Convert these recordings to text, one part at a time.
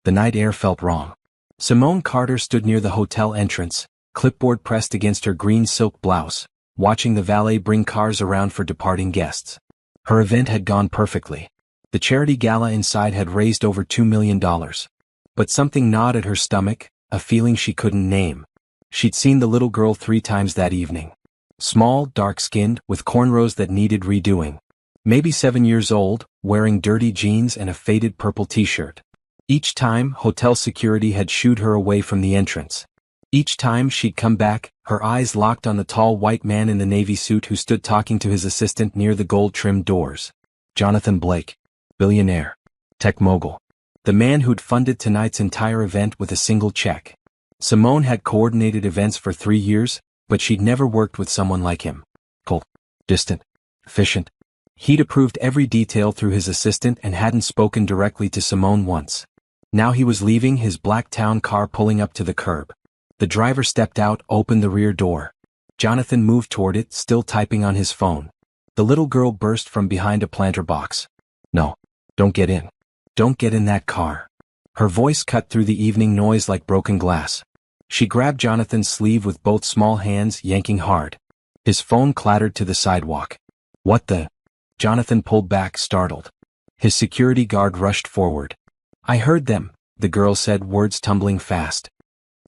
The night air felt wrong. Simone Carter stood near the hotel entrance, clipboard pressed against her green silk blouse, watching the valet bring cars around for departing guests. Her event had gone perfectly. The charity gala inside had raised over $2 million. But something gnawed at her stomach, a feeling she couldn't name. She'd seen the little girl 3 times that evening. Small, dark-skinned, with cornrows that needed redoing. Maybe 7 years old, wearing dirty jeans and a faded purple t-shirt. Each time, hotel security had shooed her away from the entrance. Each time she'd come back, her eyes locked on the tall white man in the navy suit who stood talking to his assistant near the gold-trimmed doors. Jonathan Blake. Billionaire. Tech mogul. The man who'd funded tonight's entire event with a single check. Simone had coordinated events for 3 years, but she'd never worked with someone like him. Cold. Distant. Efficient. He'd approved every detail through his assistant and hadn't spoken directly to Simone once. Now he was leaving, his black town car pulling up to the curb. The driver stepped out, opened the rear door. Jonathan moved toward it, still typing on his phone. The little girl burst from behind a planter box. No. Don't get in. Don't get in that car. Her voice cut through the evening noise like broken glass. She grabbed Jonathan's sleeve with both small hands, yanking hard. His phone clattered to the sidewalk. What the? Jonathan pulled back, startled. His security guard rushed forward. I heard them, the girl said, words tumbling fast.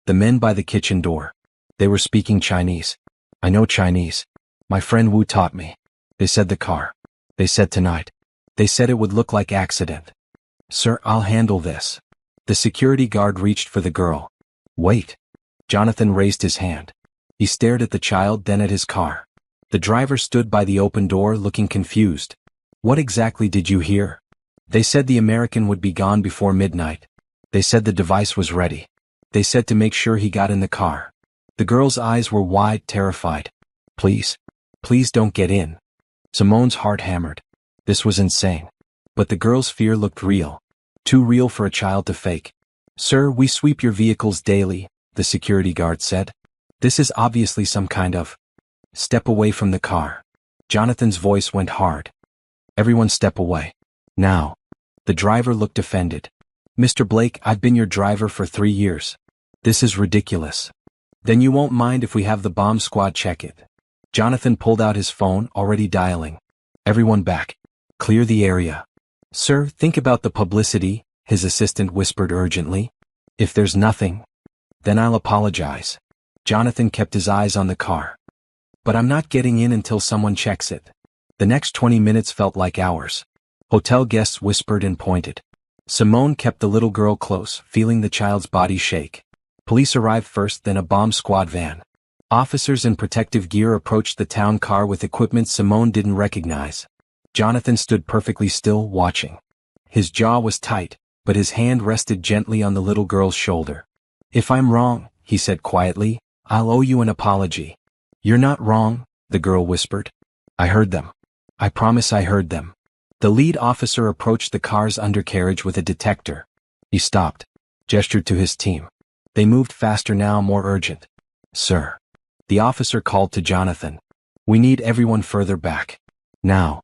The men by the kitchen door. They were speaking Chinese. I know Chinese. My friend Wu taught me. They said the car. They said tonight. They said it would look like accident. Sir, I'll handle this. The security guard reached for the girl. Wait. Jonathan raised his hand. He stared at the child, then at his car. The driver stood by the open door, looking confused. What exactly did you hear? They said the American would be gone before midnight. They said the device was ready. They said to make sure he got in the car. The girl's eyes were wide, terrified. Please. Please don't get in. Simone's heart hammered. This was insane. But the girl's fear looked real. Too real for a child to fake. Sir, we sweep your vehicles daily, the security guard said. This is obviously some kind of... Step away from the car. Jonathan's voice went hard. Everyone step away. Now. The driver looked offended. Mr. Blake, I've been your driver for 3 years. This is ridiculous. Then you won't mind if we have the bomb squad check it. Jonathan pulled out his phone, already dialing. Everyone back. Clear the area. Sir, think about the publicity, his assistant whispered urgently. If there's nothing, then I'll apologize. Jonathan kept his eyes on the car. But I'm not getting in until someone checks it. The next 20 minutes felt like hours. Hotel guests whispered and pointed. Simone kept the little girl close, feeling the child's body shake. Police arrived first, then a bomb squad van. Officers in protective gear approached the town car with equipment Simone didn't recognize. Jonathan stood perfectly still, watching. His jaw was tight, but his hand rested gently on the little girl's shoulder. If I'm wrong, he said quietly, I'll owe you an apology. You're not wrong, the girl whispered. I heard them. I promise I heard them. The lead officer approached the car's undercarriage with a detector. He stopped, gestured to his team. They moved faster now, more urgent. Sir. The officer called to Jonathan. We need everyone further back. Now.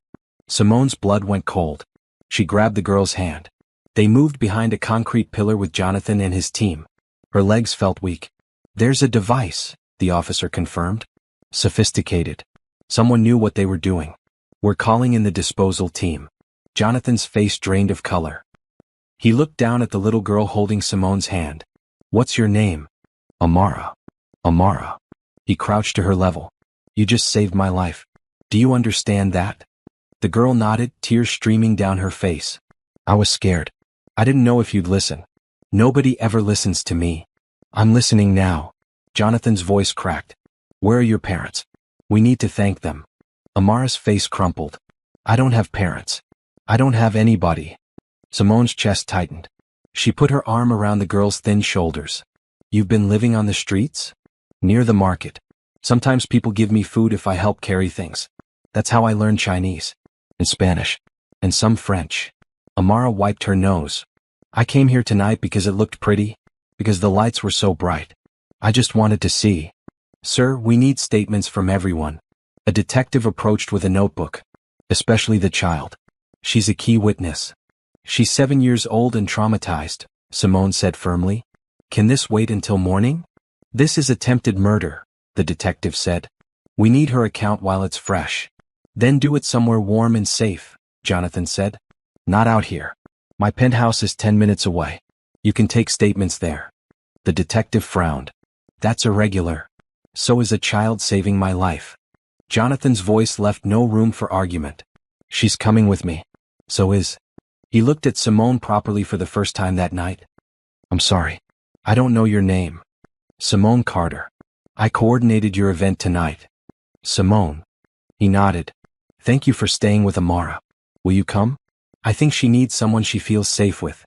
Simone's blood went cold. She grabbed the girl's hand. They moved behind a concrete pillar with Jonathan and his team. Her legs felt weak. There's a device, the officer confirmed. Sophisticated. Someone knew what they were doing. We're calling in the disposal team. Jonathan's face drained of color. He looked down at the little girl holding Simone's hand. What's your name? Amara. Amara. He crouched to her level. You just saved my life. Do you understand that? The girl nodded, tears streaming down her face. I was scared. I didn't know if you'd listen. Nobody ever listens to me. I'm listening now. Jonathan's voice cracked. Where are your parents? We need to thank them. Amara's face crumpled. I don't have parents. I don't have anybody. Simone's chest tightened. She put her arm around the girl's thin shoulders. You've been living on the streets? Near the market. Sometimes people give me food if I help carry things. That's how I learned Chinese. And Spanish. And some French. Amara wiped her nose. I came here tonight because it looked pretty. Because the lights were so bright. I just wanted to see. Sir, we need statements from everyone. A detective approached with a notebook. Especially the child. She's a key witness. She's 7 years old and traumatized, Simone said firmly. Can this wait until morning? This is attempted murder, the detective said. We need her account while it's fresh. Then do it somewhere warm and safe, Jonathan said. Not out here. My penthouse is 10 minutes away. You can take statements there. The detective frowned. That's irregular. So is a child saving my life. Jonathan's voice left no room for argument. She's coming with me. So is. He looked at Simone properly for the first time that night. I'm sorry. I don't know your name. Simone Carter. I coordinated your event tonight. Simone. He nodded. Thank you for staying with Amara. Will you come? I think she needs someone she feels safe with.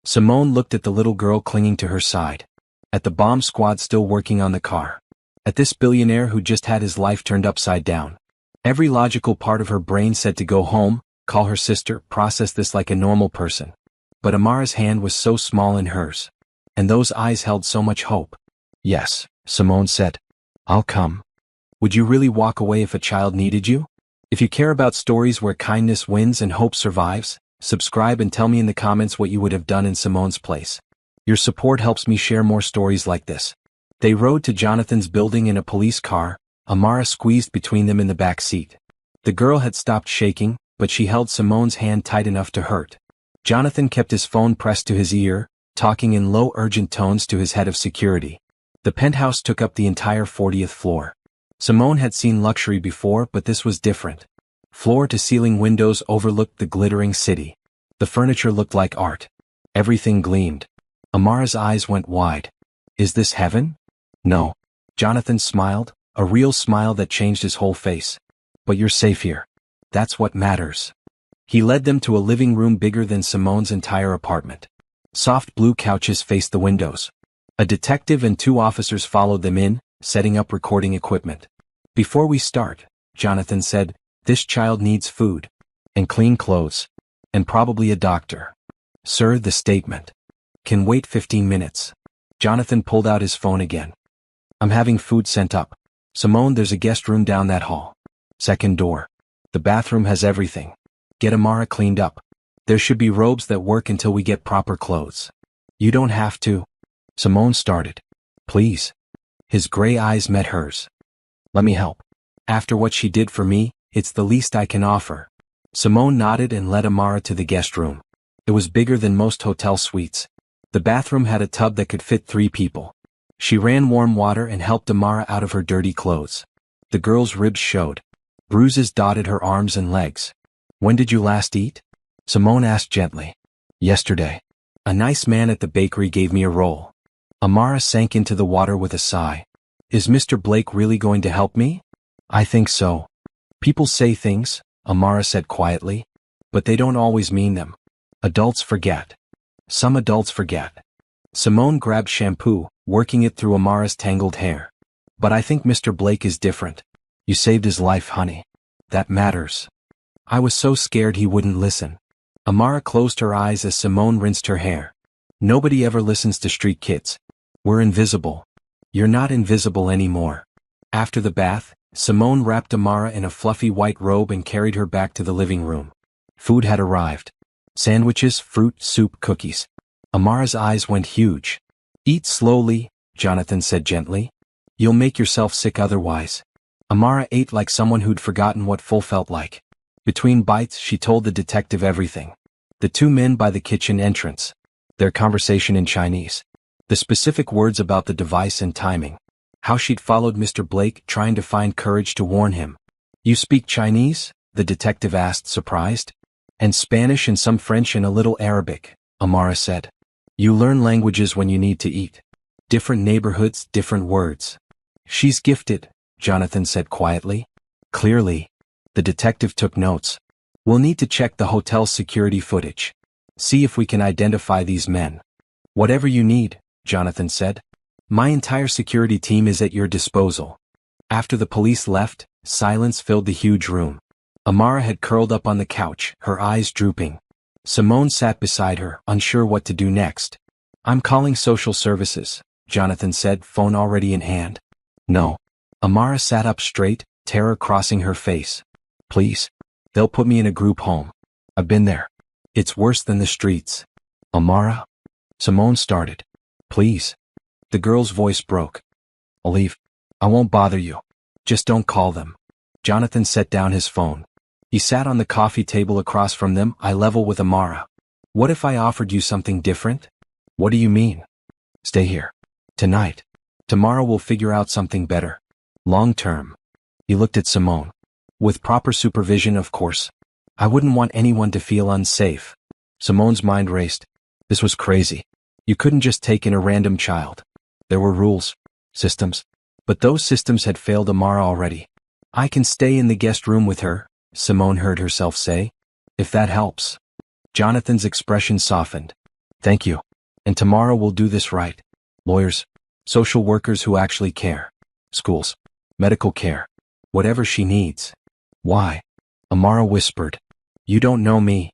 Simone looked at the little girl clinging to her side. At the bomb squad still working on the car. At this billionaire who just had his life turned upside down. Every logical part of her brain said to go home, call her sister, process this like a normal person. But Amara's hand was so small in hers. And those eyes held so much hope. Yes, Simone said. I'll come. Would you really walk away if a child needed you? If you care about stories where kindness wins and hope survives, subscribe and tell me in the comments what you would have done in Simone's place. Your support helps me share more stories like this. They rode to Jonathan's building in a police car, Amara squeezed between them in the back seat. The girl had stopped shaking, but she held Simone's hand tight enough to hurt. Jonathan kept his phone pressed to his ear, talking in low urgent tones to his head of security. The penthouse took up the entire 40th floor. Simone had seen luxury before, but this was different. Floor-to-ceiling windows overlooked the glittering city. The furniture looked like art. Everything gleamed. Amara's eyes went wide. Is this heaven? No. Jonathan smiled, a real smile that changed his whole face. But you're safe here. That's what matters. He led them to a living room bigger than Simone's entire apartment. Soft blue couches faced the windows. A detective and 2 officers followed them in, setting up recording equipment. Before we start, Jonathan said, this child needs food. And clean clothes. And probably a doctor. Sir, the statement. Can wait 15 minutes. Jonathan pulled out his phone again. I'm having food sent up. Simone, there's a guest room down that hall. Second door. The bathroom has everything. Get Amara cleaned up. There should be robes that work until we get proper clothes. You don't have to. Simone started. Please. His gray eyes met hers. Let me help. After what she did for me, it's the least I can offer. Simone nodded and led Amara to the guest room. It was bigger than most hotel suites. The bathroom had a tub that could fit 3 people. She ran warm water and helped Amara out of her dirty clothes. The girl's ribs showed. Bruises dotted her arms and legs. When did you last eat? Simone asked gently. Yesterday. A nice man at the bakery gave me a roll. Amara sank into the water with a sigh. Is Mr. Blake really going to help me? I think so. People say things, Amara said quietly, but they don't always mean them. Adults forget. Some adults forget. Simone grabbed shampoo, working it through Amara's tangled hair. But I think Mr. Blake is different. You saved his life, honey. That matters. I was so scared he wouldn't listen. Amara closed her eyes as Simone rinsed her hair. Nobody ever listens to street kids. We're invisible. You're not invisible anymore. After the bath, Simone wrapped Amara in a fluffy white robe and carried her back to the living room. Food had arrived. Sandwiches, fruit, soup, cookies. Amara's eyes went huge. Eat slowly, Jonathan said gently. You'll make yourself sick otherwise. Amara ate like someone who'd forgotten what full felt like. Between bites, she told the detective everything. The 2 men by the kitchen entrance. Their conversation in Chinese. The specific words about the device and timing. How she'd followed Mr. Blake, trying to find courage to warn him. You speak Chinese? The detective asked, surprised. And Spanish and some French and a little Arabic, Amara said. You learn languages when you need to eat. Different neighborhoods, different words. She's gifted, Jonathan said quietly. Clearly. The detective took notes. We'll need to check the hotel's security footage. See if we can identify these men. Whatever you need, Jonathan said. My entire security team is at your disposal. After the police left, silence filled the huge room. Amara had curled up on the couch, her eyes drooping. Simone sat beside her, unsure what to do next. I'm calling social services, Jonathan said, phone already in hand. No. Amara sat up straight, terror crossing her face. Please. They'll put me in a group home. I've been there. It's worse than the streets. Amara? Simone started. Please. The girl's voice broke. I'll leave. I won't bother you. Just don't call them. Jonathan set down his phone. He sat on the coffee table across from them, eye level with Amara. What if I offered you something different? What do you mean? Stay here. Tonight. Tomorrow we'll figure out something better. Long term. He looked at Simone. With proper supervision, of course. I wouldn't want anyone to feel unsafe. Simone's mind raced. This was crazy. You couldn't just take in a random child. There were rules, systems. But those systems had failed Amara already. I can stay in the guest room with her, Simone heard herself say. If that helps. Jonathan's expression softened. Thank you. And tomorrow we'll do this right. Lawyers, social workers who actually care. Schools, medical care. Whatever she needs. Why? Amara whispered. You don't know me.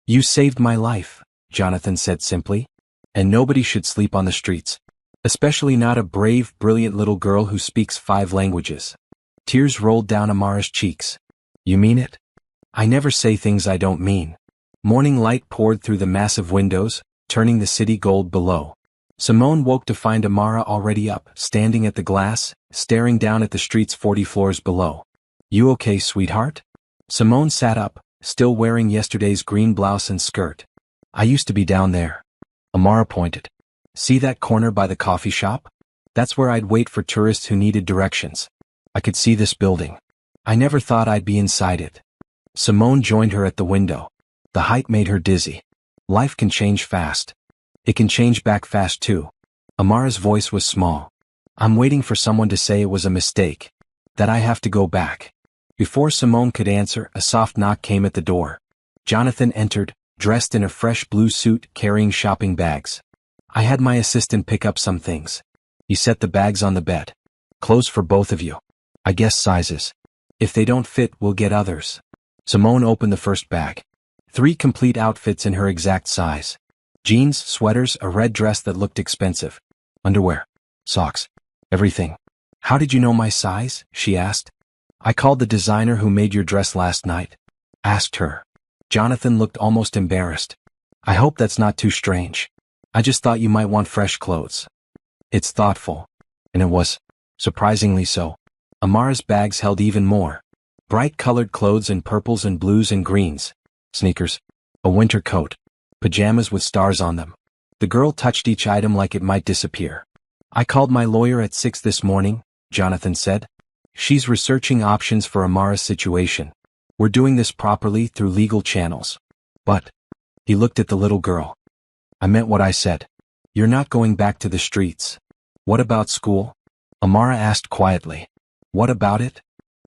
You saved my life, Jonathan said simply. And nobody should sleep on the streets. Especially not a brave, brilliant little girl who speaks 5 languages. Tears rolled down Amara's cheeks. You mean it? I never say things I don't mean. Morning light poured through the massive windows, turning the city gold below. Simone woke to find Amara already up, standing at the glass, staring down at the streets 40 floors below. You okay, sweetheart? Simone sat up, still wearing yesterday's green blouse and skirt. I used to be down there. Amara pointed. See that corner by the coffee shop? That's where I'd wait for tourists who needed directions. I could see this building. I never thought I'd be inside it. Simone joined her at the window. The height made her dizzy. Life can change fast. It can change back fast too. Amara's voice was small. I'm waiting for someone to say it was a mistake. That I have to go back. Before Simone could answer, a soft knock came at the door. Jonathan entered, dressed in a fresh blue suit, carrying shopping bags. I had my assistant pick up some things. He set the bags on the bed. Clothes for both of you. I guess sizes. If they don't fit, we'll get others. Simone opened the first bag. 3 complete outfits in her exact size. Jeans, sweaters, a red dress that looked expensive. Underwear. Socks. Everything. How did you know my size? She asked. I called the designer who made your dress last night. Asked her. Jonathan looked almost embarrassed. I hope that's not too strange. I just thought you might want fresh clothes. It's thoughtful. And it was. Surprisingly so. Amara's bags held even more. Bright-colored clothes in purples and blues and greens. Sneakers. A winter coat. Pajamas with stars on them. The girl touched each item like it might disappear. I called my lawyer at 6 this morning, Jonathan said. She's researching options for Amara's situation. We're doing this properly through legal channels. But. He looked at the little girl. I meant what I said. You're not going back to the streets. What about school? Amara asked quietly. What about it?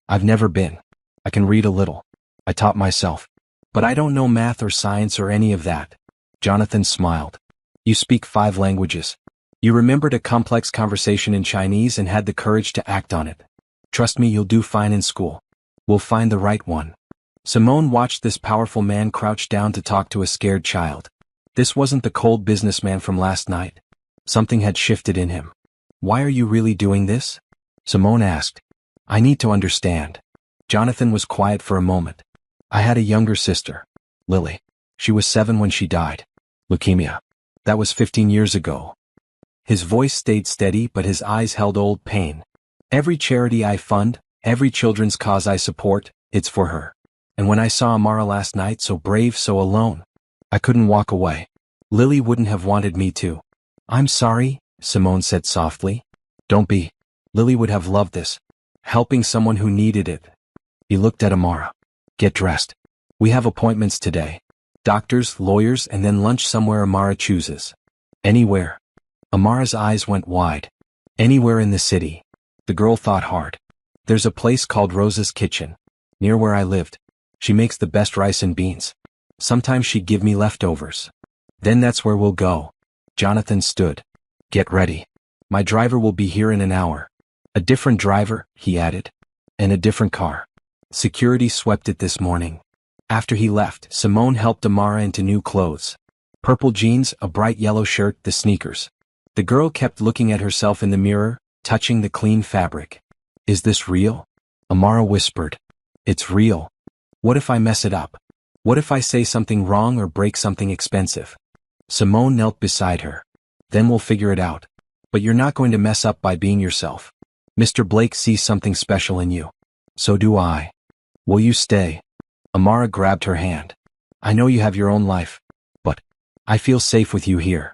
I've never been. I can read a little. I taught myself. But I don't know math or science or any of that. Jonathan smiled. You speak 5 languages. You remembered a complex conversation in Chinese and had the courage to act on it. Trust me, you'll do fine in school. We'll find the right one. Simone watched this powerful man crouch down to talk to a scared child. This wasn't the cold businessman from last night. Something had shifted in him. Why are you really doing this? Simone asked. I need to understand. Jonathan was quiet for a moment. I had a younger sister, Lily. She was 7 when she died. Leukemia. That was 15 years ago. His voice stayed steady, but his eyes held old pain. Every charity I fund, every children's cause I support, it's for her. And when I saw Amara last night, so brave, so alone, I couldn't walk away. Lily wouldn't have wanted me to. I'm sorry, Simone said softly. Don't be. Lily would have loved this. Helping someone who needed it. He looked at Amara. Get dressed. We have appointments today. Doctors, lawyers, and then lunch somewhere Amara chooses. Anywhere. Amara's eyes went wide. Anywhere in the city. The girl thought hard. There's a place called Rosa's Kitchen. Near where I lived. She makes the best rice and beans. Sometimes she'd give me leftovers. Then that's where we'll go. Jonathan stood. Get ready. My driver will be here in an hour. A different driver, he added. And a different car. Security swept it this morning. After he left, Simone helped Amara into new clothes. Purple jeans, a bright yellow shirt, the sneakers. The girl kept looking at herself in the mirror, touching the clean fabric. Is this real? Amara whispered. It's real. What if I mess it up? What if I say something wrong or break something expensive? Simone knelt beside her. Then we'll figure it out. But you're not going to mess up by being yourself. Mr. Blake sees something special in you. So do I. Will you stay? Amara grabbed her hand. I know you have your own life. But I feel safe with you here.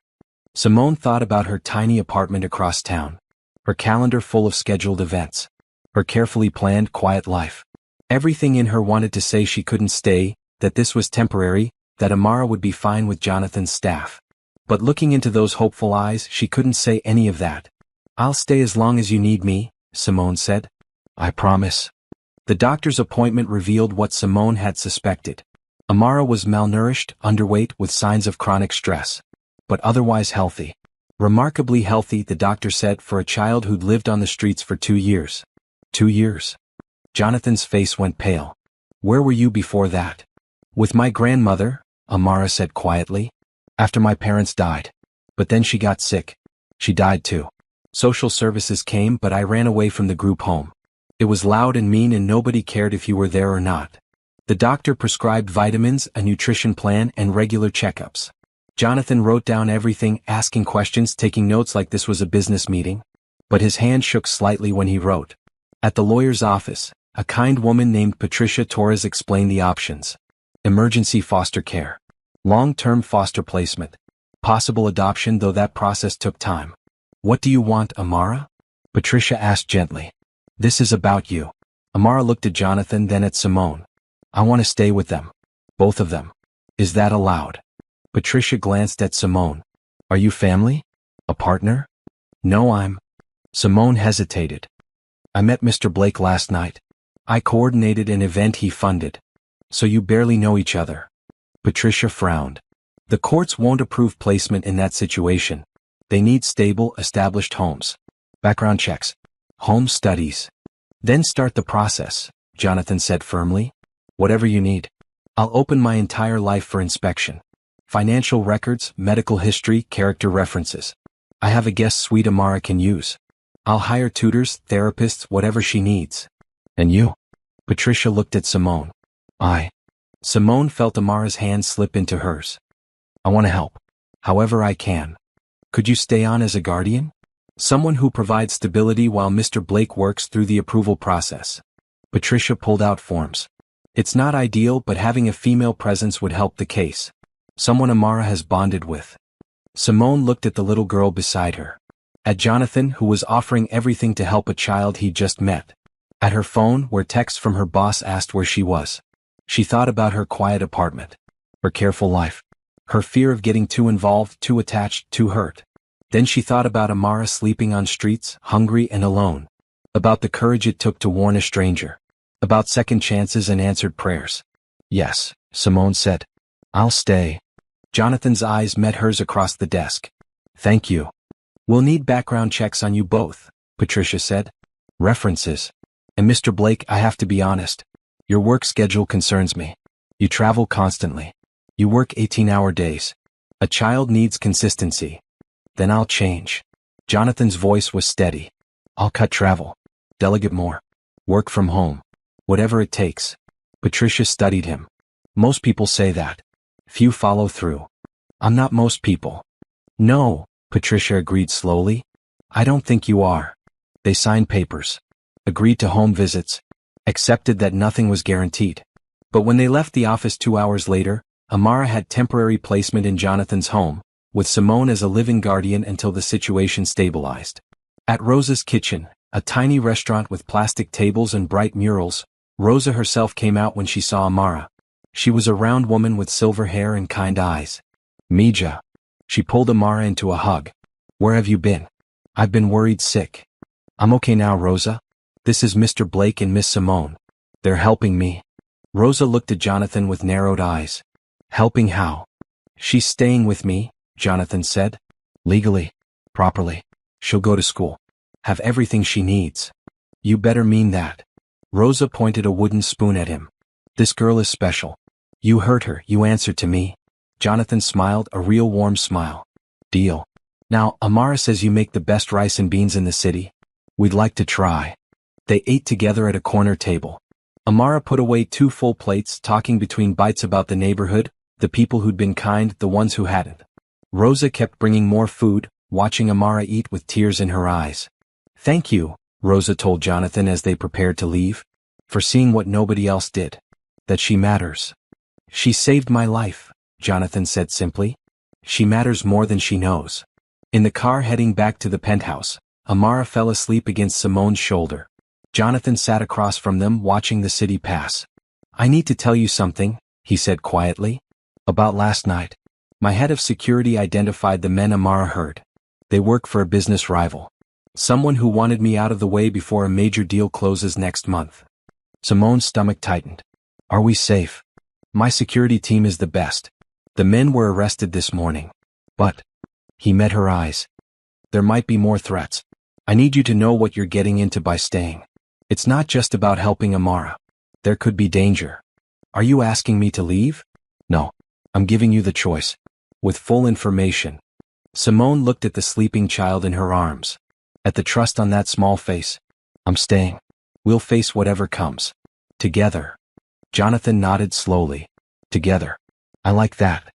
Simone thought about her tiny apartment across town. Her calendar full of scheduled events. Her carefully planned, quiet life. Everything in her wanted to say she couldn't stay, that this was temporary, that Amara would be fine with Jonathan's staff. But looking into those hopeful eyes, she couldn't say any of that. I'll stay as long as you need me, Simone said. I promise. The doctor's appointment revealed what Simone had suspected. Amara was malnourished, underweight, with signs of chronic stress. But otherwise healthy. Remarkably healthy, the doctor said, for a child who'd lived on the streets for 2 years. 2 years. Jonathan's face went pale. Where were you before that? With my grandmother, Amara said quietly. After my parents died. But then she got sick. She died too. Social services came, but I ran away from the group home. It was loud and mean and nobody cared if you were there or not. The doctor prescribed vitamins, a nutrition plan, and regular checkups. Jonathan wrote down everything, asking questions, taking notes like this was a business meeting. But his hand shook slightly when he wrote. At the lawyer's office, a kind woman named Patricia Torres explained the options. Emergency foster care. Long-term foster placement. Possible adoption, though that process took time. What do you want, Amara? Patricia asked gently. This is about you. Amara looked at Jonathan, then at Simone. I want to stay with them. Both of them. Is that allowed? Patricia glanced at Simone. Are you family? A partner? No, I'm. Simone hesitated. I met Mr. Blake last night. I coordinated an event he funded. So you barely know each other. Patricia frowned. The courts won't approve placement in that situation. They need stable, established homes. Background checks. Home studies. Then start the process, Jonathan said firmly. Whatever you need. I'll open my entire life for inspection. Financial records, medical history, character references. I have a guest suite Amara can use. I'll hire tutors, therapists, whatever she needs. And you? Patricia looked at Simone. Simone felt Amara's hand slip into hers. I want to help. However I can. Could you stay on as a guardian? Someone who provides stability while Mr. Blake works through the approval process. Patricia pulled out forms. It's not ideal, but having a female presence would help the case. Someone Amara has bonded with. Simone looked at the little girl beside her. At Jonathan, who was offering everything to help a child he just met. At her phone, where texts from her boss asked where she was. She thought about her quiet apartment. Her careful life. Her fear of getting too involved, too attached, too hurt. Then she thought about Amara sleeping on streets, hungry and alone. About the courage it took to warn a stranger. About second chances and answered prayers. Yes, Simone said. I'll stay. Jonathan's eyes met hers across the desk. Thank you. We'll need background checks on you both, Patricia said. References. And Mr. Blake, I have to be honest. Your work schedule concerns me. You travel constantly. You work 18-hour days. A child needs consistency. Then I'll change. Jonathan's voice was steady. I'll cut travel. Delegate more. Work from home. Whatever it takes. Patricia studied him. Most people say that. Few follow through. I'm not most people. No, Patricia agreed slowly. I don't think you are. They signed papers. Agreed to home visits. Accepted that nothing was guaranteed. But when they left the office 2 hours later, Amara had temporary placement in Jonathan's home, with Simone as a living guardian until the situation stabilized. At Rosa's kitchen, a tiny restaurant with plastic tables and bright murals, Rosa herself came out when she saw Amara. She was a round woman with silver hair and kind eyes. Mija. She pulled Amara into a hug. Where have you been? I've been worried sick. I'm okay now, Rosa. This is Mr. Blake and Miss Simone. They're helping me. Rosa looked at Jonathan with narrowed eyes. Helping how? She's staying with me, Jonathan said. Legally. Properly. She'll go to school. Have everything she needs. You better mean that. Rosa pointed a wooden spoon at him. This girl is special. You hurt her, you answered to me. Jonathan smiled, a real warm smile. Deal. Now, Amara says you make the best rice and beans in the city. We'd like to try. They ate together at a corner table. Amara put away 2 full plates, talking between bites about the neighborhood, the people who'd been kind, the ones who hadn't. Rosa kept bringing more food, watching Amara eat with tears in her eyes. "Thank you," Rosa told Jonathan as they prepared to leave, "for seeing what nobody else did. That she matters." "She saved my life," Jonathan said simply. "She matters more than she knows." In the car heading back to the penthouse, Amara fell asleep against Simone's shoulder. Jonathan sat across from them watching the city pass. "I need to tell you something," he said quietly. "About last night. My head of security identified the men Amara heard. They work for a business rival. Someone who wanted me out of the way before a major deal closes next month." Simone's stomach tightened. "Are we safe?" "My security team is the best. The men were arrested this morning. But," he met her eyes, "there might be more threats. I need you to know what you're getting into by staying. It's not just about helping Amara. There could be danger." "Are you asking me to leave?" "No. I'm giving you the choice. With full information." Simone looked at the sleeping child in her arms. At the trust on that small face. "I'm staying. We'll face whatever comes. Together." Jonathan nodded slowly. "Together. I like that."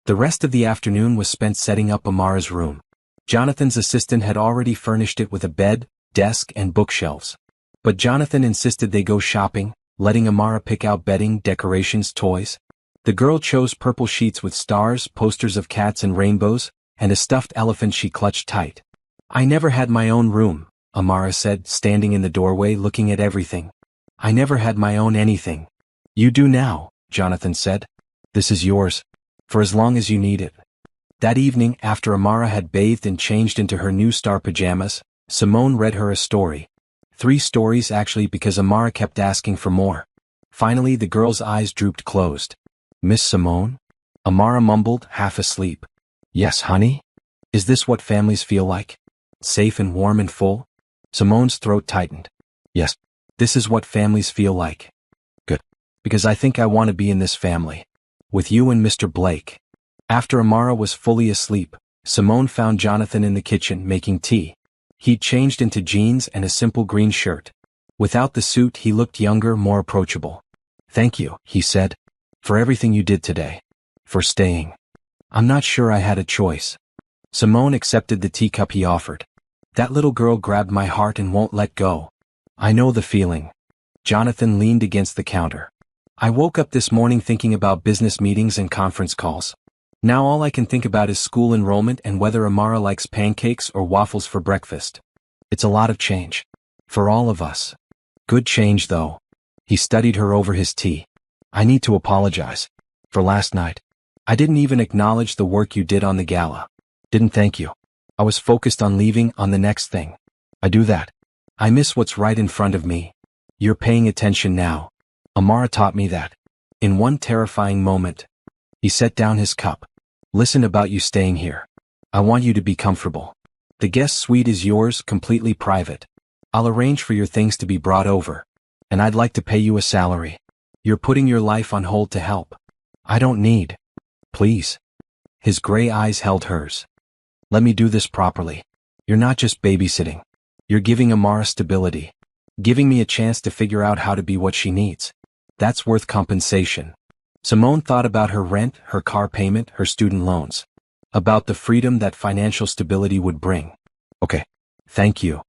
The rest of the afternoon was spent setting up Amara's room. Jonathan's assistant had already furnished it with a bed, desk, and bookshelves. But Jonathan insisted they go shopping, letting Amara pick out bedding, decorations, toys. The girl chose purple sheets with stars, posters of cats and rainbows, and a stuffed elephant she clutched tight. "I never had my own room," Amara said, standing in the doorway looking at everything. "I never had my own anything." "You do now," Jonathan said. "This is yours. For as long as you need it." That evening, after Amara had bathed and changed into her new star pajamas, Simone read her a story. 3 stories actually, because Amara kept asking for more. Finally the girl's eyes drooped closed. "Miss Simone?" Amara mumbled, half asleep. "Yes, honey? Is this what families feel like? Safe and warm and full?" Simone's throat tightened. "Yes, this is what families feel like." "Good. Because I think I want to be in this family. With you and Mr. Blake." After Amara was fully asleep, Simone found Jonathan in the kitchen making tea. He'd changed into jeans and a simple green shirt. Without the suit he looked younger, more approachable. "Thank you," he said, "for everything you did today. For staying. I'm not sure I had a choice." Simone accepted the teacup he offered. "That little girl grabbed my heart and won't let go. I know the feeling." Jonathan leaned against the counter. "I woke up this morning thinking about business meetings and conference calls. Now all I can think about is school enrollment and whether Amara likes pancakes or waffles for breakfast. It's a lot of change. For all of us. Good change though." He studied her over his tea. "I need to apologize. For last night. I didn't even acknowledge the work you did on the gala. Didn't thank you. I was focused on leaving on the next thing. I do that. I miss what's right in front of me. You're paying attention now. Amara taught me that. In one terrifying moment." He set down his cup. "Listen about you staying here. I want you to be comfortable. The guest suite is yours, completely private. I'll arrange for your things to be brought over. And I'd like to pay you a salary. You're putting your life on hold to help. I don't need. Please." His gray eyes held hers. "Let me do this properly. You're not just babysitting. You're giving Amara stability. Giving me a chance to figure out how to be what she needs. That's worth compensation." Simone thought about her rent, her car payment, her student loans. About the freedom that financial stability would bring. "Okay. Thank you.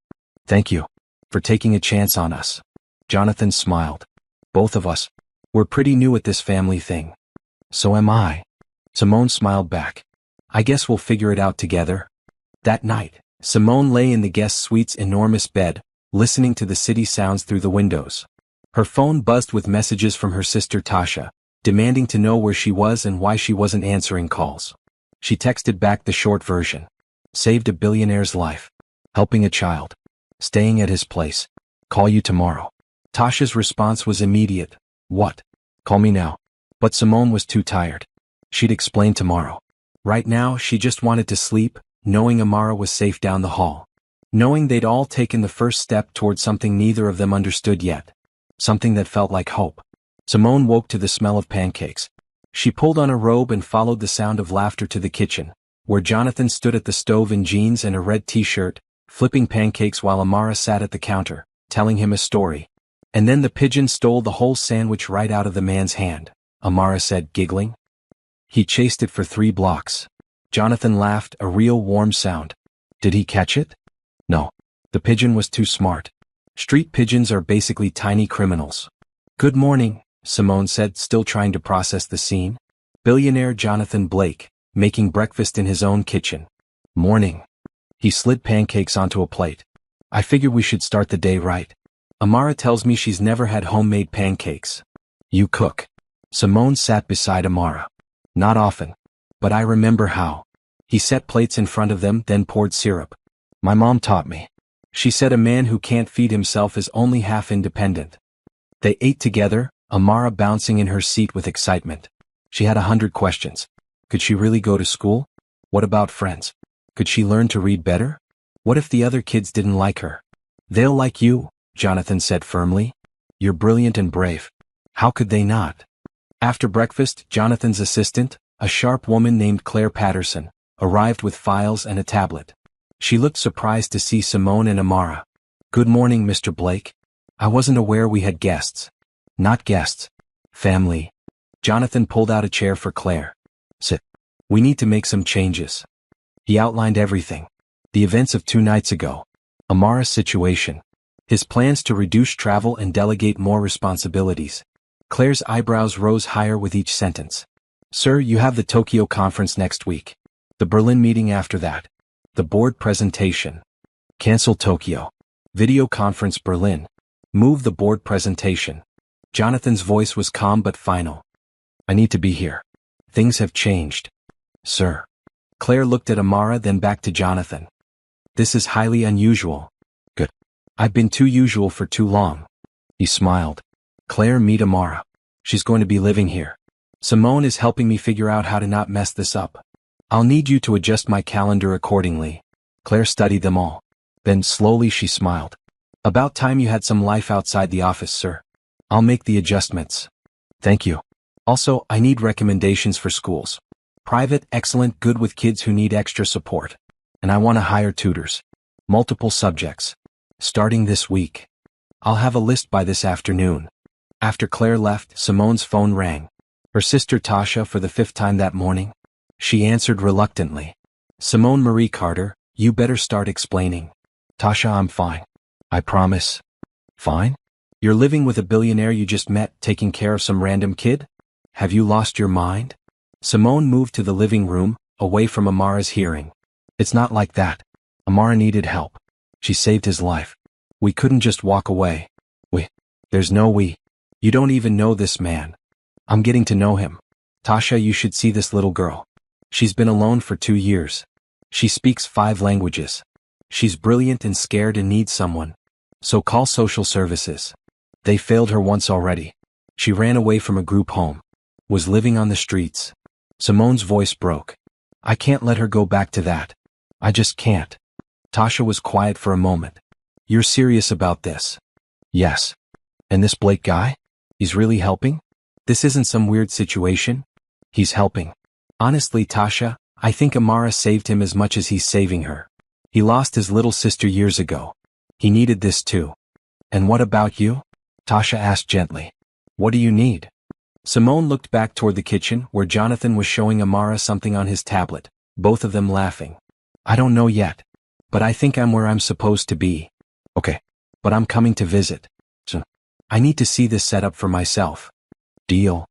Thank you. For taking a chance on us." Jonathan smiled. "Both of us. We're pretty new at this family thing." "So am I." Simone smiled back. "I guess we'll figure it out together." That night, Simone lay in the guest suite's enormous bed, listening to the city sounds through the windows. Her phone buzzed with messages from her sister Tasha, demanding to know where she was and why she wasn't answering calls. She texted back the short version. "Saved a billionaire's life. Helping a child. Staying at his place. Call you tomorrow." Tasha's response was immediate. "What? Call me now." But Simone was too tired. She'd explain tomorrow. Right now, she just wanted to sleep, knowing Amara was safe down the hall. Knowing they'd all taken the first step toward something neither of them understood yet. Something that felt like hope. Simone woke to the smell of pancakes. She pulled on a robe and followed the sound of laughter to the kitchen, where Jonathan stood at the stove in jeans and a red t-shirt, flipping pancakes while Amara sat at the counter, telling him a story. "And then the pigeon stole the whole sandwich right out of the man's hand," Amara said, giggling. "He chased it for 3 blocks. Jonathan laughed, a real warm sound. Did he catch it? No. The pigeon was too smart. Street pigeons are basically tiny criminals. Good morning, Simone said, still trying to process the scene. Billionaire Jonathan Blake, making breakfast in his own kitchen. Morning. He slid pancakes onto a plate. I figured we should start the day right. Amara tells me she's never had homemade pancakes. You cook. Simone sat beside Amara. Not often. But I remember how. He set plates in front of them, then poured syrup. My mom taught me. She said a man who can't feed himself is only half independent. They ate together, Amara bouncing in her seat with excitement. She had 100 questions. Could she really go to school? What about friends? Could she learn to read better? What if the other kids didn't like her? They'll like you, Jonathan said firmly. You're brilliant and brave. How could they not? After breakfast, Jonathan's assistant, a sharp woman named Claire Patterson, arrived with files and a tablet. She looked surprised to see Simone and Amara. Good morning, Mr. Blake. I wasn't aware we had guests. Not guests. Family. Jonathan pulled out a chair for Claire. Sit. We need to make some changes. He outlined everything. The events of 2 nights ago. Amara's situation. His plans to reduce travel and delegate more responsibilities. Claire's eyebrows rose higher with each sentence. Sir, you have the Tokyo conference next week. The Berlin meeting after that. The board presentation. Cancel Tokyo. Video conference Berlin. Move the board presentation. Jonathan's voice was calm but final. I need to be here. Things have changed. Sir. Claire looked at Amara, then back to Jonathan. This is highly unusual. Good. I've been too usual for too long. He smiled. Claire, meet Amara. She's going to be living here. Simone is helping me figure out how to not mess this up. I'll need you to adjust my calendar accordingly. Claire studied them all. Then slowly she smiled. About time you had some life outside the office, sir. I'll make the adjustments. Thank you. Also, I need recommendations for schools. Private, excellent, good with kids who need extra support. And I want to hire tutors. Multiple subjects. Starting this week. I'll have a list by this afternoon. After Claire left, Simone's phone rang. Her sister Tasha for the 5th time that morning. She answered reluctantly. Simone Marie Carter, you better start explaining. Tasha, I'm fine. I promise. Fine? You're living with a billionaire you just met, taking care of some random kid? Have you lost your mind? Simone moved to the living room, away from Amara's hearing. It's not like that. Amara needed help. She saved his life. We couldn't just walk away. There's no we. You don't even know this man. I'm getting to know him. Tasha, you should see this little girl. She's been alone for 2 years. She speaks 5 languages. She's brilliant and scared and needs someone. So call social services. They failed her once already. She ran away from a group home. Was living on the streets. Simone's voice broke. I can't let her go back to that. I just can't. Tasha was quiet for a moment. You're serious about this? Yes. And this Blake guy? He's really helping? This isn't some weird situation? He's helping. Honestly, Tasha, I think Amara saved him as much as he's saving her. He lost his little sister years ago. He needed this too. And what about you? Tasha asked gently. What do you need? Simone looked back toward the kitchen, where Jonathan was showing Amara something on his tablet, both of them laughing. I don't know yet. But I think I'm where I'm supposed to be. Okay. But I'm coming to visit. So, I need to see this set up for myself. Deal.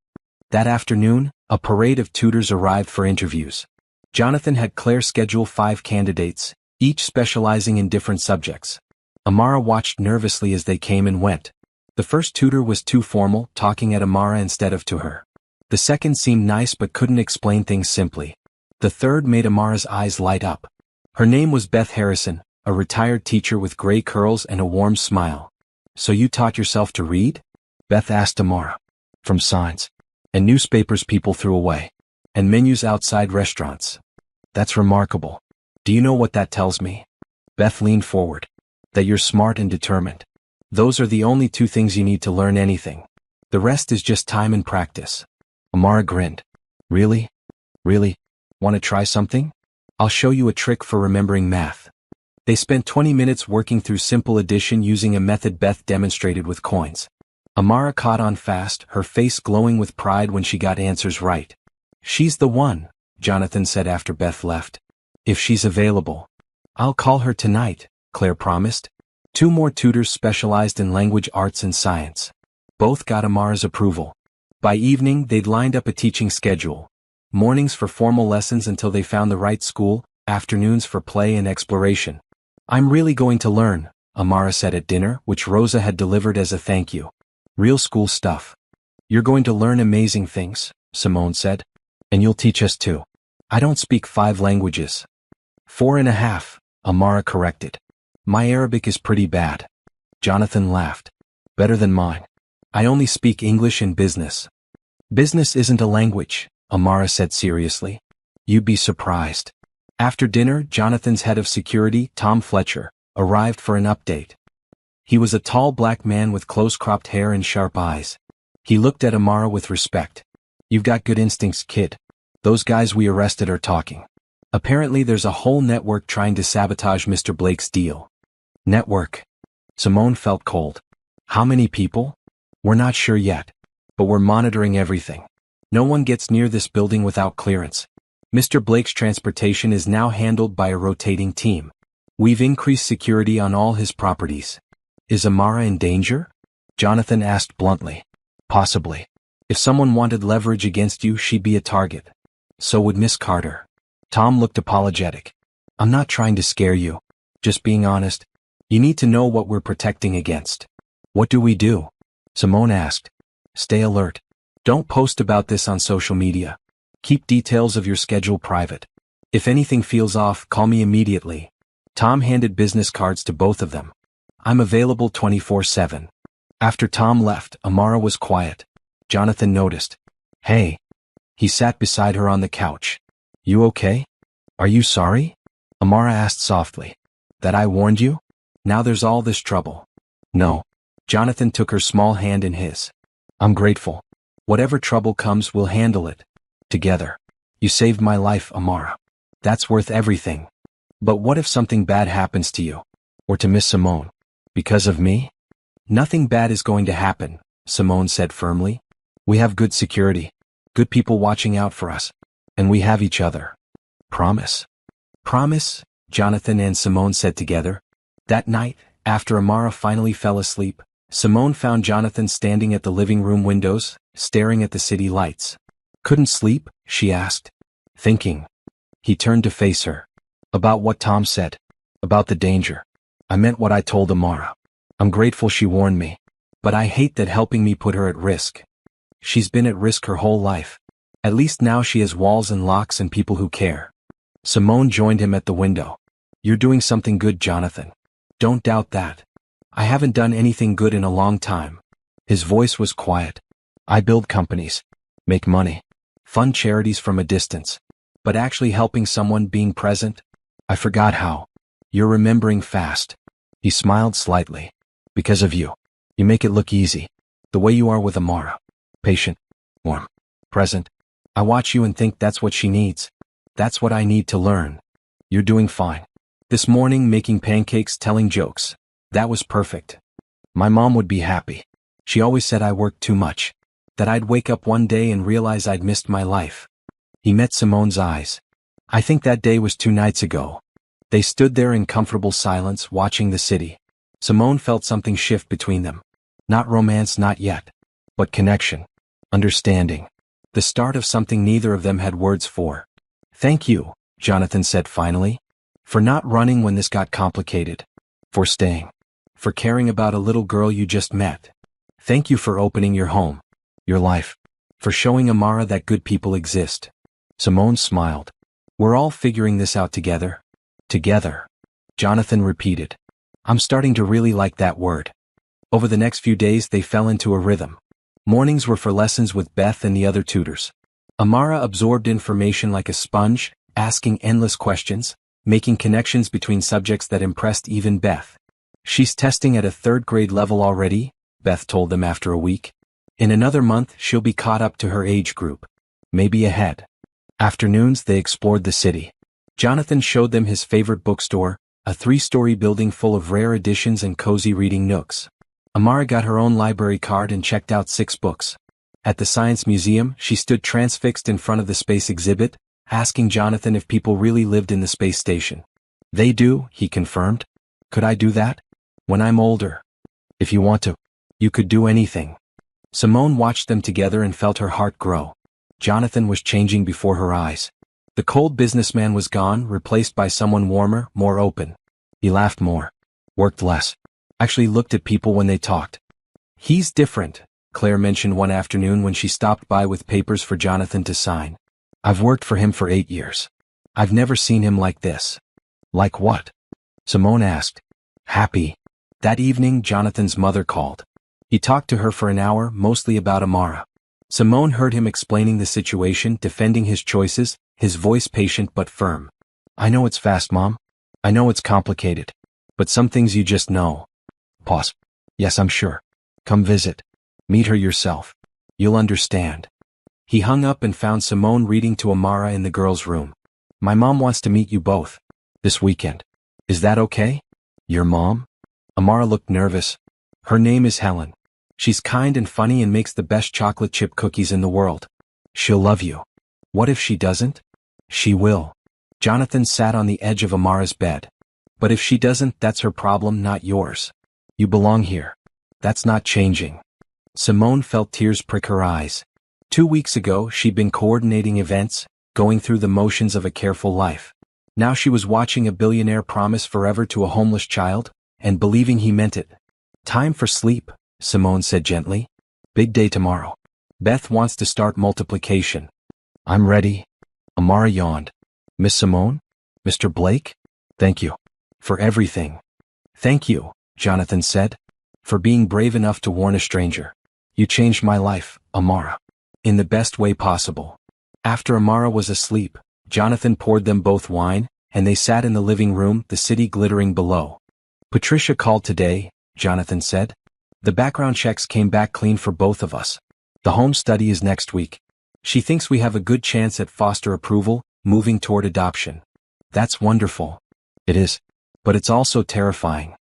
That afternoon, a parade of tutors arrived for interviews. Jonathan had Claire schedule 5 candidates, each specializing in different subjects. Amara watched nervously as they came and went. The first tutor was too formal, talking at Amara instead of to her. The second seemed nice but couldn't explain things simply. The third made Amara's eyes light up. Her name was Beth Harrison, a retired teacher with gray curls and a warm smile. So you taught yourself to read? Beth asked Amara. From signs. And newspapers people threw away. And menus outside restaurants. That's remarkable. Do you know what that tells me? Beth leaned forward. That you're smart and determined. Those are the only 2 things you need to learn anything. The rest is just time and practice. Amara grinned. Really? Really? Want to try something? I'll show you a trick for remembering math. They spent 20 minutes working through simple addition using a method Beth demonstrated with coins. Amara caught on fast, her face glowing with pride when she got answers right. She's the one, Jonathan said after Beth left. If she's available. I'll call her tonight, Claire promised. 2 more tutors specialized in language arts and science. Both got Amara's approval. By evening, they'd lined up a teaching schedule. Mornings for formal lessons until they found the right school, afternoons for play and exploration. I'm really going to learn, Amara said at dinner, which Rosa had delivered as a thank you. Real school stuff. You're going to learn amazing things, Simone said. And you'll teach us too. I don't speak 5 languages. 4.5, Amara corrected. My Arabic is pretty bad. Jonathan laughed. Better than mine. I only speak English and business. Business isn't a language, Amara said seriously. You'd be surprised. After dinner, Jonathan's head of security, Tom Fletcher, arrived for an update. He was a tall black man with close-cropped hair and sharp eyes. He looked at Amara with respect. You've got good instincts, kid. Those guys we arrested are talking. Apparently there's a whole network trying to sabotage Mr. Blake's deal. Network. Simone felt cold. How many people? We're not sure yet. But we're monitoring everything. No one gets near this building without clearance. Mr. Blake's transportation is now handled by a rotating team. We've increased security on all his properties. Is Amara in danger? Jonathan asked bluntly. Possibly. If someone wanted leverage against you, she'd be a target. So would Miss Carter. Tom looked apologetic. I'm not trying to scare you. Just being honest. You need to know what we're protecting against. What do we do? Simone asked. Stay alert. Don't post about this on social media. Keep details of your schedule private. If anything feels off, call me immediately. Tom handed business cards to both of them. I'm available 24/7. After Tom left, Amara was quiet. Jonathan noticed. Hey. He sat beside her on the couch. You okay? Are you sorry? Amara asked softly. That I warned you? Now there's all this trouble. No. Jonathan took her small hand in his. I'm grateful. Whatever trouble comes, we'll handle it. Together. You saved my life, Amara. That's worth everything. But what if something bad happens to you? Or to Miss Simone? Because of me? Nothing bad is going to happen, Simone said firmly. We have good security. Good people watching out for us. And we have each other. Promise? Promise, Jonathan and Simone said together. That night, after Amara finally fell asleep, Simone found Jonathan standing at the living room windows, staring at the city lights. Couldn't sleep? She asked. Thinking. He turned to face her. About what Tom said. About the danger. I meant what I told Amara. I'm grateful she warned me. But I hate that helping me put her at risk. She's been at risk her whole life. At least now she has walls and locks and people who care. Simone joined him at the window. You're doing something good, Jonathan. Don't doubt that. I haven't done anything good in a long time. His voice was quiet. I build companies. Make money. Fund charities from a distance. But actually helping someone, being present? I forgot how. You're remembering fast. He smiled slightly. Because of you. You make it look easy. The way you are with Amara. Patient. Warm. Present. I watch you and think that's what she needs. That's what I need to learn. You're doing fine. This morning, making pancakes, telling jokes. That was perfect. My mom would be happy. She always said I worked too much. That I'd wake up one day and realize I'd missed my life. He met Simone's eyes. I think that day was 2 nights ago. They stood there in comfortable silence, watching the city. Simone felt something shift between them. Not romance, not yet. But connection. Understanding. The start of something neither of them had words for. Thank you, Jonathan said finally. For not running when this got complicated. For staying. For caring about a little girl you just met. Thank you for opening your home. Your life. For showing Amara that good people exist. Simone smiled. We're all figuring this out together. Together. Jonathan repeated. I'm starting to really like that word. Over the next few days they fell into a rhythm. Mornings were for lessons with Beth and the other tutors. Amara absorbed information like a sponge, asking endless questions, making connections between subjects that impressed even Beth. She's testing at a 3rd grade level already, Beth told them after a week. In another month she'll be caught up to her age group. Maybe ahead. Afternoons they explored the city. Jonathan showed them his favorite bookstore, a 3-story building full of rare editions and cozy reading nooks. Amara got her own library card and checked out 6 books. At the Science Museum, she stood transfixed in front of the space exhibit, asking Jonathan if people really lived in the space station. They do, he confirmed. Could I do that? When I'm older. If you want to. You could do anything. Simone watched them together and felt her heart grow. Jonathan was changing before her eyes. The cold businessman was gone, replaced by someone warmer, more open. He laughed more. Worked less. Actually looked at people when they talked. He's different, Claire mentioned one afternoon when she stopped by with papers for Jonathan to sign. I've worked for him for 8 years. I've never seen him like this. Like what? Simone asked. Happy. That evening, Jonathan's mother called. He talked to her for an hour, mostly about Amara. Simone heard him explaining the situation, defending his choices, his voice patient but firm. I know it's fast, Mom. I know it's complicated. But some things you just know. Pause. Yes, I'm sure. Come visit. Meet her yourself. You'll understand. He hung up and found Simone reading to Amara in the girls' room. My mom wants to meet you both. This weekend. Is that okay? Your mom? Amara looked nervous. Her name is Helen. She's kind and funny and makes the best chocolate chip cookies in the world. She'll love you. What if she doesn't? She will. Jonathan sat on the edge of Amara's bed. But if she doesn't, that's her problem, not yours. You belong here. That's not changing. Simone felt tears prick her eyes. 2 weeks ago, she'd been coordinating events, going through the motions of a careful life. Now she was watching a billionaire promise forever to a homeless child, and believing he meant it. Time for sleep, Simone said gently. Big day tomorrow. Beth wants to start multiplication. I'm ready. Amara yawned. Miss Simone? Mr. Blake? Thank you. For everything. Thank you, Jonathan said. For being brave enough to warn a stranger. You changed my life, Amara. In the best way possible. After Amara was asleep, Jonathan poured them both wine, and they sat in the living room, the city glittering below. Patricia called today, Jonathan said. The background checks came back clean for both of us. The home study is next week. She thinks we have a good chance at foster approval, moving toward adoption. That's wonderful. It is. But it's also terrifying.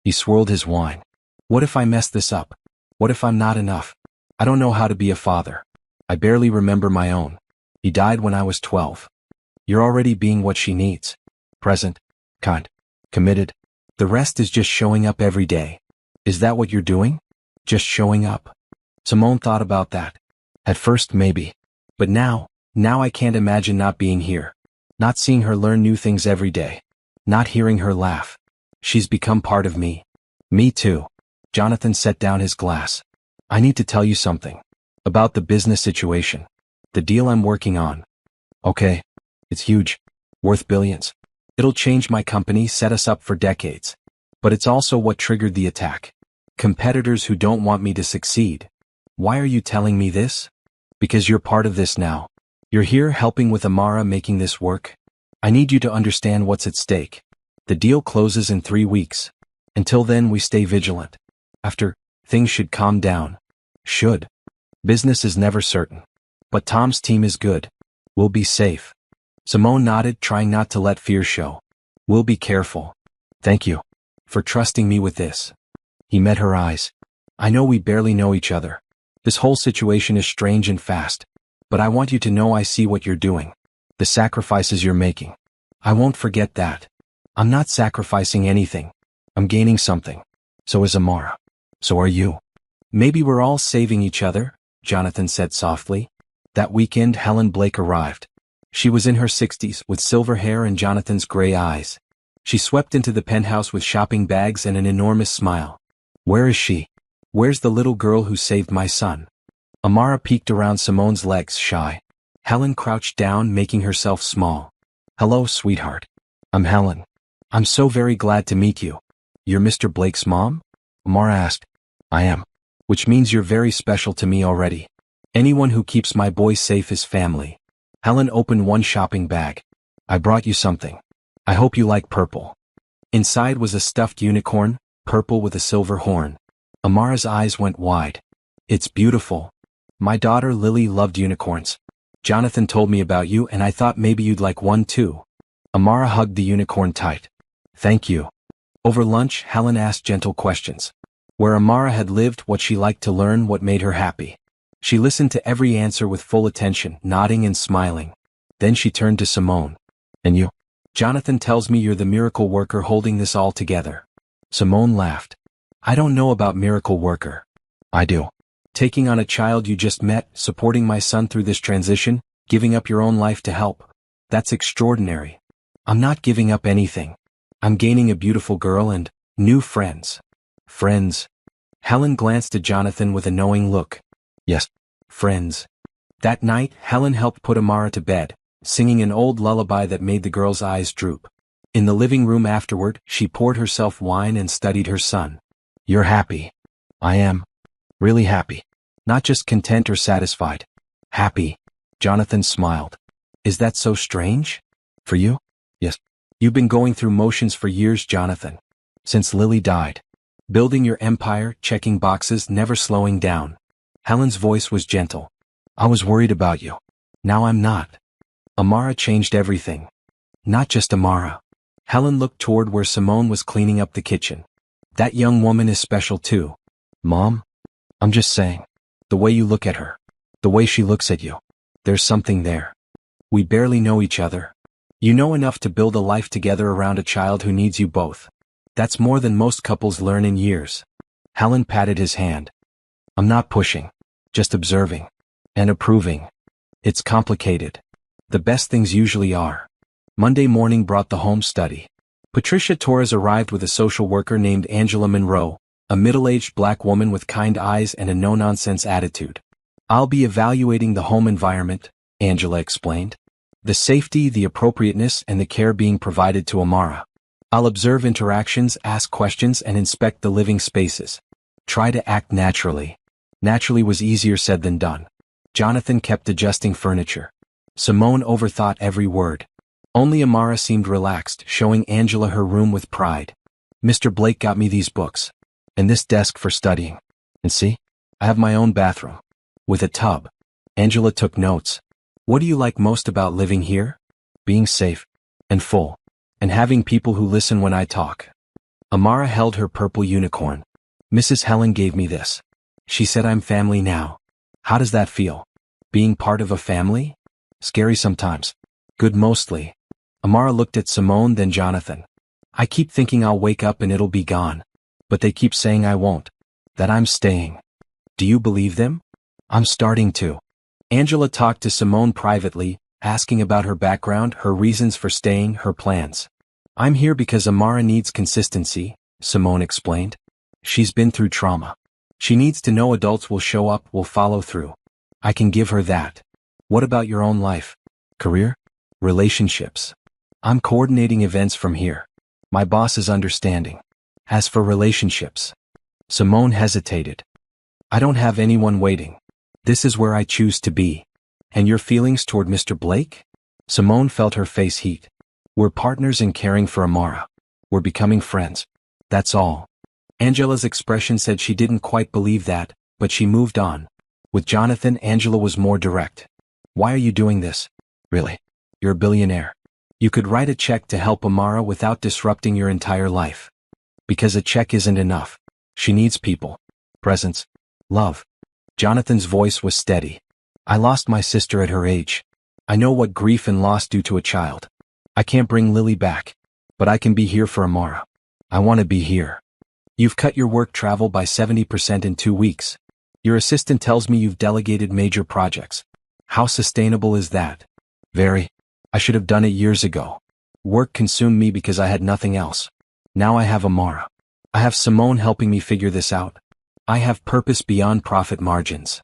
He swirled his wine. What if I mess this up? What if I'm not enough? I don't know how to be a father. I barely remember my own. He died when I was 12. You're already being what she needs. Present. Kind. Committed. The rest is just showing up every day. Is that what you're doing? Just showing up? Simone thought about that. At first, maybe. But now I can't imagine not being here. Not seeing her learn new things every day. Not hearing her laugh. She's become part of me. Me too. Jonathan set down his glass. I need to tell you something. About the business situation. The deal I'm working on. Okay. It's huge. Worth billions. It'll change my company, set us up for decades. But it's also what triggered the attack. Competitors who don't want me to succeed. Why are you telling me this? Because you're part of this now. You're here helping with Amara making this work. I need you to understand what's at stake. The deal closes in 3 weeks. Until then, we stay vigilant. After, things should calm down. Should. Business is never certain. But Tom's team is good. We'll be safe. Simone nodded, trying not to let fear show. We'll be careful. Thank you. For trusting me with this. He met her eyes. I know we barely know each other. This whole situation is strange and fast. But I want you to know I see what you're doing. The sacrifices you're making. I won't forget that. I'm not sacrificing anything. I'm gaining something. So is Amara. So are you. Maybe we're all saving each other, Jonathan said softly. That weekend Helen Blake arrived. She was in her 60s, with silver hair and Jonathan's gray eyes. She swept into the penthouse with shopping bags and an enormous smile. Where is she? Where's the little girl who saved my son? Amara peeked around Simone's legs, shy. Helen crouched down, making herself small. Hello, sweetheart. I'm Helen. I'm so very glad to meet you. You're Mr. Blake's mom? Amara asked. I am. Which means you're very special to me already. Anyone who keeps my boy safe is family. Helen opened one shopping bag. I brought you something. I hope you like purple. Inside was a stuffed unicorn, purple with a silver horn. Amara's eyes went wide. It's beautiful. My daughter Lily loved unicorns. Jonathan told me about you and I thought maybe you'd like one too. Amara hugged the unicorn tight. Thank you. Over lunch, Helen asked gentle questions. Where Amara had lived, what she liked to learn, what made her happy. She listened to every answer with full attention, nodding and smiling. Then she turned to Simone. And you? Jonathan tells me you're the miracle worker holding this all together. Simone laughed. I don't know about miracle worker. I do. Taking on a child you just met, supporting my son through this transition, giving up your own life to help. That's extraordinary. I'm not giving up anything. I'm gaining a beautiful girl and new friends. Friends. Helen glanced at Jonathan with a knowing look. Yes, friends. That night, Helen helped put Amara to bed, singing an old lullaby that made the girl's eyes droop. In the living room afterward, she poured herself wine and studied her son. You're happy. I am. Really happy. Not just content or satisfied. Happy. Jonathan smiled. Is that so strange? For you? Yes. You've been going through motions for years, Jonathan. Since Lily died. Building your empire, checking boxes, never slowing down. Helen's voice was gentle. I was worried about you. Now I'm not. Amara changed everything. Not just Amara. Helen looked toward where Simone was cleaning up the kitchen. That young woman is special too. Mom? I'm just saying. The way you look at her. The way she looks at you. There's something there. We barely know each other. You know enough to build a life together around a child who needs you both. That's more than most couples learn in years. Helen patted his hand. I'm not pushing. Just observing. And approving. It's complicated. The best things usually are. Monday morning brought the home study. Patricia Torres arrived with a social worker named Angela Monroe, a middle-aged black woman with kind eyes and a no-nonsense attitude. I'll be evaluating the home environment, Angela explained. The safety, the appropriateness, and the care being provided to Amara. I'll observe interactions, ask questions, and inspect the living spaces. Try to act naturally. Naturally was easier said than done. Jonathan kept adjusting furniture. Simone overthought every word. Only Amara seemed relaxed, showing Angela her room with pride. Mr. Blake got me these books. And this desk for studying. And see? I have my own bathroom. With a tub. Angela took notes. What do you like most about living here? Being safe. And full. And having people who listen when I talk. Amara held her purple unicorn. Mrs. Helen gave me this. She said I'm family now. How does that feel? Being part of a family? Scary sometimes. Good mostly. Amara looked at Simone then Jonathan. I keep thinking I'll wake up and it'll be gone. But they keep saying I won't. That I'm staying. Do you believe them? I'm starting to. Angela talked to Simone privately, asking about her background, her reasons for staying, her plans. I'm here because Amara needs consistency, Simone explained. She's been through trauma. She needs to know adults will show up, will follow through. I can give her that. What about your own life? Career? Relationships? I'm coordinating events from here. My boss is understanding. As for relationships. Simone hesitated. I don't have anyone waiting. This is where I choose to be. And your feelings toward Mr. Blake? Simone felt her face heat. We're partners in caring for Amara. We're becoming friends. That's all. Angela's expression said she didn't quite believe that, but she moved on. With Jonathan, Angela was more direct. Why are you doing this? Really? You're a billionaire. You could write a check to help Amara without disrupting your entire life. Because a check isn't enough. She needs people. Presence. Love. Jonathan's voice was steady. I lost my sister at her age. I know what grief and loss do to a child. I can't bring Lily back. But I can be here for Amara. I want to be here. You've cut your work travel by 70% in 2 weeks. Your assistant tells me you've delegated major projects. How sustainable is that? Very. I should have done it years ago. Work consumed me because I had nothing else. Now I have Amara. I have Simone helping me figure this out. I have purpose beyond profit margins.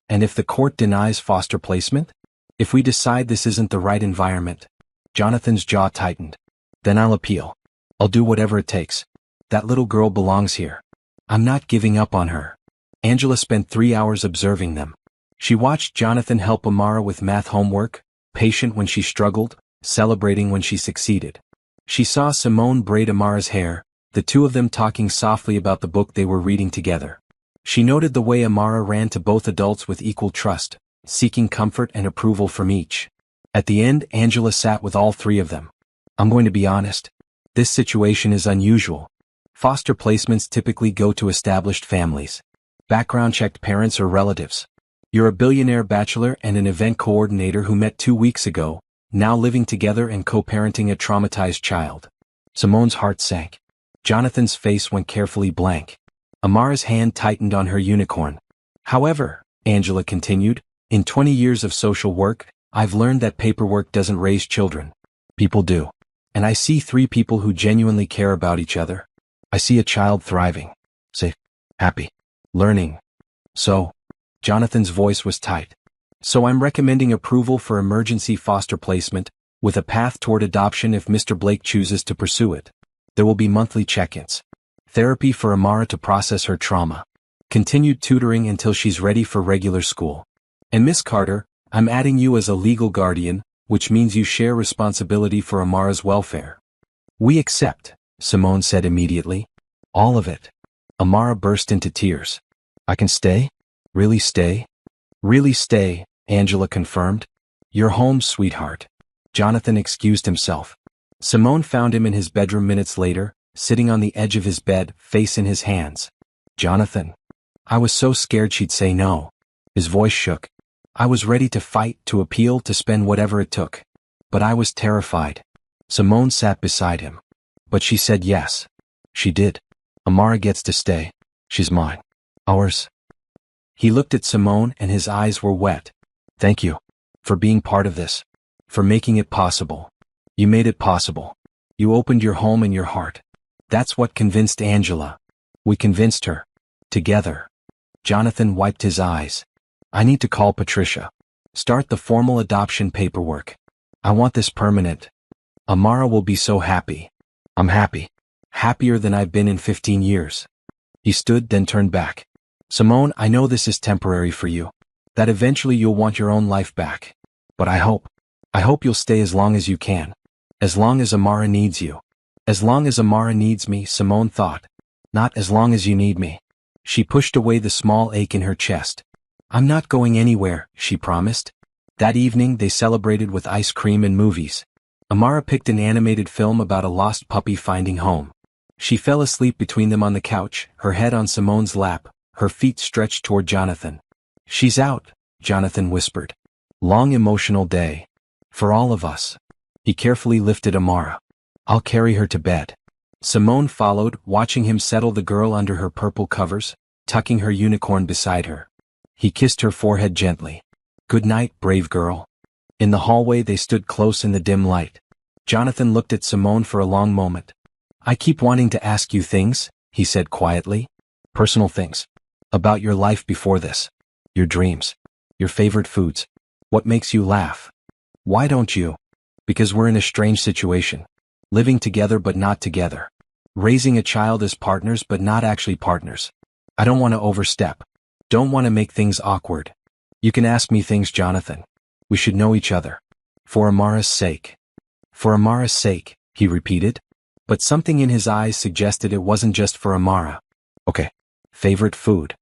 And if the court denies foster placement? If we decide this isn't the right environment? Jonathan's jaw tightened. Then I'll appeal. I'll do whatever it takes. That little girl belongs here. I'm not giving up on her. Angela spent 3 hours observing them. She watched Jonathan help Amara with math homework, patient when she struggled, celebrating when she succeeded. She saw Simone braid Amara's hair, the two of them talking softly about the book they were reading together. She noted the way Amara ran to both adults with equal trust, seeking comfort and approval from each. At the end, Angela sat with all three of them. I'm going to be honest. This situation is unusual. Foster placements typically go to established families. Background-checked parents or relatives. You're a billionaire bachelor and an event coordinator who met 2 weeks ago, now living together and co-parenting a traumatized child. Simone's heart sank. Jonathan's face went carefully blank. Amara's hand tightened on her unicorn. However, Angela continued, in 20 years of social work, I've learned that paperwork doesn't raise children. People do. And I see 3 people who genuinely care about each other. I see a child thriving, safe, happy, learning. So, Jonathan's voice was tight. So I'm recommending approval for emergency foster placement, with a path toward adoption if Mr. Blake chooses to pursue it. There will be monthly check-ins. Therapy for Amara to process her trauma. Continued tutoring until she's ready for regular school. And Miss Carter, I'm adding you as a legal guardian, which means you share responsibility for Amara's welfare. We accept, Simone said immediately. All of it. Amara burst into tears. I can stay? Really stay? Really stay, Angela confirmed. You're home, sweetheart. Jonathan excused himself. Simone found him in his bedroom minutes later, sitting on the edge of his bed, face in his hands. Jonathan. I was so scared she'd say no. His voice shook. I was ready to fight, to appeal, to spend whatever it took. But I was terrified. Simone sat beside him. But she said yes. She did. Amara gets to stay. She's mine. Ours. He looked at Simone and his eyes were wet. Thank you. For being part of this. For making it possible. You made it possible. You opened your home and your heart. That's what convinced Angela. We convinced her. Together. Jonathan wiped his eyes. I need to call Patricia. Start the formal adoption paperwork. I want this permanent. Amara will be so happy. I'm happy. Happier than I've been in 15 years. He stood, then turned back. Simone, I know this is temporary for you. That eventually you'll want your own life back. But I hope you'll stay as long as you can. As long as Amara needs you. As long as Amara needs me, Simone thought. Not as long as you need me. She pushed away the small ache in her chest. I'm not going anywhere, she promised. That evening they celebrated with ice cream and movies. Amara picked an animated film about a lost puppy finding home. She fell asleep between them on the couch, her head on Simone's lap, her feet stretched toward Jonathan. She's out, Jonathan whispered. Long emotional day. For all of us. He carefully lifted Amara. I'll carry her to bed. Simone followed, watching him settle the girl under her purple covers, tucking her unicorn beside her. He kissed her forehead gently. Good night, brave girl. In the hallway they stood close in the dim light. Jonathan looked at Simone for a long moment. I keep wanting to ask you things, he said quietly. Personal things. About your life before this. Your dreams. Your favorite foods. What makes you laugh? Why don't you? Because we're in a strange situation. Living together but not together. Raising a child as partners but not actually partners. I don't want to overstep. Don't want to make things awkward. You can ask me things, Jonathan. We should know each other. For Amara's sake. For Amara's sake, he repeated. But something in his eyes suggested it wasn't just for Amara. Okay. Favorite food.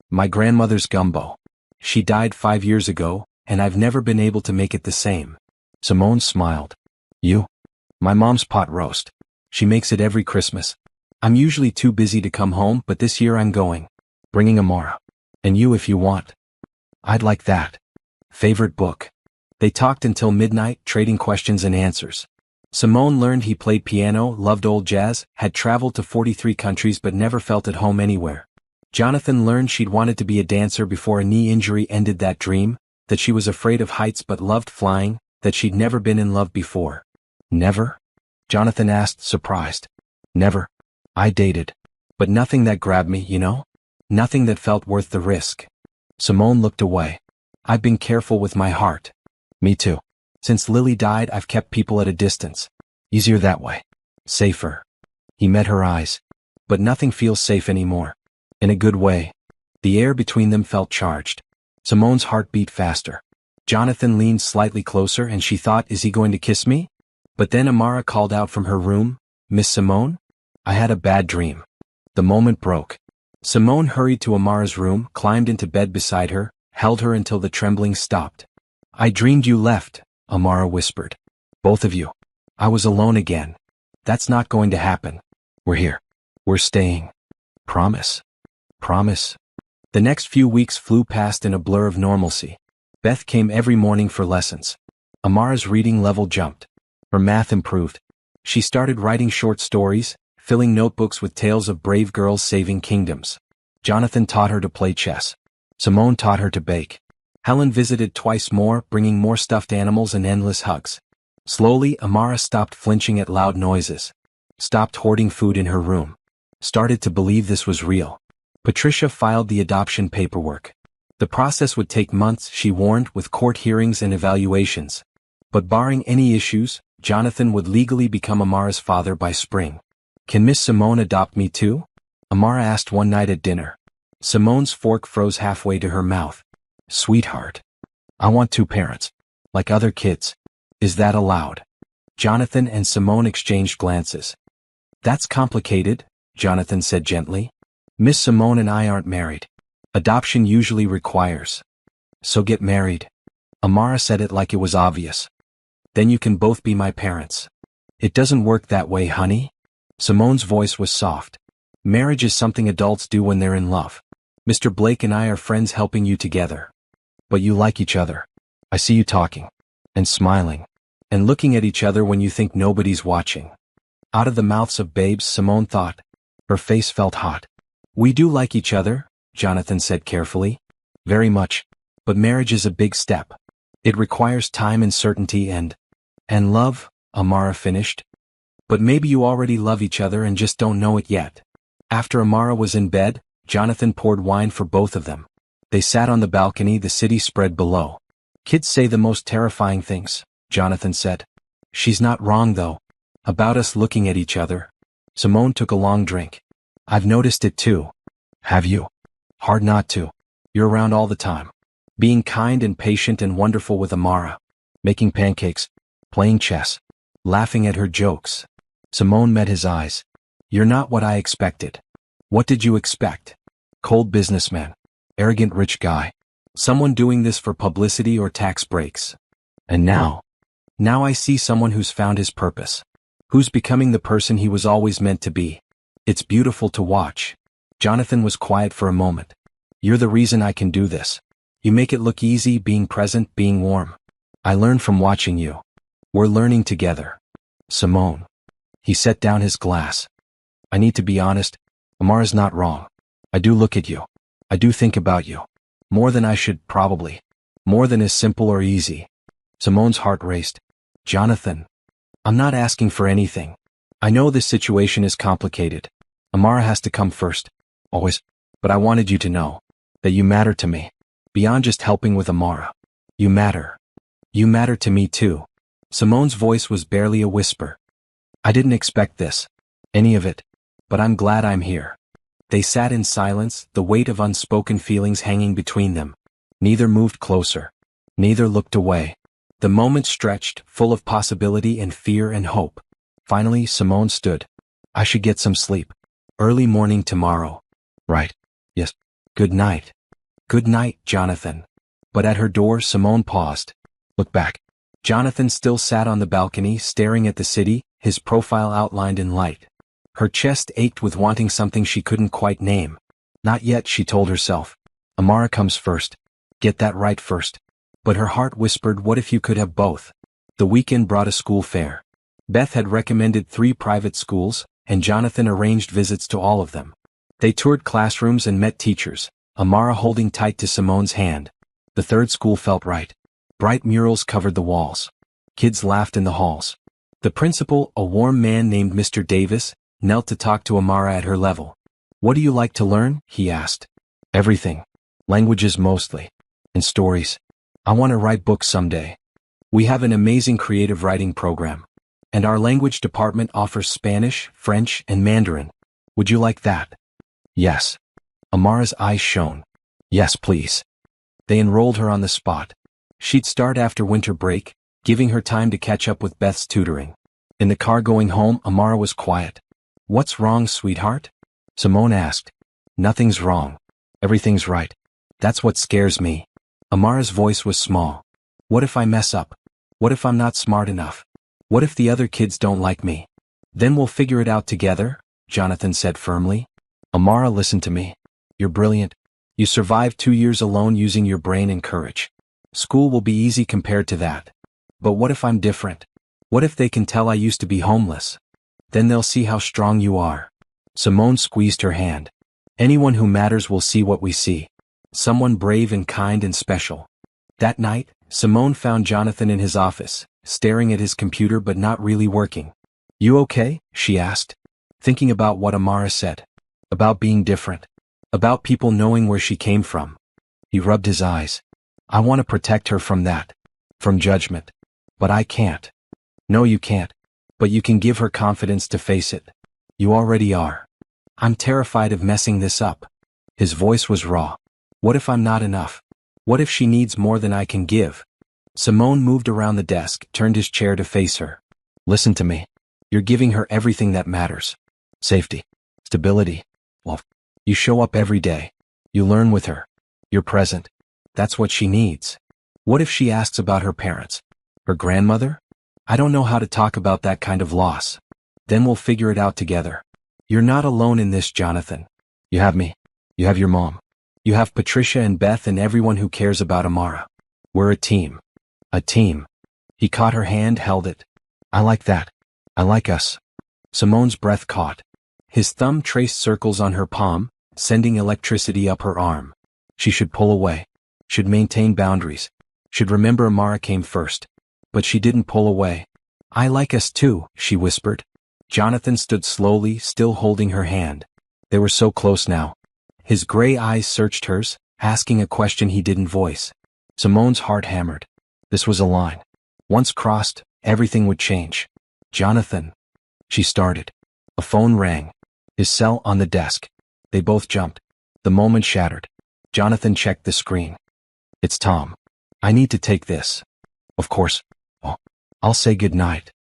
My grandmother's gumbo. She died 5 years ago, and I've never been able to make it the same. Simone smiled. You? My mom's pot roast. She makes it every Christmas. I'm usually too busy to come home, but this year I'm going. Bringing Amara. And you if you want. I'd like that. Favorite book. They talked until midnight, trading questions and answers. Simone learned he played piano, loved old jazz, had traveled to 43 countries but never felt at home anywhere. Jonathan learned she'd wanted to be a dancer before a knee injury ended that dream, that she was afraid of heights but loved flying, that she'd never been in love before. Never? Jonathan asked, surprised. Never. I dated. But nothing that grabbed me, you know? Nothing that felt worth the risk. Simone looked away. I've been careful with my heart. Me too. Since Lily died, I've kept people at a distance. Easier that way. Safer. He met her eyes. But nothing feels safe anymore. In a good way. The air between them felt charged. Simone's heart beat faster. Jonathan leaned slightly closer and she thought, is he going to kiss me? But then Amara called out from her room, Miss Simone? I had a bad dream. The moment broke. Simone hurried to Amara's room, climbed into bed beside her, held her until the trembling stopped. I dreamed you left, Amara whispered. Both of you. I was alone again. That's not going to happen. We're here. We're staying. Promise. Promise. The next few weeks flew past in a blur of normalcy. Beth came every morning for lessons. Amara's reading level jumped. Her math improved. She started writing short stories, filling notebooks with tales of brave girls saving kingdoms. Jonathan taught her to play chess. Simone taught her to bake. Helen visited twice more, bringing more stuffed animals and endless hugs. Slowly, Amara stopped flinching at loud noises. Stopped hoarding food in her room. Started to believe this was real. Patricia filed the adoption paperwork. The process would take months, she warned, with court hearings and evaluations. But barring any issues, Jonathan would legally become Amara's father by spring. "Can Miss Simone adopt me too?" Amara asked one night at dinner. Simone's fork froze halfway to her mouth. "Sweetheart, I want two parents. Like other kids. Is that allowed?" Jonathan and Simone exchanged glances. "That's complicated," Jonathan said gently. "Miss Simone and I aren't married. Adoption usually requires. So get married." Amara said it like it was obvious. "Then you can both be my parents." "It doesn't work that way, honey." Simone's voice was soft. "Marriage is something adults do when they're in love. Mr. Blake and I are friends helping you together. But you like each other. I see you talking. And smiling. And looking at each other when you think nobody's watching." Out of the mouths of babes, Simone thought. Her face felt hot. "We do like each other," Jonathan said carefully. "Very much. But marriage is a big step. It requires time and certainty and love," Amara finished. "But maybe you already love each other and just don't know it yet." After Amara was in bed, Jonathan poured wine for both of them. They sat on the balcony, the city spread below. "Kids say the most terrifying things," Jonathan said. "She's not wrong though. About us looking at each other." Simone took a long drink. "I've noticed it too." "Have you?" "Hard not to. You're around all the time. Being kind and patient and wonderful with Amara. Making pancakes. Playing chess. Laughing at her jokes." Simone met his eyes. "You're not what I expected." "What did you expect?" "Cold businessman. Arrogant rich guy. Someone doing this for publicity or tax breaks. And now I see someone who's found his purpose. Who's becoming the person he was always meant to be. It's beautiful to watch." Jonathan was quiet for a moment. "You're the reason I can do this. You make it look easy, being present, being warm. I learn from watching you. We're learning together." "Simone." He set down his glass. "I need to be honest. Amara's not wrong. I do look at you. I do think about you. More than I should, probably. More than is simple or easy." Simone's heart raced. "Jonathan, I'm not asking for anything. I know this situation is complicated. Amara has to come first. Always. But I wanted you to know that you matter to me. Beyond just helping with Amara. You matter. You matter to me too." Simone's voice was barely a whisper. "I didn't expect this. Any of it. But I'm glad I'm here." They sat in silence, the weight of unspoken feelings hanging between them. Neither moved closer. Neither looked away. The moment stretched, full of possibility and fear and hope. Finally, Simone stood. "I should get some sleep. Early morning tomorrow." "Right. Yes. Good night." "Good night, Jonathan." But at her door, Simone paused. "Look back." Jonathan still sat on the balcony, staring at the city, his profile outlined in light. Her chest ached with wanting something she couldn't quite name. Not yet, she told herself. Amara comes first. Get that right first. But her heart whispered, what if you could have both? The weekend brought a school fair. Beth had recommended 3 private schools, and Jonathan arranged visits to all of them. They toured classrooms and met teachers, Amara holding tight to Simone's hand. The 3rd school felt right. Bright murals covered the walls. Kids laughed in the halls. The principal, a warm man named Mr. Davis, knelt to talk to Amara at her level. What do you like to learn? He asked. Everything. Languages mostly. And stories. I want to write books someday. We have an amazing creative writing program. And our language department offers Spanish, French, and Mandarin. Would you like that? Yes. Amara's eyes shone. Yes, please. They enrolled her on the spot. She'd start after winter break, giving her time to catch up with Beth's tutoring. In the car going home, Amara was quiet. What's wrong, sweetheart? Simone asked. Nothing's wrong. Everything's right. That's what scares me. Amara's voice was small. What if I mess up? What if I'm not smart enough? What if the other kids don't like me? Then we'll figure it out together, Jonathan said firmly. Amara, listen to me. You're brilliant. You survived 2 years alone using your brain and courage. School will be easy compared to that. But what if I'm different? What if they can tell I used to be homeless? Then they'll see how strong you are. Simone squeezed her hand. Anyone who matters will see what we see. Someone brave and kind and special. That night, Simone found Jonathan in his office, staring at his computer but not really working. You okay? She asked, thinking about what Amara said. About being different. About people knowing where she came from. He rubbed his eyes. I want to protect her from that. From judgment. But I can't. No, you can't. But you can give her confidence to face it. You already are. I'm terrified of messing this up. His voice was raw. What if I'm not enough? What if she needs more than I can give? Simone moved around the desk, turned his chair to face her. Listen to me. You're giving her everything that matters. Safety. Stability. Well, you show up every day. You learn with her. You're present. That's what she needs. What if she asks about her parents? Her grandmother? I don't know how to talk about that kind of loss. Then we'll figure it out together. You're not alone in this, Jonathan. You have me. You have your mom. You have Patricia and Beth and everyone who cares about Amara. We're a team. A team. He caught her hand, held it. I like that. I like us. Simone's breath caught. His thumb traced circles on her palm, sending electricity up her arm. She should pull away. Should maintain boundaries. Should remember Amara came first. But she didn't pull away. I like us too, she whispered. Jonathan stood slowly, still holding her hand. They were so close now. His gray eyes searched hers, asking a question he didn't voice. Simone's heart hammered. This was a line. Once crossed, everything would change. Jonathan. She started. A phone rang. His cell on the desk. They both jumped. The moment shattered. Jonathan checked the screen. It's Tom. I need to take this. Of course. Oh, I'll say goodnight.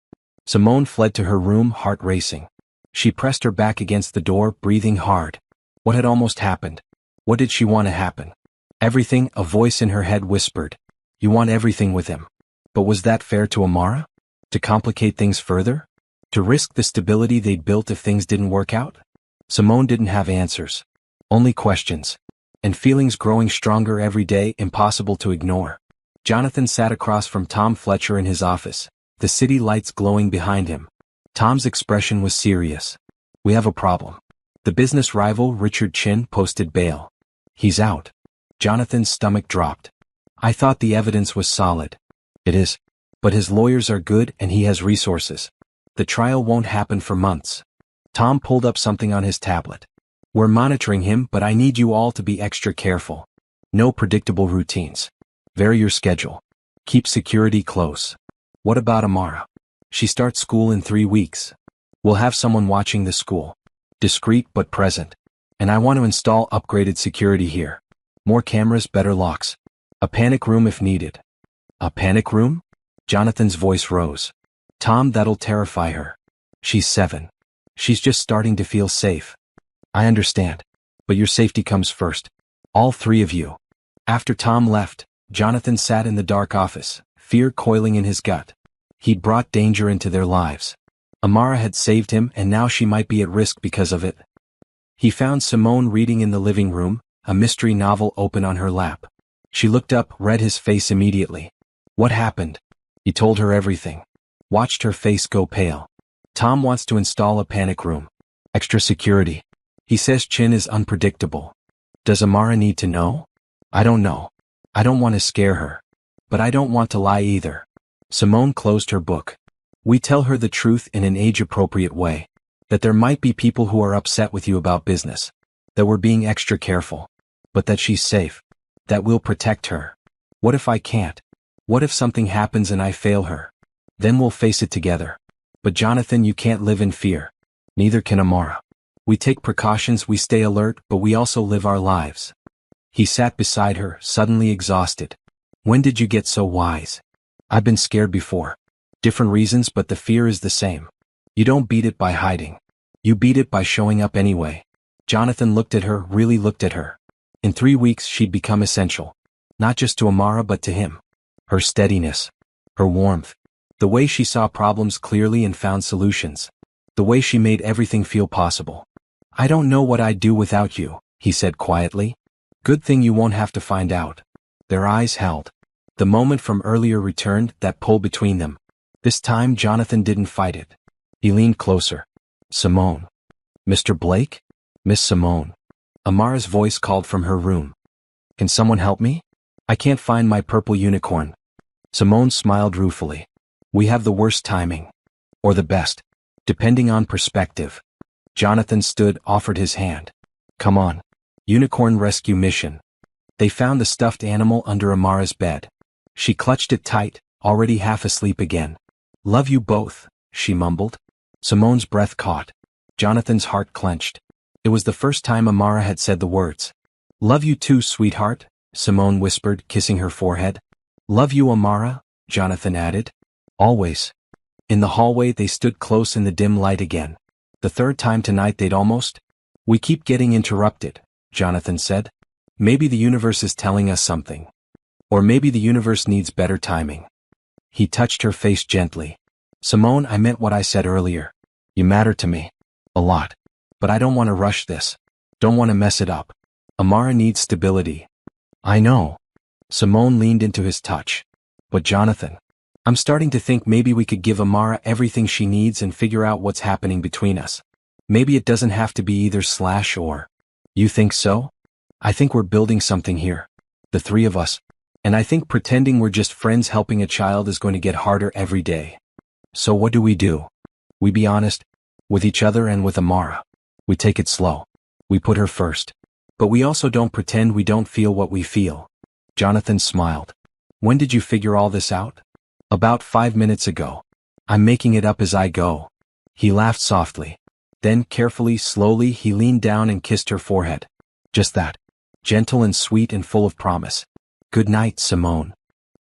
Simone fled to her room, heart racing. She pressed her back against the door, breathing hard. What had almost happened? What did she want to happen? Everything, a voice in her head whispered. You want everything with him. But was that fair to Amara? To complicate things further? To risk the stability they'd built if things didn't work out? Simone didn't have answers. Only questions. And feelings growing stronger every day, impossible to ignore. Jonathan sat across from Tom Fletcher in his office, the city lights glowing behind him. Tom's expression was serious. We have a problem. The business rival Richard Chin posted bail. He's out. Jonathan's stomach dropped. I thought the evidence was solid. It is. But his lawyers are good and he has resources. The trial won't happen for months. Tom pulled up something on his tablet. We're monitoring him, but I need you all to be extra careful. No predictable routines. Vary your schedule. Keep security close. What about Amara? She starts school in 3 weeks. We'll have someone watching the school. Discreet but present. And I want to install upgraded security here. More cameras, better locks. A panic room if needed. A panic room? Jonathan's voice rose. Tom, that'll terrify her. She's 7. She's just starting to feel safe. I understand. But your safety comes first. All 3 of you. After Tom left, Jonathan sat in the dark office, fear coiling in his gut. He'd brought danger into their lives. Amara had saved him and now she might be at risk because of it. He found Simone reading in the living room, a mystery novel open on her lap. She looked up, read his face immediately. What happened? He told her everything. Watched her face go pale. Tom wants to install a panic room. Extra security. He says Chin is unpredictable. Does Amara need to know? I don't know. I don't want to scare her. But I don't want to lie either. Simone closed her book. We tell her the truth in an age-appropriate way. That there might be people who are upset with you about business. That we're being extra careful. But that she's safe. That we'll protect her. What if I can't? What if something happens and I fail her? Then we'll face it together. But Jonathan, you can't live in fear. Neither can Amara. We take precautions, we stay alert, but we also live our lives. He sat beside her, suddenly exhausted. When did you get so wise? I've been scared before. Different reasons, but the fear is the same. You don't beat it by hiding. You beat it by showing up anyway. Jonathan looked at her, really looked at her. In 3 weeks she'd become essential. Not just to Amara but to him. Her steadiness. Her warmth. The way she saw problems clearly and found solutions. The way she made everything feel possible. I don't know what I'd do without you, he said quietly. Good thing you won't have to find out. Their eyes held. The moment from earlier returned, that pull between them. This time Jonathan didn't fight it. He leaned closer. Simone. Mr. Blake? Miss Simone. Amara's voice called from her room. Can someone help me? I can't find my purple unicorn. Simone smiled ruefully. We have the worst timing. Or the best. Depending on perspective. Jonathan stood, offered his hand. Come on. Unicorn rescue mission. They found the stuffed animal under Amara's bed. She clutched it tight, already half asleep again. Love you both, she mumbled. Simone's breath caught. Jonathan's heart clenched. It was the first time Amara had said the words. Love you too, sweetheart, Simone whispered, kissing her forehead. Love you, Amara, Jonathan added. Always. In the hallway they stood close in the dim light again. The third time tonight they'd almost. We keep getting interrupted, Jonathan said. Maybe the universe is telling us something. Or maybe the universe needs better timing. He touched her face gently. Simone, I meant what I said earlier. You matter to me. A lot. But I don't want to rush this. Don't want to mess it up. Amara needs stability. I know. Simone leaned into his touch. But Jonathan, I'm starting to think maybe we could give Amara everything she needs and figure out what's happening between us. Maybe it doesn't have to be either/or. You think so? I think we're building something here. The three of us. And I think pretending we're just friends helping a child is going to get harder every day. So what do? We be honest. With each other and with Amara. We take it slow. We put her first. But we also don't pretend we don't feel what we feel. Jonathan smiled. When did you figure all this out? About 5 minutes ago. I'm making it up as I go. He laughed softly. Then carefully, slowly, he leaned down and kissed her forehead. Just that. Gentle and sweet and full of promise. Good night, Simone.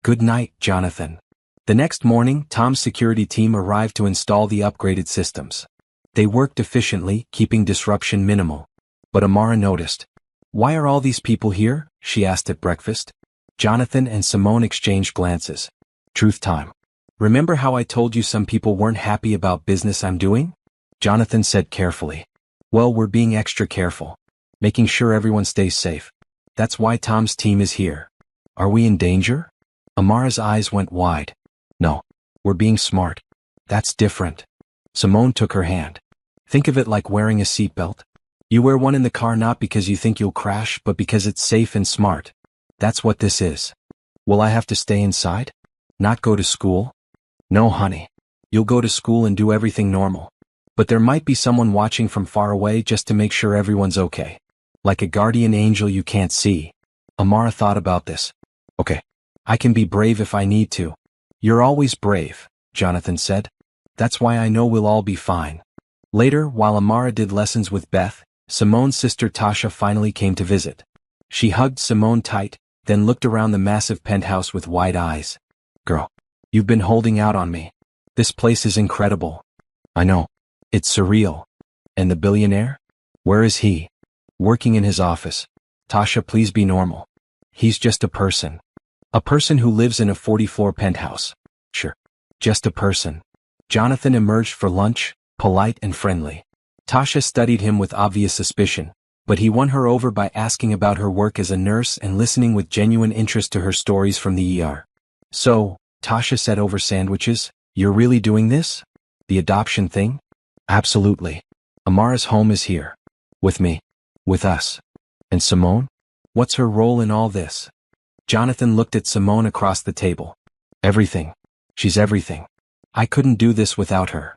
Good night, Jonathan. The next morning, Tom's security team arrived to install the upgraded systems. They worked efficiently, keeping disruption minimal. But Amara noticed. Why are all these people here? She asked at breakfast. Jonathan and Simone exchanged glances. Truth time. Remember how I told you some people weren't happy about business I'm doing? Jonathan said carefully. Well, we're being extra careful. Making sure everyone stays safe. That's why Tom's team is here. Are we in danger? Amara's eyes went wide. No. We're being smart. That's different. Simone took her hand. Think of it like wearing a seatbelt. You wear one in the car not because you think you'll crash, but because it's safe and smart. That's what this is. Will I have to stay inside? Not go to school? No, honey. You'll go to school and do everything normal. But there might be someone watching from far away just to make sure everyone's okay. Like a guardian angel you can't see. Amara thought about this. Okay. I can be brave if I need to. You're always brave, Jonathan said. That's why I know we'll all be fine. Later, while Amara did lessons with Beth, Simone's sister Tasha finally came to visit. She hugged Simone tight, then looked around the massive penthouse with wide eyes. Girl, you've been holding out on me. This place is incredible. I know. It's surreal. And the billionaire? Where is he? Working in his office. Tasha, please be normal. He's just a person. A person who lives in a 40-floor penthouse. Sure. Just a person. Jonathan emerged for lunch, polite and friendly. Tasha studied him with obvious suspicion, but he won her over by asking about her work as a nurse and listening with genuine interest to her stories from the ER. So, Tasha said over sandwiches, you're really doing this? The adoption thing? Absolutely. Amara's home is here. With me. With us. And Simone? What's her role in all this? Jonathan looked at Simone across the table. Everything. She's everything. I couldn't do this without her.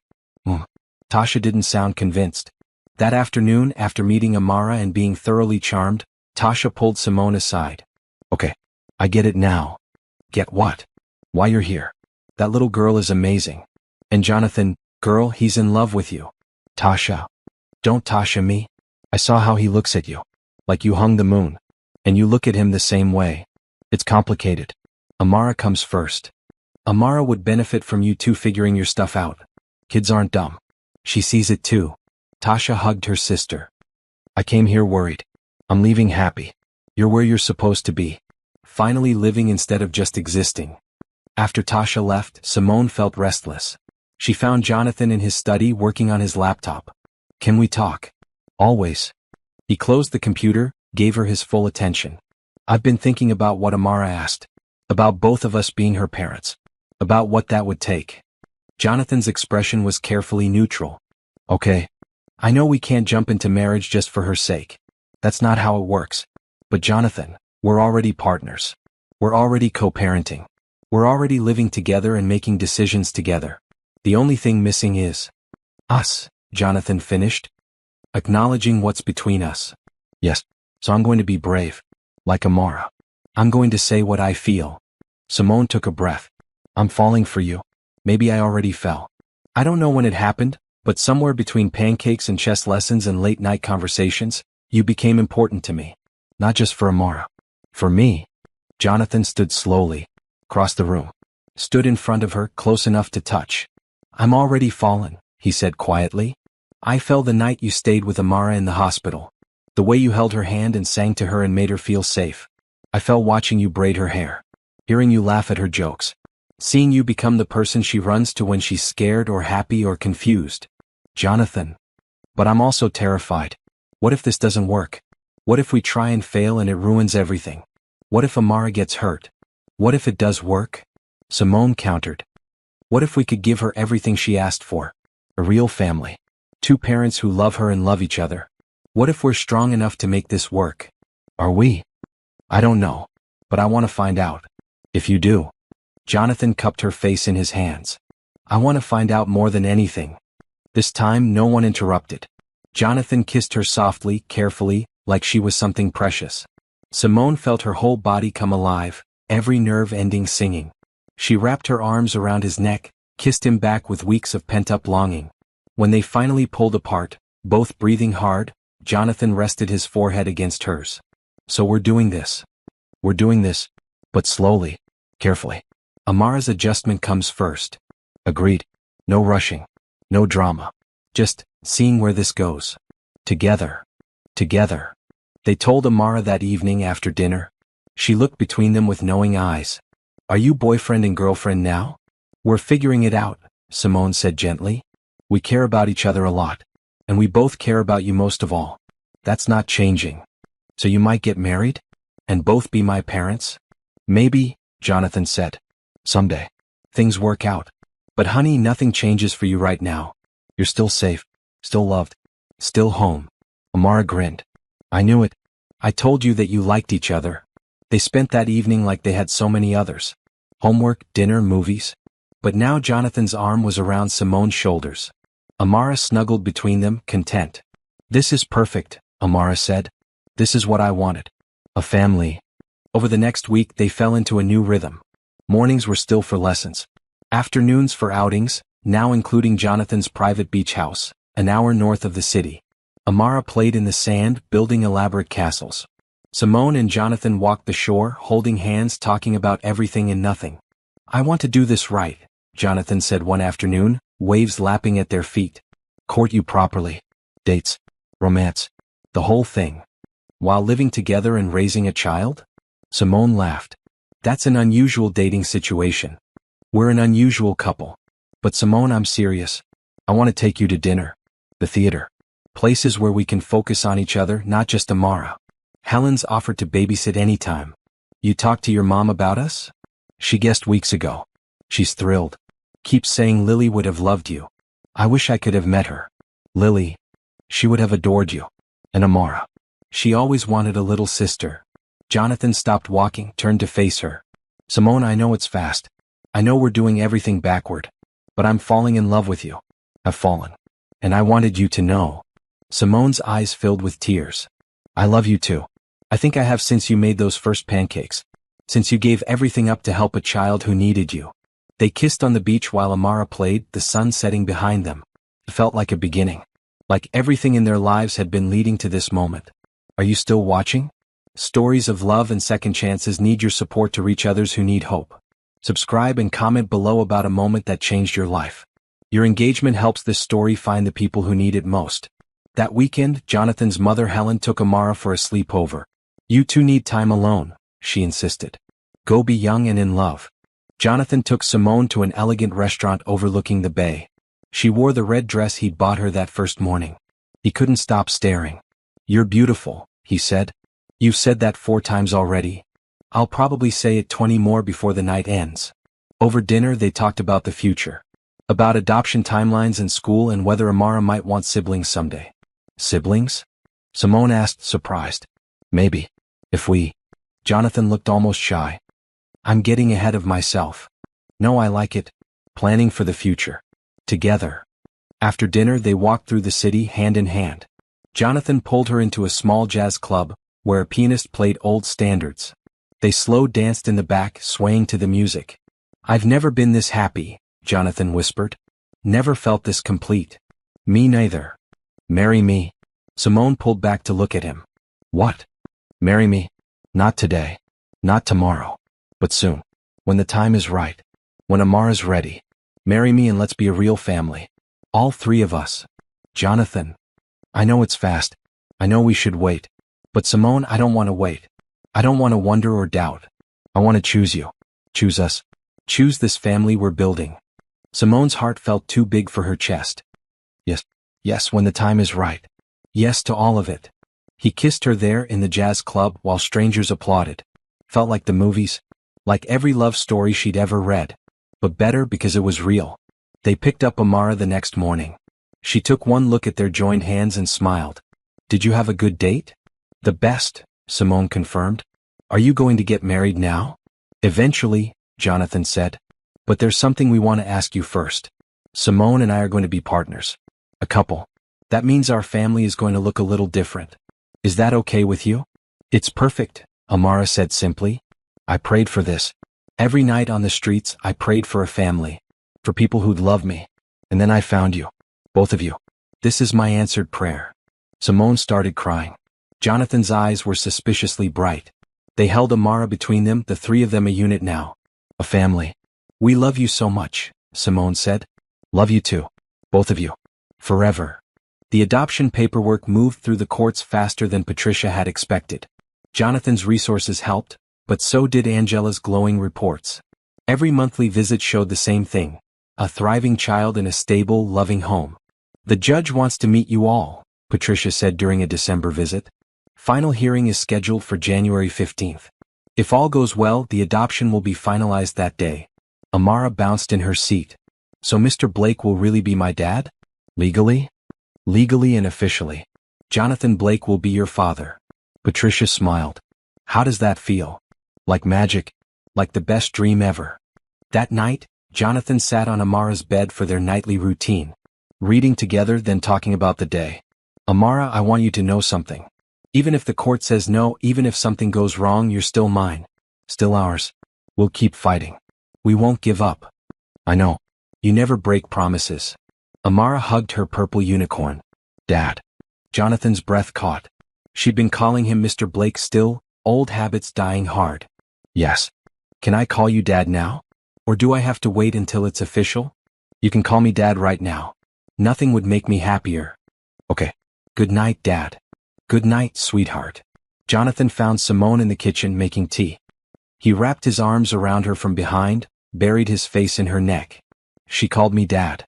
Tasha didn't sound convinced. That afternoon, after meeting Amara and being thoroughly charmed, Tasha pulled Simone aside. Okay. I get it now. Get what? Why you're here. That little girl is amazing. And Jonathan, girl, he's in love with you. Tasha. Don't Tasha me. I saw how he looks at you. Like you hung the moon. And you look at him the same way. It's complicated. Amara comes first. Amara would benefit from you two figuring your stuff out. Kids aren't dumb. She sees it too. Tasha hugged her sister. I came here worried. I'm leaving happy. You're where you're supposed to be. Finally living instead of just existing. After Tasha left, Simone felt restless. She found Jonathan in his study working on his laptop. Can we talk? Always. He closed the computer, gave her his full attention. I've been thinking about what Amara asked. About both of us being her parents. About what that would take. Jonathan's expression was carefully neutral. Okay. I know we can't jump into marriage just for her sake. That's not how it works. But Jonathan, we're already partners. We're already co-parenting. We're already living together and making decisions together. The only thing missing is us, Jonathan finished, acknowledging what's between us. Yes, so I'm going to be brave. Like Amara. I'm going to say what I feel. Simone took a breath. I'm falling for you. Maybe I already fell. I don't know when it happened, but somewhere between pancakes and chess lessons and late-night conversations, you became important to me. Not just for Amara. For me. Jonathan stood slowly, across the room. Stood in front of her, close enough to touch. I'm already fallen, he said quietly. I fell the night you stayed with Amara in the hospital. The way you held her hand and sang to her and made her feel safe. I fell watching you braid her hair. Hearing you laugh at her jokes. Seeing you become the person she runs to when she's scared or happy or confused. Jonathan. But I'm also terrified. What if this doesn't work? What if we try and fail and it ruins everything? What if Amara gets hurt? What if it does work? Simone countered. What if we could give her everything she asked for? A real family. 2 parents who love her and love each other. What if we're strong enough to make this work? Are we? I don't know. But I want to find out. If you do. Jonathan cupped her face in his hands. I want to find out more than anything. This time no one interrupted. Jonathan kissed her softly, carefully, like she was something precious. Simone felt her whole body come alive, every nerve ending singing. She wrapped her arms around his neck, kissed him back with weeks of pent-up longing. When they finally pulled apart, both breathing hard, Jonathan rested his forehead against hers. So we're doing this. We're doing this, but slowly, carefully. Amara's adjustment comes first. Agreed. No rushing. No drama. Just seeing where this goes. Together. Together. They told Amara that evening after dinner. She looked between them with knowing eyes. Are you boyfriend and girlfriend now? We're figuring it out, Simone said gently. We care about each other a lot. And we both care about you most of all. That's not changing. So you might get married? And both be my parents? Maybe, Jonathan said. Someday. Things work out. But honey, nothing changes for you right now. You're still safe. Still loved. Still home. Amara grinned. I knew it. I told you that you liked each other. They spent that evening like they had so many others. Homework, dinner, movies. But now Jonathan's arm was around Simone's shoulders. Amara snuggled between them, content. This is perfect, Amara said. This is what I wanted. A family. Over the next week they fell into a new rhythm. Mornings were still for lessons. Afternoons for outings, now including Jonathan's private beach house, an hour north of the city. Amara played in the sand, building elaborate castles. Simone and Jonathan walked the shore, holding hands, talking about everything and nothing. I want to do this right, Jonathan said one afternoon, waves lapping at their feet. Court you properly. Dates. Romance. The whole thing. While living together and raising a child? Simone laughed. That's an unusual dating situation. We're an unusual couple. But Simone, I'm serious. I want to take you to dinner. The theater. Places where we can focus on each other, not just Amara. Helen's offered to babysit anytime. You talked to your mom about us? She guessed weeks ago. She's thrilled. Keeps saying Lily would have loved you. I wish I could have met her. Lily. She would have adored you. And Amara. She always wanted a little sister. Jonathan stopped walking, turned to face her. Simone, I know it's fast. I know we're doing everything backward. But I'm falling in love with you. I've fallen. And I wanted you to know. Simone's eyes filled with tears. I love you too. I think I have since you made those first pancakes. Since you gave everything up to help a child who needed you. They kissed on the beach while Amara played, the sun setting behind them. It felt like a beginning. Like everything in their lives had been leading to this moment. Are you still watching? Stories of love and second chances need your support to reach others who need hope. Subscribe and comment below about a moment that changed your life. Your engagement helps this story find the people who need it most. That weekend, Jonathan's mother Helen took Amara for a sleepover. You two need time alone, she insisted. Go be young and in love. Jonathan took Simone to an elegant restaurant overlooking the bay. She wore the red dress he'd bought her that first morning. He couldn't stop staring. You're beautiful, he said. You've said that 4 times already. I'll probably say it 20 more before the night ends. Over dinner they talked about the future. About adoption timelines in school and whether Amara might want siblings someday. Siblings? Simone asked, surprised. Maybe. If we... Jonathan looked almost shy. I'm getting ahead of myself. No, I like it. Planning for the future. Together. After dinner they walked through the city hand in hand. Jonathan pulled her into a small jazz club, where a pianist played old standards. They slow danced in the back, swaying to the music. I've never been this happy, Jonathan whispered. Never felt this complete. Me neither. Marry me. Simone pulled back to look at him. What? Marry me? Not today. Not tomorrow. But soon. When the time is right. When Amara's ready. Marry me and let's be a real family. All three of us. Jonathan. I know it's fast. I know we should wait. But Simone, I don't want to wait. I don't want to wonder or doubt. I want to choose you. Choose us. Choose this family we're building. Simone's heart felt too big for her chest. Yes. Yes, when the time is right. Yes to all of it. He kissed her there in the jazz club while strangers applauded. Felt like the movies. Like every love story she'd ever read. But better because it was real. They picked up Amara the next morning. She took one look at their joined hands and smiled. Did you have a good date? The best, Simone confirmed. Are you going to get married now? Eventually, Jonathan said. But there's something we want to ask you first. Simone and I are going to be partners. A couple. That means our family is going to look a little different. Is that okay with you? It's perfect, Amara said simply. I prayed for this. Every night on the streets I prayed for a family. For people who'd love me. And then I found you. Both of you. This is my answered prayer. Simone started crying. Jonathan's eyes were suspiciously bright. They held Amara between them, the three of them a unit now. A family. We love you so much, Simone said. Love you too. Both of you. Forever. The adoption paperwork moved through the courts faster than Patricia had expected. Jonathan's resources helped, but so did Angela's glowing reports. Every monthly visit showed the same thing. A thriving child in a stable, loving home. The judge wants to meet you all, Patricia said during a December visit. Final hearing is scheduled for January 15th. If all goes well, the adoption will be finalized that day. Amara bounced in her seat. So Mr. Blake will really be my dad? Legally? Legally and officially. Jonathan Blake will be your father. Patricia smiled. How does that feel? Like magic. Like the best dream ever. That night, Jonathan sat on Amara's bed for their nightly routine. Reading together, then talking about the day. Amara, I want you to know something. Even if the court says no, even if something goes wrong, you're still mine. Still ours. We'll keep fighting. We won't give up. I know. You never break promises. Amara hugged her purple unicorn. Dad. Jonathan's breath caught. She'd been calling him Mr. Blake still, old habits dying hard. Yes. Can I call you Dad now? Or do I have to wait until it's official? You can call me Dad right now. Nothing would make me happier. Okay. Good night, Dad. Good night, sweetheart. Jonathan found Simone in the kitchen making tea. He wrapped his arms around her from behind, buried his face in her neck. She called me Dad.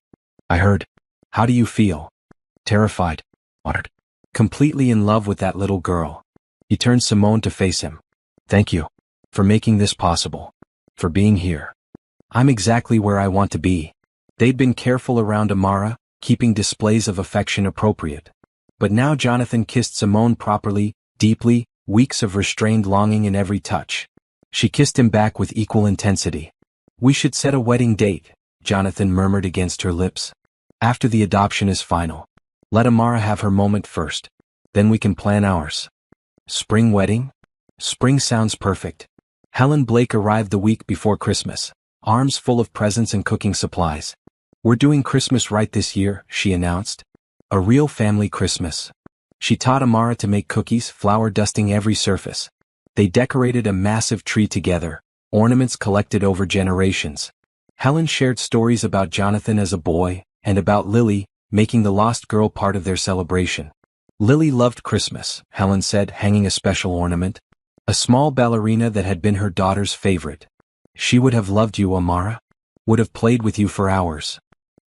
I heard. How do you feel? Terrified. Honored. Completely in love with that little girl. He turned Simone to face him. Thank you. For making this possible. For being here. I'm exactly where I want to be. They'd been careful around Amara, keeping displays of affection appropriate. But now Jonathan kissed Simone properly, deeply, weeks of restrained longing in every touch. She kissed him back with equal intensity. We should set a wedding date, Jonathan murmured against her lips. After the adoption is final. Let Amara have her moment first. Then we can plan ours. Spring wedding? Spring sounds perfect. Helen Blake arrived the week before Christmas, arms full of presents and cooking supplies. We're doing Christmas right this year, she announced. A real family Christmas. She taught Amara to make cookies, flour dusting every surface. They decorated a massive tree together, ornaments collected over generations. Helen shared stories about Jonathan as a boy, and about Lily, making the lost girl part of their celebration. Lily loved Christmas, Helen said, hanging a special ornament. A small ballerina that had been her daughter's favorite. She would have loved you, Amara. Would have played with you for hours.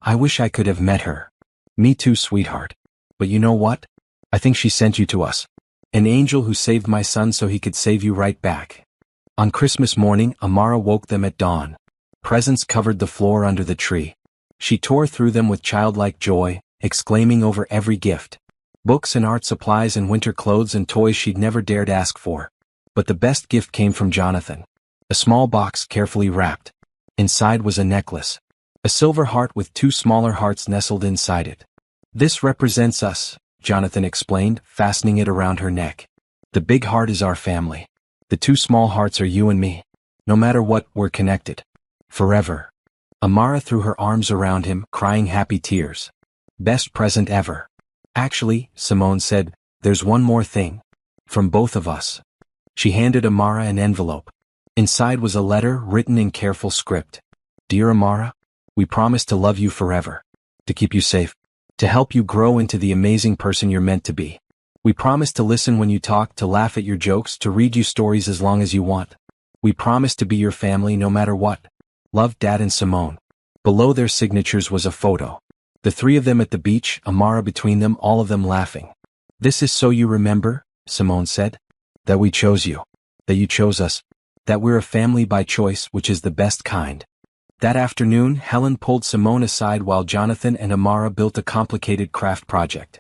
I wish I could have met her. Me too, sweetheart. But you know what? I think she sent you to us. An angel who saved my son so he could save you right back. On Christmas morning, Amara woke them at dawn. Presents covered the floor under the tree. She tore through them with childlike joy, exclaiming over every gift. Books and art supplies and winter clothes and toys she'd never dared ask for. But the best gift came from Jonathan. A small box carefully wrapped. Inside was a necklace. A silver heart with 2 smaller hearts nestled inside it. "This represents us," Jonathan explained, fastening it around her neck. "The big heart is our family. The 2 small hearts are you and me. No matter what, we're connected. Forever." Amara threw her arms around him, crying happy tears. "Best present ever." "Actually," Simone said, "there's one more thing. From both of us." She handed Amara an envelope. Inside was a letter written in careful script. "Dear Amara, we promise to love you forever. To keep you safe. To help you grow into the amazing person you're meant to be. We promise to listen when you talk, to laugh at your jokes, to read you stories as long as you want. We promise to be your family no matter what. Love, Dad and Simone." Below their signatures was a photo. The 3 of them at the beach, Amara between them, all of them laughing. "This is so you remember," Simone said. "That we chose you. That you chose us. That we're a family by choice, which is the best kind." That afternoon, Helen pulled Simone aside while Jonathan and Amara built a complicated craft project.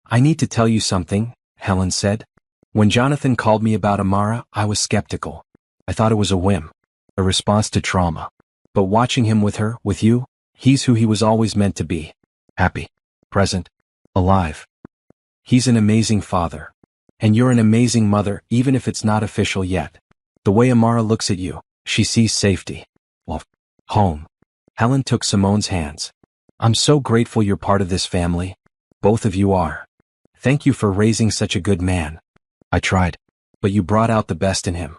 "I need to tell you something," Helen said. "When Jonathan called me about Amara, I was skeptical. I thought it was a whim. A response to trauma. But watching him with her, with you, he's who he was always meant to be. Happy. Present. Alive. He's an amazing father. And you're an amazing mother, even if it's not official yet. The way Amara looks at you, she sees safety. Well, home." Helen took Simone's hands. "I'm so grateful you're part of this family. Both of you are. Thank you for raising such a good man. I tried. But you brought out the best in him.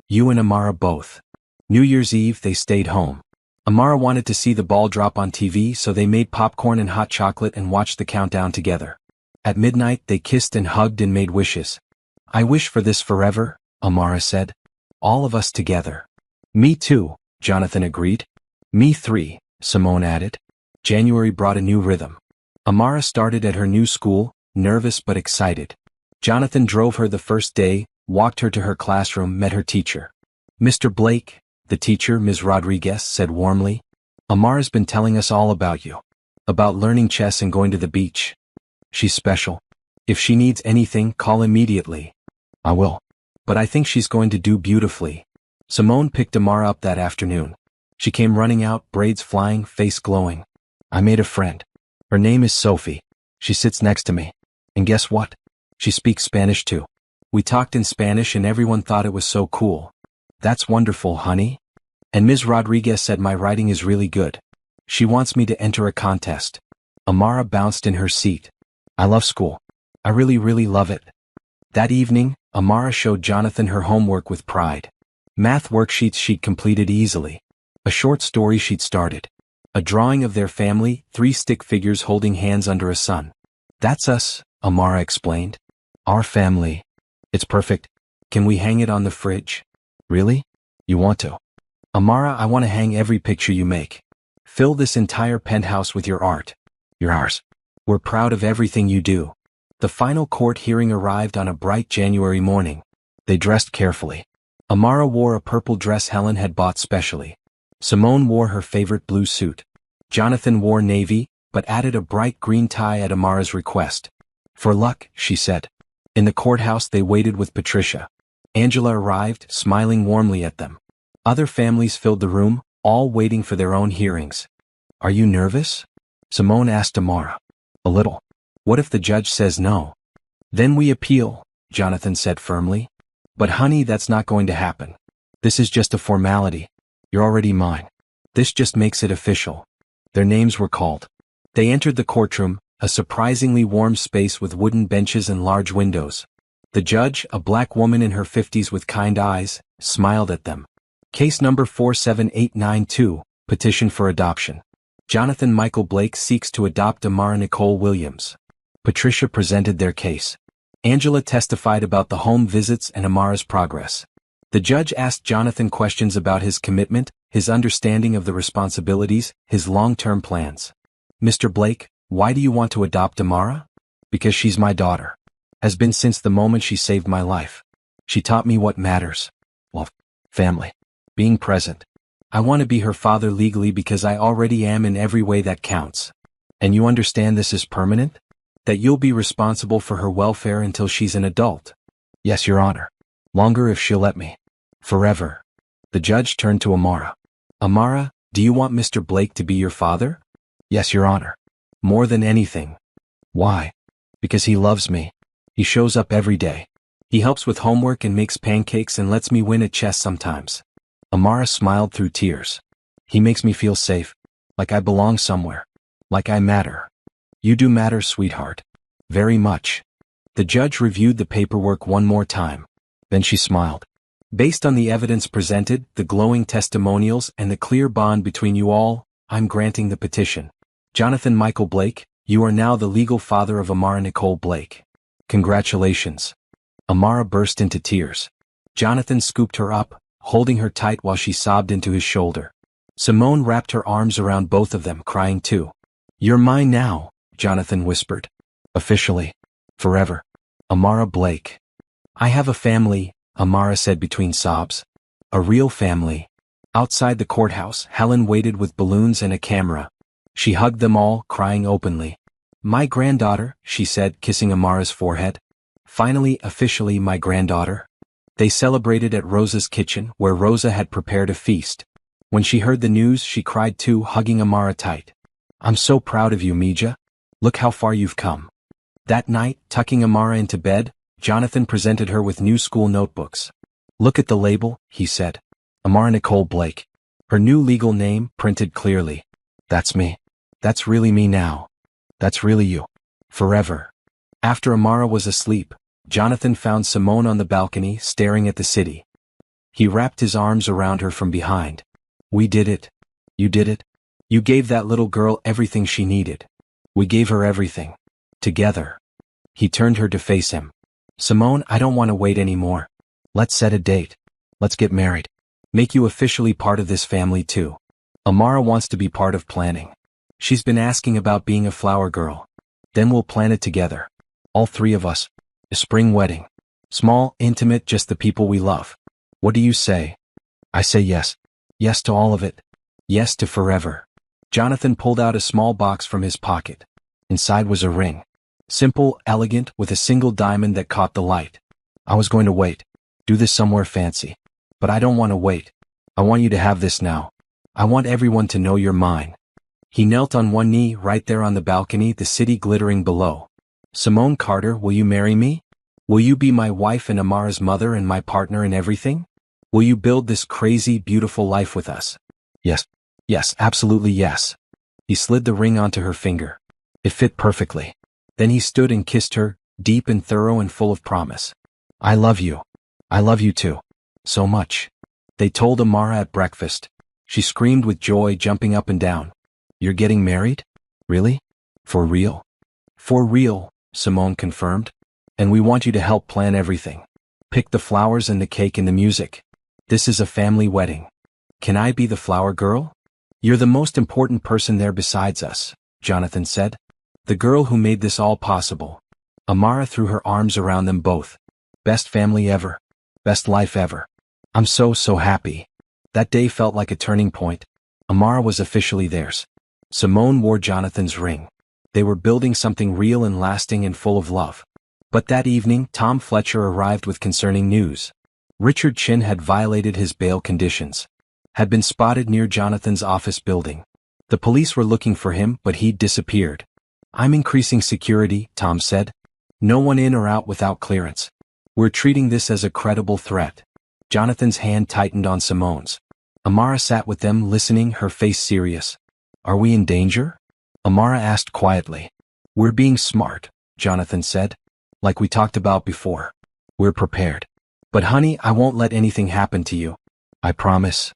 You and Amara both." New Year's Eve, they stayed home. Amara wanted to see the ball drop on TV, so they made popcorn and hot chocolate and watched the countdown together. At midnight, they kissed and hugged and made wishes. "I wish for this forever," Amara said. "All of us together." "Me too," Jonathan agreed. "Me 3, Simone added. January brought a new rhythm. Amara started at her new school, nervous but excited. Jonathan drove her the first day, walked her to her classroom, met her teacher. "Mr. Blake," the teacher, Ms. Rodriguez, said warmly, "Amara's been telling us all about you. About learning chess and going to the beach. She's special. If she needs anything, call immediately." "I will. But I think she's going to do beautifully." Simone picked Amara up that afternoon. She came running out, braids flying, face glowing. "I made a friend. Her name is Sophie. She sits next to me. And guess what? She speaks Spanish too. We talked in Spanish and everyone thought it was so cool." "That's wonderful, honey." And Ms. Rodriguez said my writing is really good. She wants me to enter a contest. Amara bounced in her seat. "I love school. I really love it." That evening, Amara showed Jonathan her homework with pride. Math worksheets she'd completed easily. A short story she'd started. A drawing of their family, 3 stick figures holding hands under a sun. "That's us," Amara explained. "Our family. It's perfect. Can we hang it on the fridge?" "Really? You want to?" "Amara, I want to hang every picture you make. Fill this entire penthouse with your art. You're ours. We're proud of everything you do." The final court hearing arrived on a bright January morning. They dressed carefully. Amara wore a purple dress Helen had bought specially. Simone wore her favorite blue suit. Jonathan wore navy, but added a bright green tie at Amara's request. "For luck," she said. In the courthouse they waited with Patricia. Angela arrived, smiling warmly at them. Other families filled the room, all waiting for their own hearings. "Are you nervous?" Simone asked Amara. "A little. What if the judge says no?" "Then we appeal," Jonathan said firmly. "But honey, that's not going to happen. This is just a formality. You're already mine. This just makes it official." Their names were called. They entered the courtroom, a surprisingly warm space with wooden benches and large windows. The judge, a black woman in her 50s with kind eyes, smiled at them. Case number 47892, petition for adoption. Jonathan Michael Blake seeks to adopt Amara Nicole Williams. Patricia presented their case. Angela testified about the home visits and Amara's progress. The judge asked Jonathan questions about his commitment, his understanding of the responsibilities, his long-term plans. "Mr. Blake, why do you want to adopt Amara?" "Because she's my daughter. Has been since the moment she saved my life. She taught me what matters. Well, Family. Being present. I want to be her father legally because I already am in every way that counts. And you understand this is permanent? That you'll be responsible for her welfare until she's an adult. Yes, Your Honor. Longer if she'll let me. Forever. The judge turned to Amara. Amara, do you want Mr. Blake to be your father? Yes, Your Honor. More than anything. Why? Because he loves me. He shows up every day. He helps with homework and makes pancakes and lets me win at chess sometimes. Amara smiled through tears. He makes me feel safe, like I belong somewhere, like I matter. You do matter, sweetheart. Very much. The judge reviewed the paperwork one more time. Then she smiled. Based on the evidence presented, the glowing testimonials, and the clear bond between you all, I'm granting the petition. Jonathan Michael Blake, you are now the legal father of Amara Nicole Blake. Congratulations. Amara burst into tears. Jonathan scooped her up, holding her tight while she sobbed into his shoulder. Simone wrapped her arms around both of them, crying too. You're mine now, Jonathan whispered. Officially. Forever. Amara Blake. I have a family, Amara said between sobs. A real family. Outside the courthouse, Helen waited with balloons and a camera. She hugged them all, crying openly. My granddaughter, she said, kissing Amara's forehead. Finally, officially my granddaughter. They celebrated at Rosa's kitchen, where Rosa had prepared a feast. When she heard the news, she cried too, hugging Amara tight. I'm so proud of you, Mija. Look how far you've come. That night, tucking Amara into bed, Jonathan presented her with new school notebooks. Look at the label, he said. Amara Nicole Blake. Her new legal name, printed clearly. That's me. That's really me now. That's really you. Forever. After Amara was asleep, Jonathan found Simone on the balcony, staring at the city. He wrapped his arms around her from behind. We did it. You did it. You gave that little girl everything she needed. We gave her everything. Together. He turned her to face him. Simone, I don't want to wait anymore. Let's set a date. Let's get married. Make you officially part of this family too. Amara wants to be part of planning. She's been asking about being a flower girl. Then we'll plan it together. All three of us. A spring wedding. Small, intimate, just the people we love. What do you say? I say yes. Yes to all of it. Yes to forever. Jonathan pulled out a small box from his pocket. Inside was a ring. Simple, elegant, with a single diamond that caught the light. I was going to wait. Do this somewhere fancy. But I don't want to wait. I want you to have this now. I want everyone to know you're mine. He knelt on one knee right there on the balcony, the city glittering below. Simone Carter, will you marry me? Will you be my wife and Amara's mother and my partner in everything? Will you build this crazy, beautiful life with us? Yes. Yes, absolutely yes. He slid the ring onto her finger. It fit perfectly. Then he stood and kissed her, deep and thorough and full of promise. I love you. I love you too. So much. They told Amara at breakfast. She screamed with joy, jumping up and down. You're getting married? Really? For real? For real, Simone confirmed. And we want you to help plan everything. Pick the flowers and the cake and the music. This is a family wedding. Can I be the flower girl? You're the most important person there besides us, Jonathan said. The girl who made this all possible. Amara threw her arms around them both. Best family ever. Best life ever. I'm so happy. That day felt like a turning point. Amara was officially theirs. Simone wore Jonathan's ring. They were building something real and lasting and full of love. But that evening, Tom Fletcher arrived with concerning news. Richard Chin had violated his bail conditions. Had been spotted near Jonathan's office building. The police were looking for him, but he'd disappeared. I'm increasing security, Tom said. No one in or out without clearance. We're treating this as a credible threat. Jonathan's hand tightened on Simone's. Amara sat with them, listening, her face serious. Are we in danger? Amara asked quietly. We're being smart, Jonathan said. Like we talked about before. We're prepared. But honey, I won't let anything happen to you. I promise.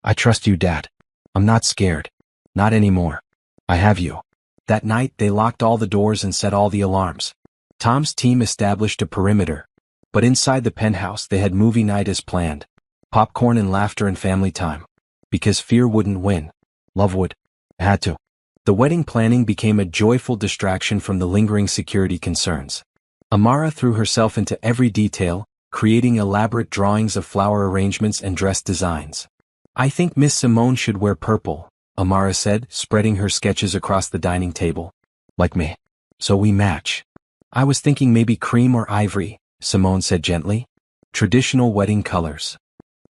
I trust you, Dad. I'm not scared. Not anymore. I have you. That night, they locked all the doors and set all the alarms. Tom's team established a perimeter. But inside the penthouse, they had movie night as planned. Popcorn and laughter and family time. Because fear wouldn't win. Love would. Had to. The wedding planning became a joyful distraction from the lingering security concerns. Amara threw herself into every detail, creating elaborate drawings of flower arrangements and dress designs. "I think Miss Simone should wear purple," Amara said, spreading her sketches across the dining table. "Like me. So we match." "I was thinking maybe cream or ivory," Simone said gently. "Traditional wedding colors.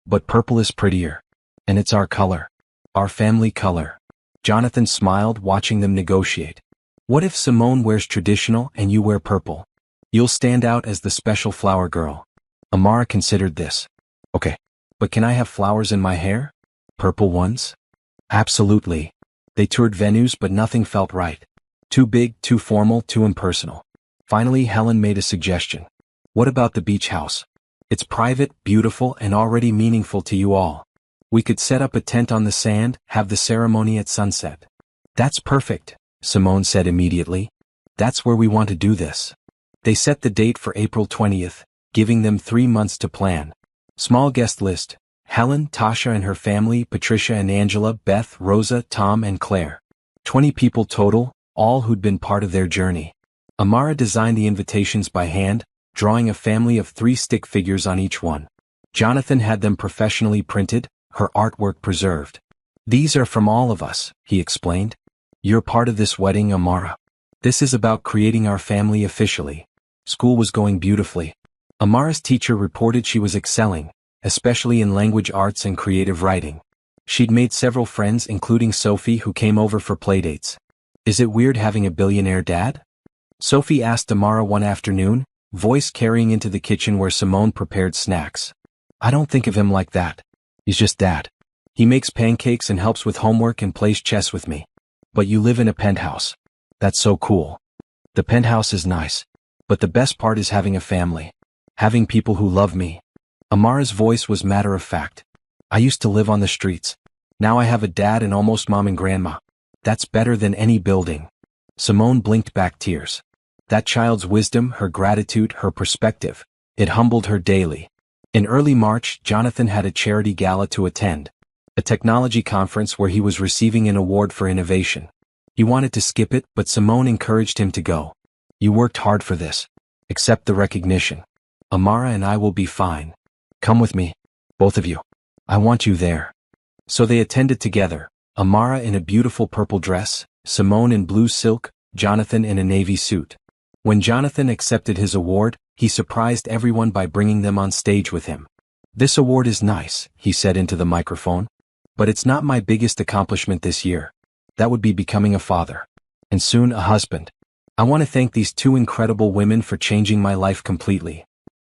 But purple is prettier. And it's our color. Our family color." Jonathan smiled, watching them negotiate. "What if Simone wears traditional and you wear purple? You'll stand out as the special flower girl." Amara considered this. "Okay. But can I have flowers in my hair? Purple ones?" "Absolutely." They toured venues, but nothing felt right. Too big, too formal, too impersonal. Finally, Helen made a suggestion. "What about the beach house? It's private, beautiful, and already meaningful to you all. We could set up a tent on the sand, have the ceremony at sunset." "That's perfect," Simone said immediately. "That's where we want to do this." They set the date for April 20th, giving them 3 months to plan. Small guest list: Helen, Tasha and her family, Patricia and Angela, Beth, Rosa, Tom and Claire. 20 people total, all who'd been part of their journey. Amara designed the invitations by hand, drawing a family of 3 stick figures on each one. Jonathan had them professionally printed, her artwork preserved. "These are from all of us," he explained. "You're part of this wedding, Amara. This is about creating our family officially." School was going beautifully. Amara's teacher reported she was excelling, especially in language arts and creative writing. She'd made several friends, including Sophie, who came over for playdates. "Is it weird having a billionaire dad?" Sophie asked Amara one afternoon, voice carrying into the kitchen where Simone prepared snacks. "I don't think of him like that. He's just dad. He makes pancakes and helps with homework and plays chess with me. But you live in a penthouse. That's so cool." "The penthouse is nice. But the best part is having a family. Having people who love me." Amara's voice was matter of fact. "I used to live on the streets. Now I have a dad and almost mom and grandma. That's better than any building." Simone blinked back tears. That child's wisdom, her gratitude, her perspective, it humbled her daily. In early March, Jonathan had a charity gala to attend. A technology conference where he was receiving an award for innovation. He wanted to skip it, but Simone encouraged him to go. "You worked hard for this. Accept the recognition. Amara and I will be fine. Come with me. Both of you. I want you there." So they attended together, Amara in a beautiful purple dress, Simone in blue silk, Jonathan in a navy suit. When Jonathan accepted his award, he surprised everyone by bringing them on stage with him. "This award is nice," he said into the microphone. "But it's not my biggest accomplishment this year. That would be becoming a father. And soon a husband. I want to thank these 2 incredible women for changing my life completely."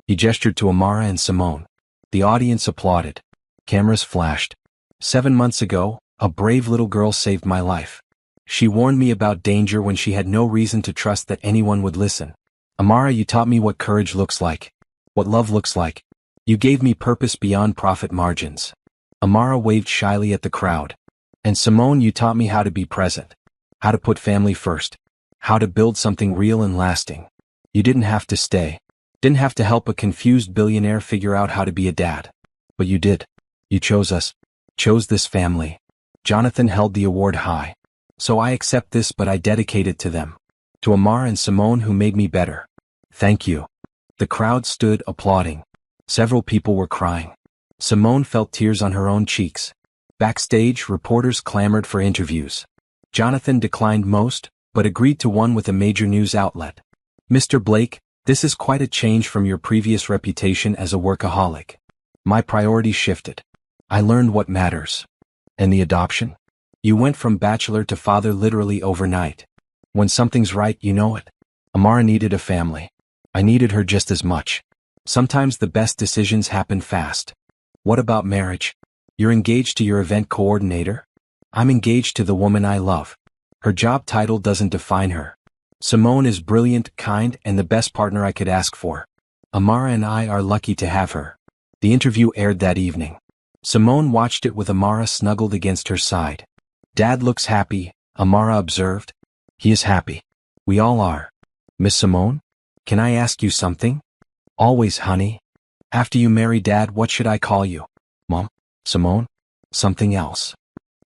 He gestured to Amara and Simone. The audience applauded. Cameras flashed. "7 months ago, a brave little girl saved my life. She warned me about danger when she had no reason to trust that anyone would listen. Amara, you taught me what courage looks like. What love looks like. You gave me purpose beyond profit margins." Amara waved shyly at the crowd. "And Simone, you taught me how to be present. How to put family first. How to build something real and lasting. You didn't have to stay. Didn't have to help a confused billionaire figure out how to be a dad. But you did. You chose us. Chose this family." Jonathan held the award high. "So I accept this, but I dedicate it to them. To Amara and Simone, who made me better. Thank you." The crowd stood applauding. Several people were crying. Simone felt tears on her own cheeks. Backstage, reporters clamored for interviews. Jonathan declined most, but agreed to one with a major news outlet. "Mr. Blake, this is quite a change from your previous reputation as a workaholic. My priorities shifted. I learned what matters." "And the adoption? You went from bachelor to father literally overnight. When something's right, you know it." "Amara needed a family. I needed her just as much. Sometimes the best decisions happen fast." "What about marriage? You're engaged to your event coordinator?" "I'm engaged to the woman I love. Her job title doesn't define her. Simone is brilliant, kind, and the best partner I could ask for. Amara and I are lucky to have her." The interview aired that evening. Simone watched it with Amara snuggled against her side. "Dad looks happy," Amara observed. "He is happy. We all are. Miss Simone, can I ask you something?" "Always, honey." "After you marry Dad, what should I call you?" "Mom?" "Simone?" "Something else."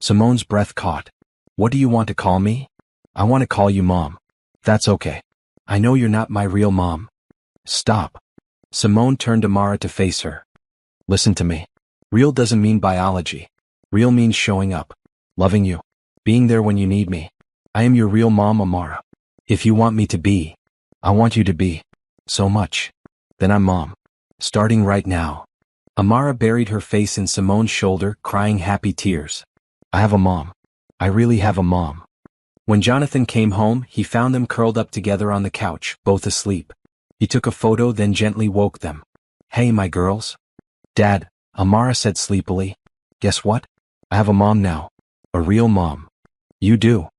Simone's breath caught. "What do you want to call me?" "I want to call you Mom." "That's okay. I know you're not my real mom." "Stop." Simone turned to Mara to face her. Listen to me. Real doesn't mean biology. Real means showing up. Loving you. Being there when you need me. I am your real mom, Amara. If you want me to be, I want you to be. So much. Then I'm mom. Starting right now. Amara buried her face in Simone's shoulder, crying happy tears. I have a mom. I really have a mom. When Jonathan came home, he found them curled up together on the couch, both asleep. He took a photo, then gently woke them. Hey, my girls. Dad, Amara said sleepily. Guess what? I have a mom now. A real mom. You do.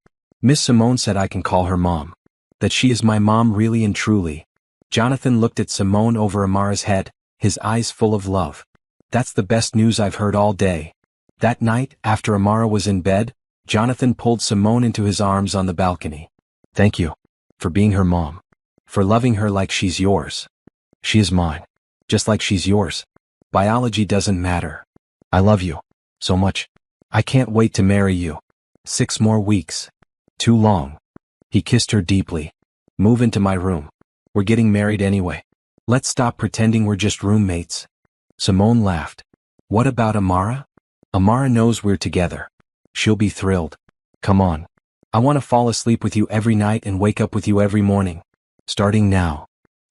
Miss Simone said I can call her mom. That she is my mom really and truly. Jonathan looked at Simone over Amara's head, his eyes full of love. That's the best news I've heard all day. That night, after Amara was in bed, Jonathan pulled Simone into his arms on the balcony. Thank you. For being her mom. For loving her like she's yours. She is mine. Just like she's yours. Biology doesn't matter. I love you. So much. I can't wait to marry you. 6 more weeks. Too long. He kissed her deeply. Move into my room. We're getting married anyway. Let's stop pretending we're just roommates. Simone laughed. What about Amara? Amara knows we're together. She'll be thrilled. Come on. I want to fall asleep with you every night and wake up with you every morning. Starting now.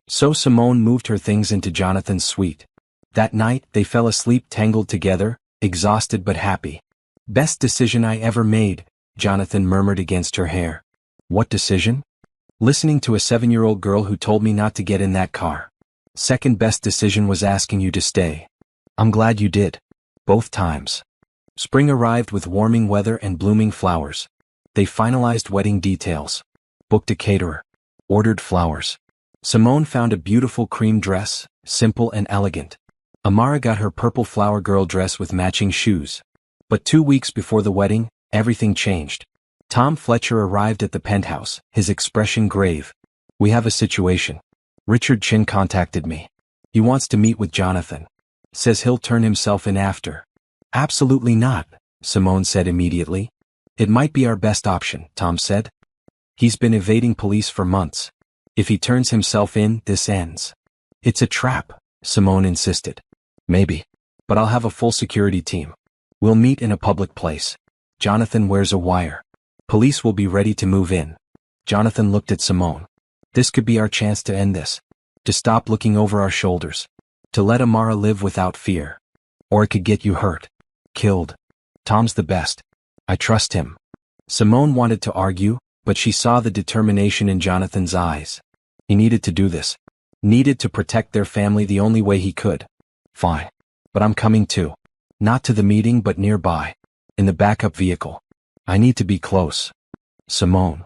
So Simone moved her things into Jonathan's suite. That night, they fell asleep tangled together, exhausted but happy. Best decision I ever made, Jonathan murmured against her hair. What decision? Listening to a 7-year-old girl who told me not to get in that car. Second best decision was asking you to stay. I'm glad you did. Both times. Spring arrived with warming weather and blooming flowers. They finalized wedding details. Booked a caterer. Ordered flowers. Simone found a beautiful cream dress, simple and elegant. Amara got her purple flower girl dress with matching shoes. But 2 weeks before the wedding, everything changed. Tom Fletcher arrived at the penthouse, his expression grave. We have a situation. Richard Chin contacted me. He wants to meet with Jonathan. Says he'll turn himself in after. Absolutely not, Simone said immediately. It might be our best option, Tom said. He's been evading police for months. If he turns himself in, this ends. It's a trap, Simone insisted. Maybe. But I'll have a full security team. We'll meet in a public place. Jonathan wears a wire. Police will be ready to move in. Jonathan looked at Simone. This could be our chance to end this. To stop looking over our shoulders. To let Amara live without fear. Or it could get you hurt. Killed. Tom's the best. I trust him. Simone wanted to argue, but she saw the determination in Jonathan's eyes. He needed to do this. Needed to protect their family the only way he could. Fine. But I'm coming too. Not to the meeting but nearby. In the backup vehicle. I need to be close. Simone.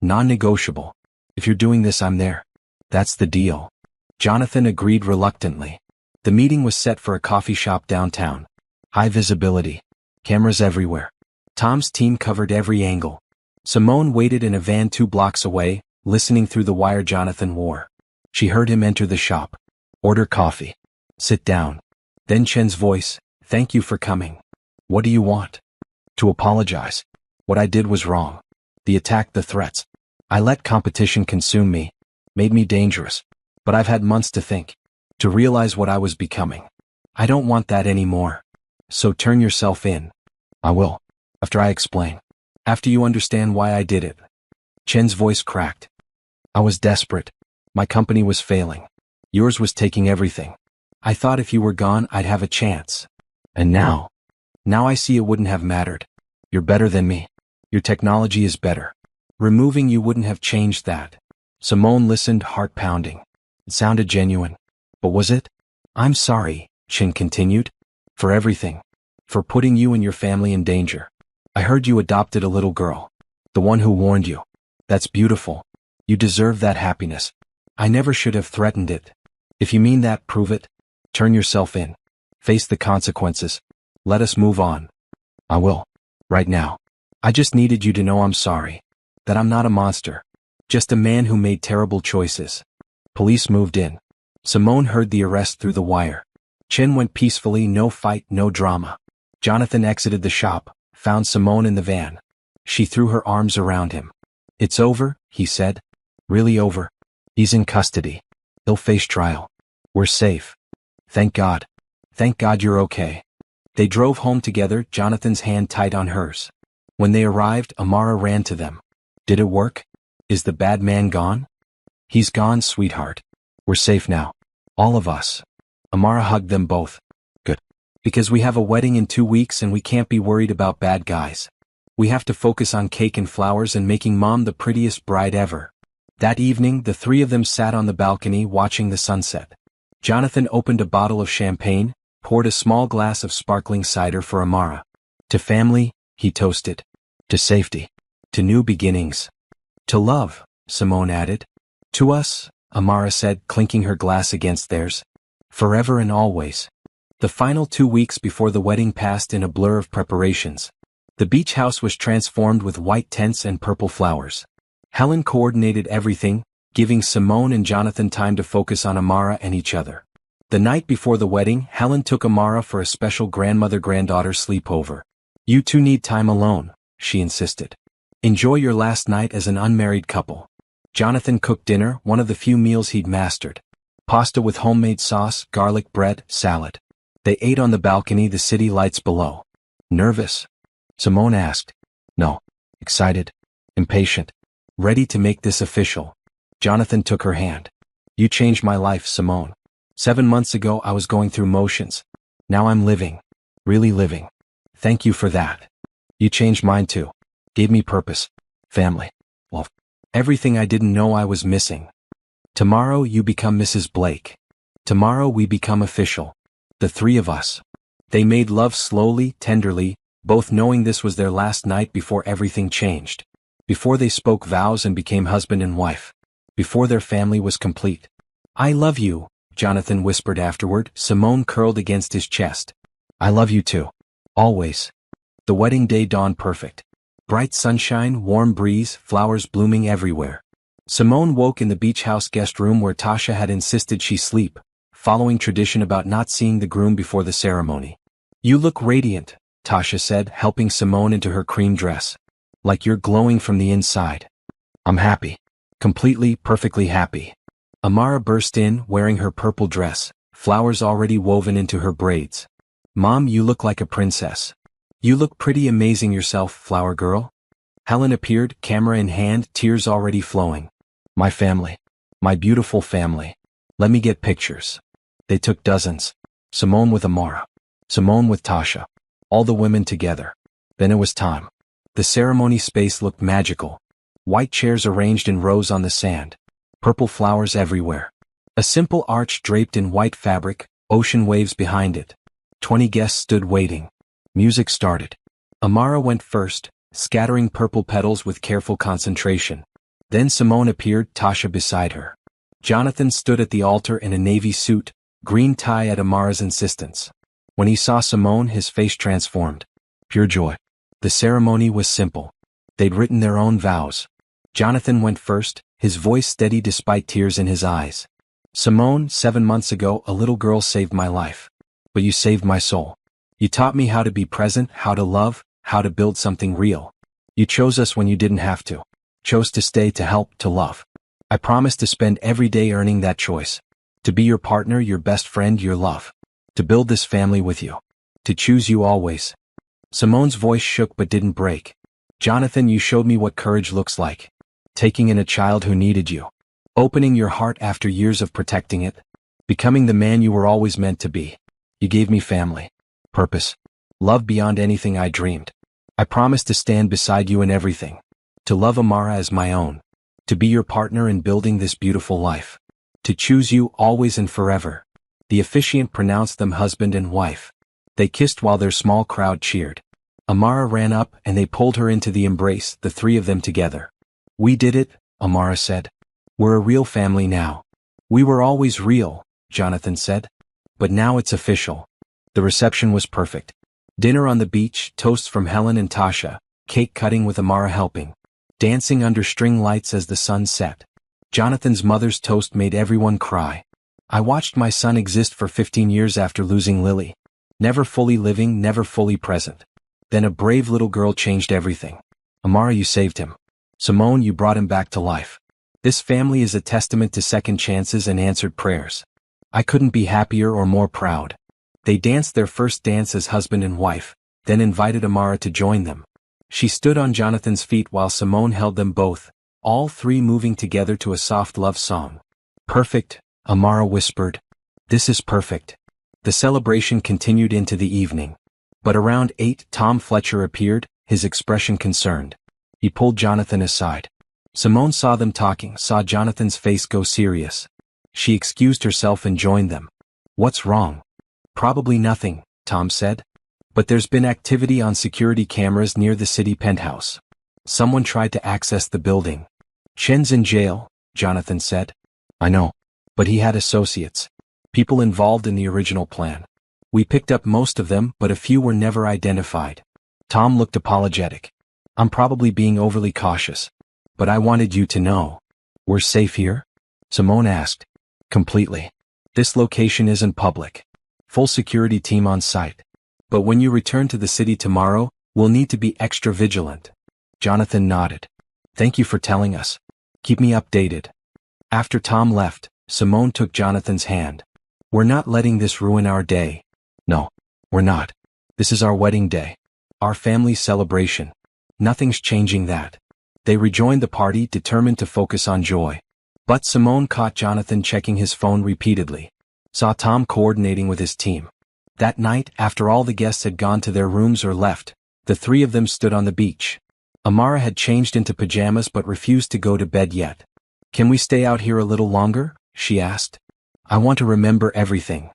Non-negotiable. If you're doing this, I'm there. That's the deal. Jonathan agreed reluctantly. The meeting was set for a coffee shop downtown. High visibility. Cameras everywhere. Tom's team covered every angle. Simone waited in a van 2 blocks away, listening through the wire Jonathan wore. She heard him enter the shop. Order coffee. Sit down. Then Chen's voice, thank you for coming. What do you want? To apologize. What I did was wrong. The attack, the threats. I let competition consume me. Made me dangerous. But I've had months to think. To realize what I was becoming. I don't want that anymore. So turn yourself in. I will. After I explain. After you understand why I did it. Chen's voice cracked. I was desperate. My company was failing. Yours was taking everything. I thought if you were gone, I'd have a chance. And now? Now I see it wouldn't have mattered. You're better than me. Your technology is better. Removing you wouldn't have changed that. Simone listened, heart pounding. It sounded genuine. But was it? I'm sorry, Chen continued. For everything. For putting you and your family in danger. I heard you adopted a little girl. The one who warned you. That's beautiful. You deserve that happiness. I never should have threatened it. If you mean that, prove it. Turn yourself in. Face the consequences. Let us move on. I will. Right now. I just needed you to know I'm sorry. That I'm not a monster. Just a man who made terrible choices. Police moved in. Simone heard the arrest through the wire. Chen went peacefully, no fight, no drama. Jonathan exited the shop, found Simone in the van. She threw her arms around him. It's over, he said. Really over. He's in custody. He'll face trial. We're safe. Thank God. Thank God you're okay. They drove home together, Jonathan's hand tight on hers. When they arrived, Amara ran to them. Did it work? Is the bad man gone? He's gone, sweetheart. We're safe now. All of us. Amara hugged them both. Good. Because we have a wedding in 2 weeks and we can't be worried about bad guys. We have to focus on cake and flowers and making Mom the prettiest bride ever. That evening, the three of them sat on the balcony watching the sunset. Jonathan opened a bottle of champagne, poured a small glass of sparkling cider for Amara. To family, he toasted. To safety. To new beginnings. To love, Simone added. To us, Amara said, clinking her glass against theirs. Forever and always. The final 2 weeks before the wedding passed in a blur of preparations. The beach house was transformed with white tents and purple flowers. Helen coordinated everything, giving Simone and Jonathan time to focus on Amara and each other. The night before the wedding, Helen took Amara for a special grandmother-granddaughter sleepover. You two need time alone, she insisted. Enjoy your last night as an unmarried couple. Jonathan cooked dinner, one of the few meals he'd mastered. Pasta with homemade sauce, garlic bread, salad. They ate on the balcony, the city lights below. Nervous? Simone asked. No. Excited. Impatient. Ready to make this official. Jonathan took her hand. You changed my life, Simone. 7 months ago I was going through motions. Now I'm living. Really living. Thank you for that. You changed mine too. Gave me purpose. Family. Well, everything I didn't know I was missing. Tomorrow you become Mrs. Blake. Tomorrow we become official. The three of us. They made love slowly, tenderly, both knowing this was their last night before everything changed. Before they spoke vows and became husband and wife. Before their family was complete. I love you, Jonathan whispered afterward. Simone curled against his chest. I love you too. Always. The wedding day dawned perfect. Bright sunshine, warm breeze, flowers blooming everywhere. Simone woke in the beach house guest room where Tasha had insisted she sleep, following tradition about not seeing the groom before the ceremony. You look radiant, Tasha said, helping Simone into her cream dress. Like you're glowing from the inside. I'm happy. Completely, perfectly happy. Amara burst in, wearing her purple dress, flowers already woven into her braids. Mom, you look like a princess. You look pretty amazing yourself, flower girl. Helen appeared, camera in hand, tears already flowing. My family. My beautiful family. Let me get pictures. They took dozens. Simone with Amara. Simone with Tasha. All the women together. Then it was time. The ceremony space looked magical. White chairs arranged in rows on the sand. Purple flowers everywhere. A simple arch draped in white fabric, ocean waves behind it. 20 guests stood waiting. Music started. Amara went first, scattering purple petals with careful concentration. Then Simone appeared, Tasha beside her. Jonathan stood at the altar in a navy suit, green tie at Amara's insistence. When he saw Simone, his face transformed. Pure joy. The ceremony was simple. They'd written their own vows. Jonathan went first, his voice steady despite tears in his eyes. Simone, 7 months ago, a little girl saved my life. But you saved my soul. You taught me how to be present, how to love, how to build something real. You chose us when you didn't have to. Chose to stay, to help, to love. I promise to spend every day earning that choice. To be your partner, your best friend, your love. To build this family with you. To choose you always. Simone's voice shook but didn't break. Jonathan, you showed me what courage looks like. Taking in a child who needed you. Opening your heart after years of protecting it. Becoming the man you were always meant to be. You gave me family. Purpose. Love beyond anything I dreamed. I promise to stand beside you in everything. To love Amara as my own. To be your partner in building this beautiful life. To choose you always and forever. The officiant pronounced them husband and wife. They kissed while their small crowd cheered. Amara ran up and they pulled her into the embrace, the three of them together. We did it, Amara said. We're a real family now. We were always real, Jonathan said. But now it's official. The reception was perfect. Dinner on the beach, toasts from Helen and Tasha, cake cutting with Amara helping. Dancing under string lights as the sun set. Jonathan's mother's toast made everyone cry. I watched my son exist for 15 years after losing Lily. Never fully living, never fully present. Then a brave little girl changed everything. Amara, you saved him. Simone, you brought him back to life. This family is a testament to second chances and answered prayers. I couldn't be happier or more proud. They danced their first dance as husband and wife, then invited Amara to join them. She stood on Jonathan's feet while Simone held them both, all three moving together to a soft love song. Perfect, Amara whispered. This is perfect. The celebration continued into the evening. But around 8, Tom Fletcher appeared, his expression concerned. He pulled Jonathan aside. Simone saw them talking, saw Jonathan's face go serious. She excused herself and joined them. What's wrong? Probably nothing, Tom said. But there's been activity on security cameras near the city penthouse. Someone tried to access the building. Chen's in jail, Jonathan said. I know. But he had associates. People involved in the original plan. We picked up most of them, but a few were never identified. Tom looked apologetic. I'm probably being overly cautious. But I wanted you to know. We're safe here? Simone asked. Completely. This location isn't public. Full security team on site. But when you return to the city tomorrow, we'll need to be extra vigilant. Jonathan nodded. Thank you for telling us. Keep me updated. After Tom left, Simone took Jonathan's hand. We're not letting this ruin our day. No, we're not. This is our wedding day. Our family's celebration. Nothing's changing that. They rejoined the party, determined to focus on joy. But Simone caught Jonathan checking his phone repeatedly. Saw Tom coordinating with his team. That night, after all the guests had gone to their rooms or left, the three of them stood on the beach. Amara had changed into pajamas but refused to go to bed yet. Can we stay out here a little longer? She asked. I want to remember everything.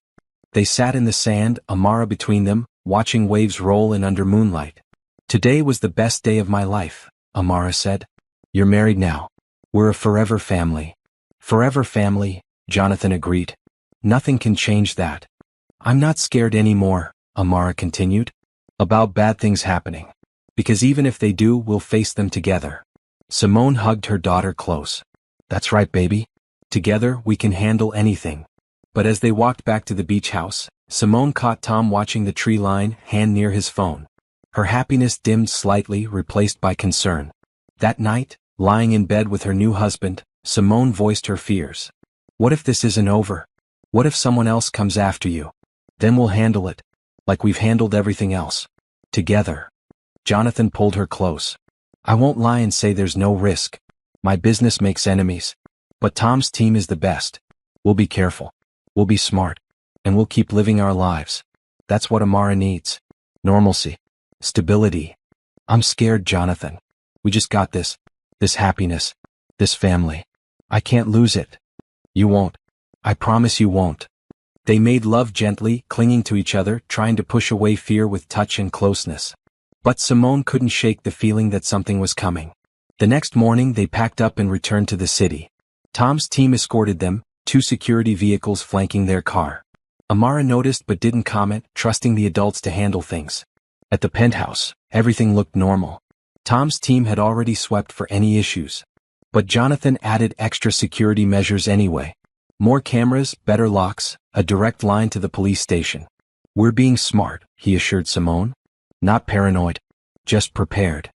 They sat in the sand, Amara between them, watching waves roll in under moonlight. Today was the best day of my life, Amara said. You're married now. We're a forever family. Forever family, Jonathan agreed. Nothing can change that. I'm not scared anymore, Amara continued. About bad things happening. Because even if they do, we'll face them together. Simone hugged her daughter close. That's right, baby. Together, we can handle anything. But as they walked back to the beach house, Simone caught Tom watching the tree line, hand near his phone. Her happiness dimmed slightly, replaced by concern. That night, lying in bed with her new husband, Simone voiced her fears. What if this isn't over? What if someone else comes after you? Then we'll handle it. Like we've handled everything else. Together. Jonathan pulled her close. I won't lie and say there's no risk. My business makes enemies. But Tom's team is the best. We'll be careful. We'll be smart. And we'll keep living our lives. That's what Amara needs. Normalcy. Stability. I'm scared, Jonathan. We just got this happiness. This family. I can't lose it. You won't. I promise you won't. They made love gently, clinging to each other, trying to push away fear with touch and closeness. But Simone couldn't shake the feeling that something was coming. The next morning they packed up and returned to the city. Tom's team escorted them, 2 security vehicles flanking their car. Amara noticed but didn't comment, trusting the adults to handle things. At the penthouse, everything looked normal. Tom's team had already swept for any issues. But Jonathan added extra security measures anyway. More cameras, better locks, a direct line to the police station. We're being smart, he assured Simone. Not paranoid. Just prepared.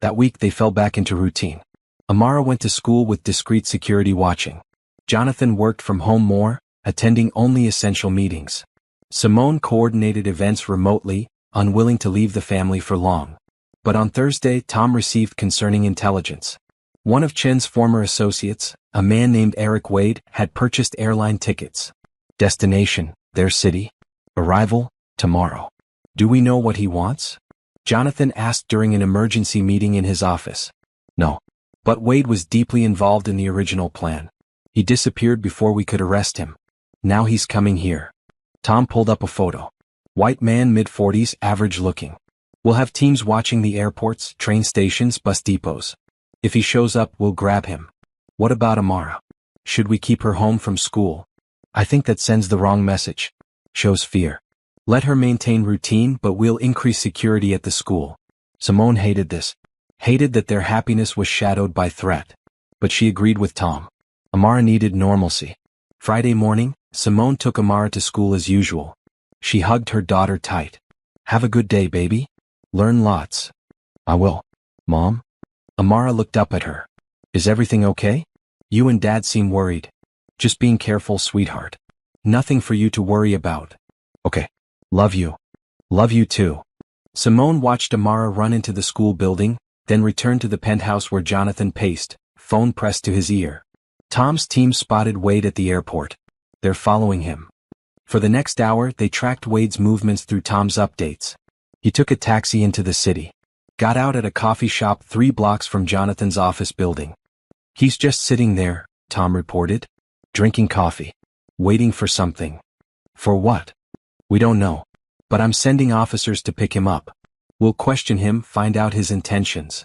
That week they fell back into routine. Amara went to school with discreet security watching. Jonathan worked from home more, attending only essential meetings. Simone coordinated events remotely, unwilling to leave the family for long. But on Thursday, Tom received concerning intelligence. One of Chen's former associates, a man named Eric Wade, had purchased airline tickets. Destination, their city. Arrival, tomorrow. Do we know what he wants? Jonathan asked during an emergency meeting in his office. No. But Wade was deeply involved in the original plan. He disappeared before we could arrest him. Now he's coming here. Tom pulled up a photo. White man, mid-40s, average looking. We'll have teams watching the airports, train stations, bus depots. If he shows up, we'll grab him. What about Amara? Should we keep her home from school? I think that sends the wrong message. Shows fear. Let her maintain routine, but we'll increase security at the school. Simone hated this. Hated that their happiness was shadowed by threat. But she agreed with Tom. Amara needed normalcy. Friday morning, Simone took Amara to school as usual. She hugged her daughter tight. Have a good day, baby. Learn lots. I will. Mom? Amara looked up at her. Is everything okay? You and Dad seem worried. Just being careful, sweetheart. Nothing for you to worry about. Okay. Love you. Love you too. Simone watched Amara run into the school building, then returned to the penthouse where Jonathan paced, phone pressed to his ear. Tom's team spotted Wade at the airport. They're following him. For the next hour, they tracked Wade's movements through Tom's updates. He took a taxi into the city. Got out at a coffee shop 3 blocks from Jonathan's office building. He's just sitting there, Tom reported. Drinking coffee. Waiting for something. For what? We don't know. But I'm sending officers to pick him up. We'll question him, find out his intentions.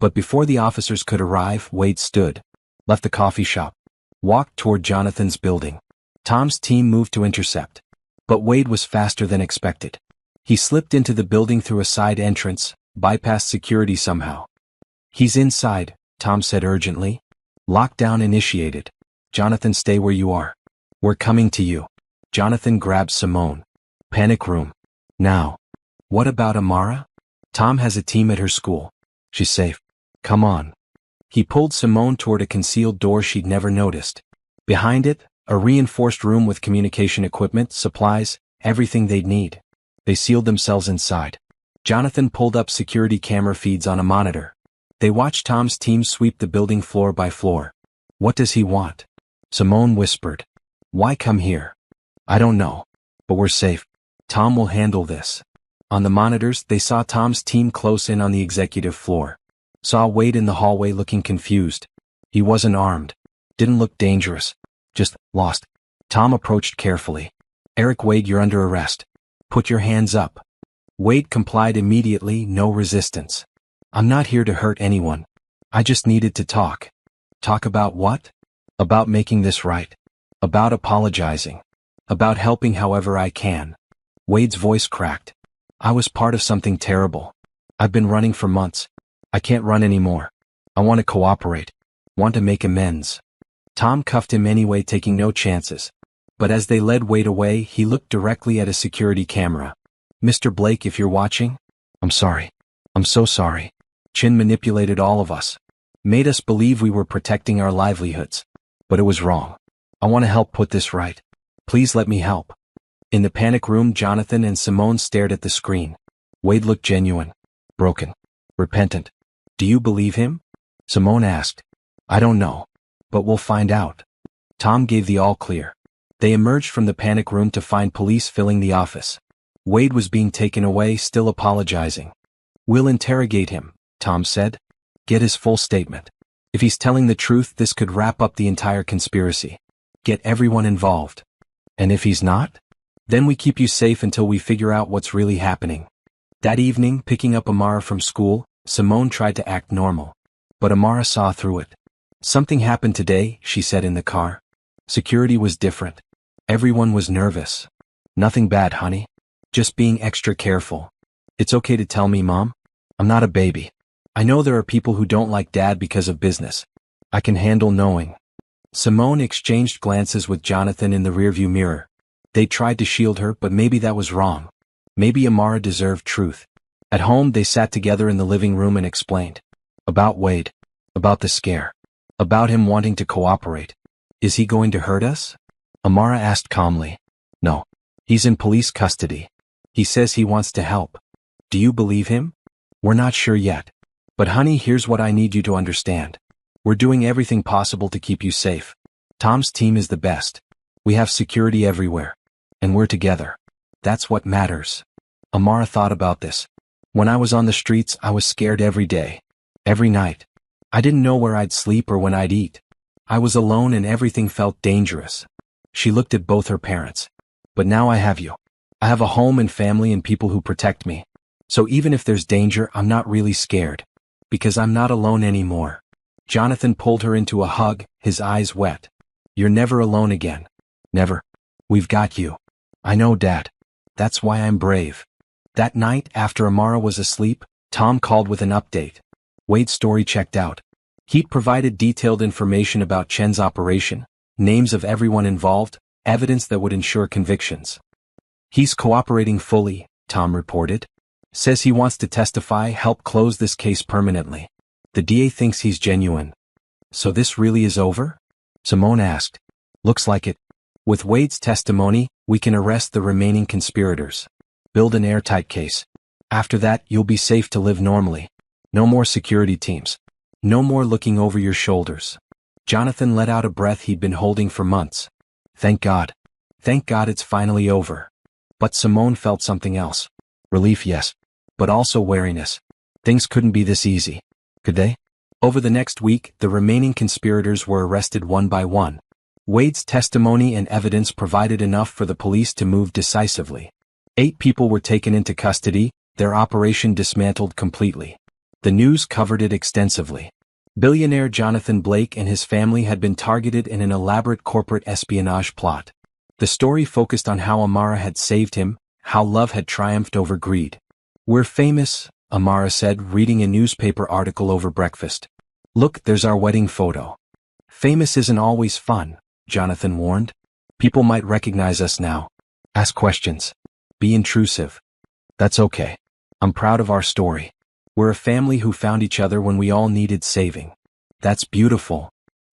But before the officers could arrive, Wade stood. Left the coffee shop. Walked toward Jonathan's building. Tom's team moved to intercept. But Wade was faster than expected. He slipped into the building through a side entrance, bypassed security somehow. He's inside, Tom said urgently. Lockdown initiated. Jonathan, stay where you are. We're coming to you. Jonathan grabbed Simone. Panic room. Now. What about Amara? Tom has a team at her school. She's safe. Come on. He pulled Simone toward a concealed door she'd never noticed. Behind it, a reinforced room with communication equipment, supplies, everything they'd need. They sealed themselves inside. Jonathan pulled up security camera feeds on a monitor. They watched Tom's team sweep the building floor by floor. What does he want? Simone whispered. Why come here? I don't know. But we're safe. Tom will handle this. On the monitors, they saw Tom's team close in on the executive floor. Saw Wade in the hallway looking confused. He wasn't armed. Didn't look dangerous. Just lost. Tom approached carefully. Eric Wade, you're under arrest. Put your hands up. Wade complied immediately, no resistance. I'm not here to hurt anyone. I just needed to talk. Talk about what? About making this right. About apologizing. About helping however I can. Wade's voice cracked. I was part of something terrible. I've been running for months. I can't run anymore. I want to cooperate. Want to make amends. Tom cuffed him anyway, taking no chances. But as they led Wade away, he looked directly at a security camera. Mr. Blake, if you're watching, I'm sorry. I'm so sorry. Chin manipulated all of us. Made us believe we were protecting our livelihoods. But it was wrong. I want to help put this right. Please let me help. In the panic room, Jonathan and Simone stared at the screen. Wade looked genuine. Broken. Repentant. Do you believe him? Simone asked. I don't know. But we'll find out. Tom gave the all clear. They emerged from the panic room to find police filling the office. Wade was being taken away, still apologizing. We'll interrogate him, Tom said. Get his full statement. If he's telling the truth, this could wrap up the entire conspiracy. Get everyone involved. And if he's not? Then we keep you safe until we figure out what's really happening. That evening, picking up Amara from school, Simone tried to act normal. But Amara saw through it. Something happened today, she said in the car. Security was different. Everyone was nervous. Nothing bad, honey. Just being extra careful. It's okay to tell me, Mom. I'm not a baby. I know there are people who don't like Dad because of business. I can handle knowing. Simone exchanged glances with Jonathan in the rearview mirror. They tried to shield her, but maybe that was wrong. Maybe Amara deserved truth. At home, they sat together in the living room and explained. About Wade. About the scare. About him wanting to cooperate. Is he going to hurt us? Amara asked calmly. No. He's in police custody. He says he wants to help. Do you believe him? We're not sure yet. But honey, here's what I need you to understand. We're doing everything possible to keep you safe. Tom's team is the best. We have security everywhere. And we're together. That's what matters. Amara thought about this. When I was on the streets, I was scared every day. Every night. I didn't know where I'd sleep or when I'd eat. I was alone and everything felt dangerous. She looked at both her parents. But now I have you. I have a home and family and people who protect me. So even if there's danger, I'm not really scared. Because I'm not alone anymore. Jonathan pulled her into a hug, his eyes wet. You're never alone again. Never. We've got you. I know, Dad. That's why I'm brave. That night, after Amara was asleep, Tom called with an update. Wade's story checked out. He'd provided detailed information about Chen's operation, names of everyone involved, evidence that would ensure convictions. He's cooperating fully, Tom reported. Says he wants to testify, help close this case permanently. The DA thinks he's genuine. So this really is over? Simone asked. Looks like it. With Wade's testimony, we can arrest the remaining conspirators. Build an airtight case. After that, you'll be safe to live normally. No more security teams. No more looking over your shoulders. Jonathan let out a breath he'd been holding for months. Thank God. Thank God it's finally over. But Simone felt something else. Relief, yes. But also wariness. Things couldn't be this easy. Could they? Over the next week, the remaining conspirators were arrested one by one. Wade's testimony and evidence provided enough for the police to move decisively. 8 people were taken into custody, their operation dismantled completely. The news covered it extensively. Billionaire Jonathan Blake and his family had been targeted in an elaborate corporate espionage plot. The story focused on how Amara had saved him, how love had triumphed over greed. We're famous, Amara said, reading a newspaper article over breakfast. Look, there's our wedding photo. Famous isn't always fun, Jonathan warned. People might recognize us now. Ask questions. Be intrusive. That's okay. I'm proud of our story. We're a family who found each other when we all needed saving. That's beautiful.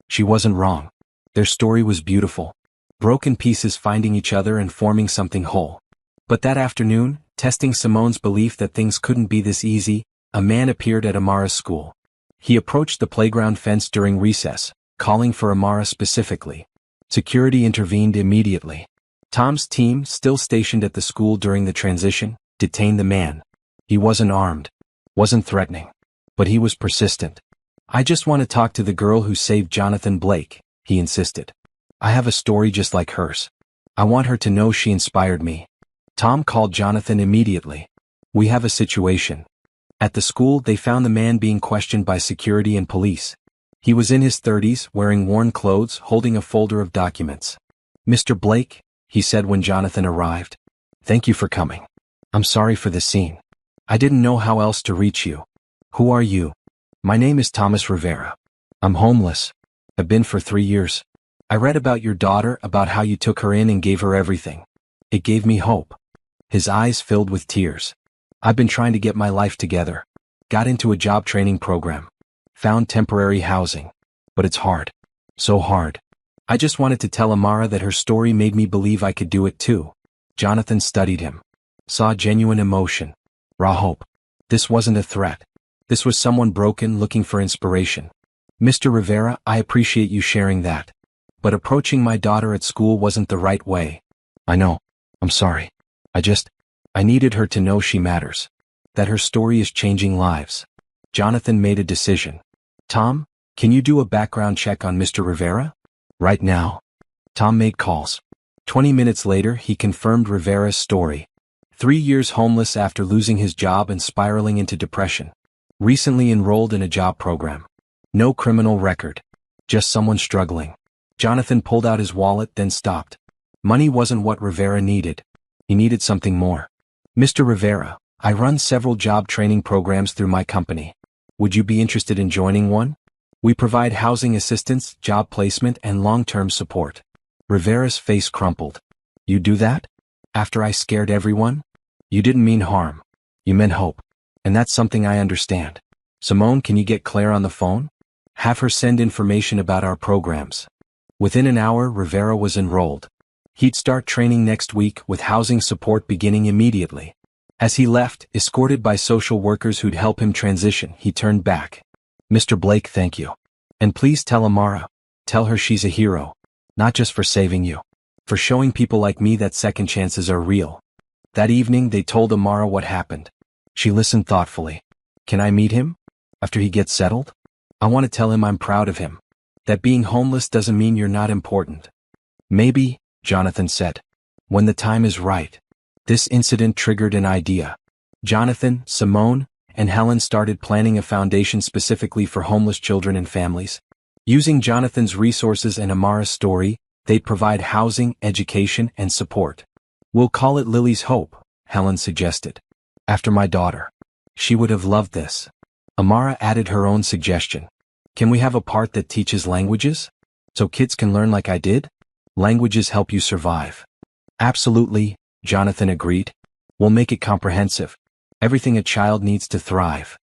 She wasn't wrong. Their story was beautiful. Broken pieces finding each other and forming something whole. But that afternoon, testing Simone's belief that things couldn't be this easy, a man appeared at Amara's school. He approached the playground fence during recess, calling for Amara specifically. Security intervened immediately. Tom's team, still stationed at the school during the transition, detained the man. He wasn't armed, wasn't threatening, but he was persistent. I just want to talk to the girl who saved Jonathan Blake, he insisted. I have a story just like hers. I want her to know she inspired me. Tom called Jonathan immediately. We have a situation. At the school, they found the man being questioned by security and police. He was in his 30s, wearing worn clothes, holding a folder of documents. Mr. Blake, he said when Jonathan arrived. Thank you for coming. I'm sorry for the scene. I didn't know how else to reach you. Who are you? My name is Thomas Rivera. I'm homeless. I've been for 3 years. I read about your daughter, about how you took her in and gave her everything. It gave me hope. His eyes filled with tears. I've been trying to get my life together. Got into a job training program. Found temporary housing. But it's hard. So hard. I just wanted to tell Amara that her story made me believe I could do it too. Jonathan studied him. Saw genuine emotion. Raw hope. This wasn't a threat. This was someone broken looking for inspiration. Mr. Rivera, I appreciate you sharing that. But approaching my daughter at school wasn't the right way. I know. I'm sorry. I needed her to know she matters. That her story is changing lives. Jonathan made a decision. Tom, can you do a background check on Mr. Rivera? Right now. Tom made calls. 20 minutes later, he confirmed Rivera's story. 3 years homeless after losing his job and spiraling into depression. Recently enrolled in a job program. No criminal record. Just someone struggling. Jonathan pulled out his wallet, then stopped. Money wasn't what Rivera needed. He needed something more. Mr. Rivera, I run several job training programs through my company. Would you be interested in joining one? We provide housing assistance, job placement, and long-term support. Rivera's face crumpled. You do that? After I scared everyone? You didn't mean harm. You meant hope. And that's something I understand. Simone, can you get Claire on the phone? Have her send information about our programs. Within an hour, Rivera was enrolled. He'd start training next week with housing support beginning immediately. As he left, escorted by social workers who'd help him transition, he turned back. Mr. Blake, thank you. And please tell Amara. Tell her she's a hero. Not just for saving you. For showing people like me that second chances are real. That evening, they told Amara what happened. She listened thoughtfully. Can I meet him? After he gets settled? I want to tell him I'm proud of him. That being homeless doesn't mean you're not important. Maybe, Jonathan said. When the time is right. This incident triggered an idea. Jonathan, Simone, and Helen started planning a foundation specifically for homeless children and families. Using Jonathan's resources and Amara's story, they'd provide housing, education, and support. We'll call it Lily's Hope, Helen suggested. After my daughter. She would have loved this. Amara added her own suggestion. Can we have a part that teaches languages? So kids can learn like I did? Languages help you survive. Absolutely, Jonathan agreed. We'll make it comprehensive. Everything a child needs to thrive.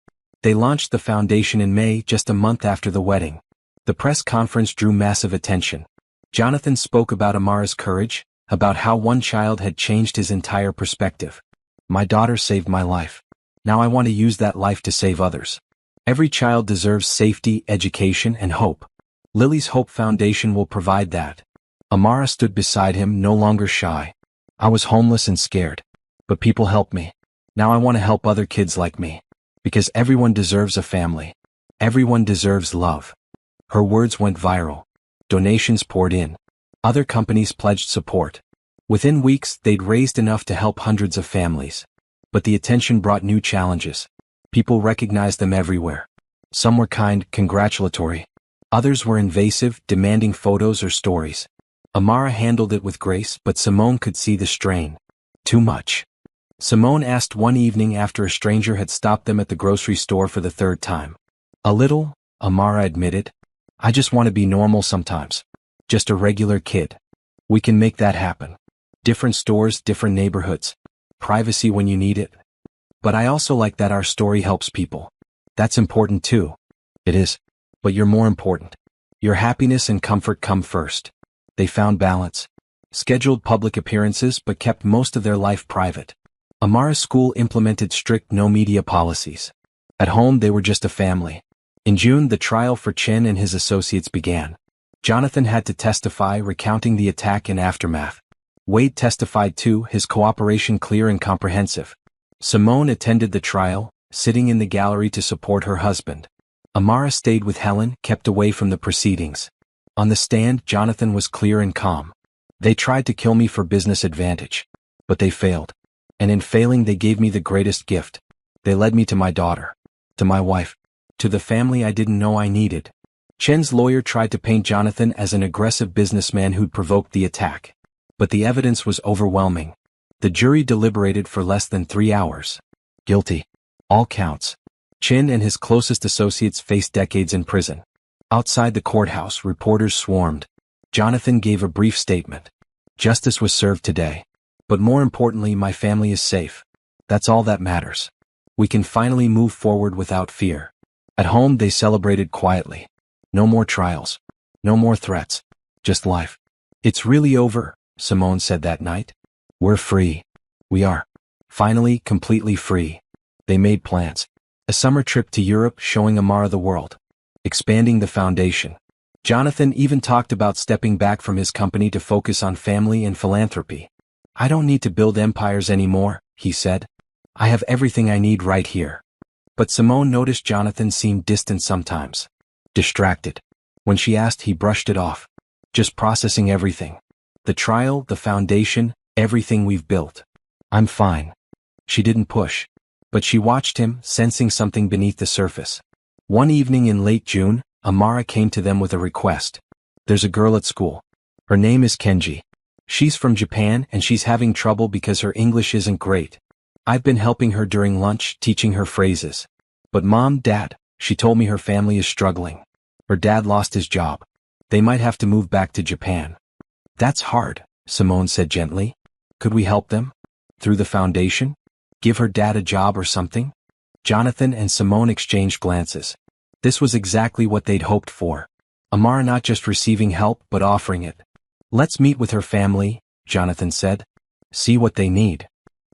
They launched the foundation in May, just a month after the wedding. The press conference drew massive attention. Jonathan spoke about Amara's courage, about how one child had changed his entire perspective. My daughter saved my life. Now I want to use that life to save others. Every child deserves safety, education, and hope. Lily's Hope Foundation will provide that. Amara stood beside him, no longer shy. I was homeless and scared. But people helped me. Now I want to help other kids like me. Because everyone deserves a family. Everyone deserves love. Her words went viral. Donations poured in. Other companies pledged support. Within weeks, they'd raised enough to help hundreds of families. But the attention brought new challenges. People recognized them everywhere. Some were kind, congratulatory. Others were invasive, demanding photos or stories. Amara handled it with grace, but Simone could see the strain. Too much. Simone asked one evening after a stranger had stopped them at the grocery store for the third time. A little, Amara admitted. I just want to be normal sometimes. Just a regular kid. We can make that happen. Different stores, different neighborhoods. Privacy when you need it. But I also like that our story helps people. That's important too. It is. But you're more important. Your happiness and comfort come first. They found balance. Scheduled public appearances but kept most of their life private. Amara's school implemented strict no-media policies. At home they were just a family. In June the trial for Chen and his associates began. Jonathan had to testify, recounting the attack and aftermath. Wade testified too, his cooperation clear and comprehensive. Simone attended the trial, sitting in the gallery to support her husband. Amara stayed with Helen, kept away from the proceedings. On the stand, Jonathan was clear and calm. They tried to kill me for business advantage. But they failed. And in failing they gave me the greatest gift. They led me to my daughter. To my wife. To the family I didn't know I needed. Chen's lawyer tried to paint Jonathan as an aggressive businessman who'd provoked the attack. But the evidence was overwhelming. The jury deliberated for less than 3 hours. Guilty. All counts. Chen and his closest associates faced decades in prison. Outside the courthouse, reporters swarmed. Jonathan gave a brief statement. Justice was served today. But more importantly, my family is safe. That's all that matters. We can finally move forward without fear. At home they celebrated quietly. No more trials. No more threats. Just life. It's really over, Simone said that night. We're free. We are. Finally, completely free. They made plans. A summer trip to Europe, showing Amara the world. Expanding the foundation. Jonathan even talked about stepping back from his company to focus on family and philanthropy. I don't need to build empires anymore, he said. I have everything I need right here. But Simone noticed Jonathan seemed distant sometimes. Distracted. When she asked, he brushed it off. Just processing everything. The trial, the foundation, everything we've built. I'm fine. She didn't push. But she watched him, sensing something beneath the surface. One evening in late June, Amara came to them with a request. There's a girl at school. Her name is Kenji. She's from Japan and she's having trouble because her English isn't great. I've been helping her during lunch, teaching her phrases. But Mom, Dad, she told me her family is struggling. Her dad lost his job. They might have to move back to Japan. That's hard, Simone said gently. Could we help them? Through the foundation? Give her dad a job or something? Jonathan and Simone exchanged glances. This was exactly what they'd hoped for. Amara not just receiving help but offering it. Let's meet with her family, Jonathan said. See what they need.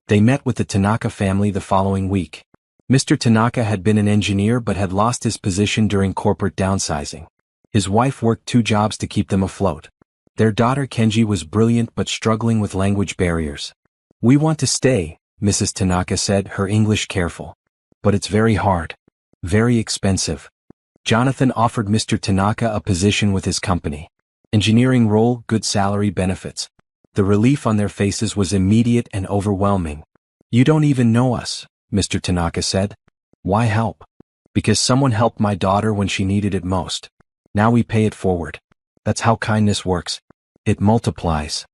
They met with the Tanaka family the following week. Mr. Tanaka had been an engineer but had lost his position during corporate downsizing. His wife worked 2 jobs to keep them afloat. Their daughter Kenji was brilliant but struggling with language barriers. We want to stay, Mrs. Tanaka said, her English careful. But it's very hard. Very expensive. Jonathan offered Mr. Tanaka a position with his company. Engineering role, good salary, benefits. The relief on their faces was immediate and overwhelming. You don't even know us, Mr. Tanaka said. Why help? Because someone helped my daughter when she needed it most. Now we pay it forward. That's how kindness works. It multiplies.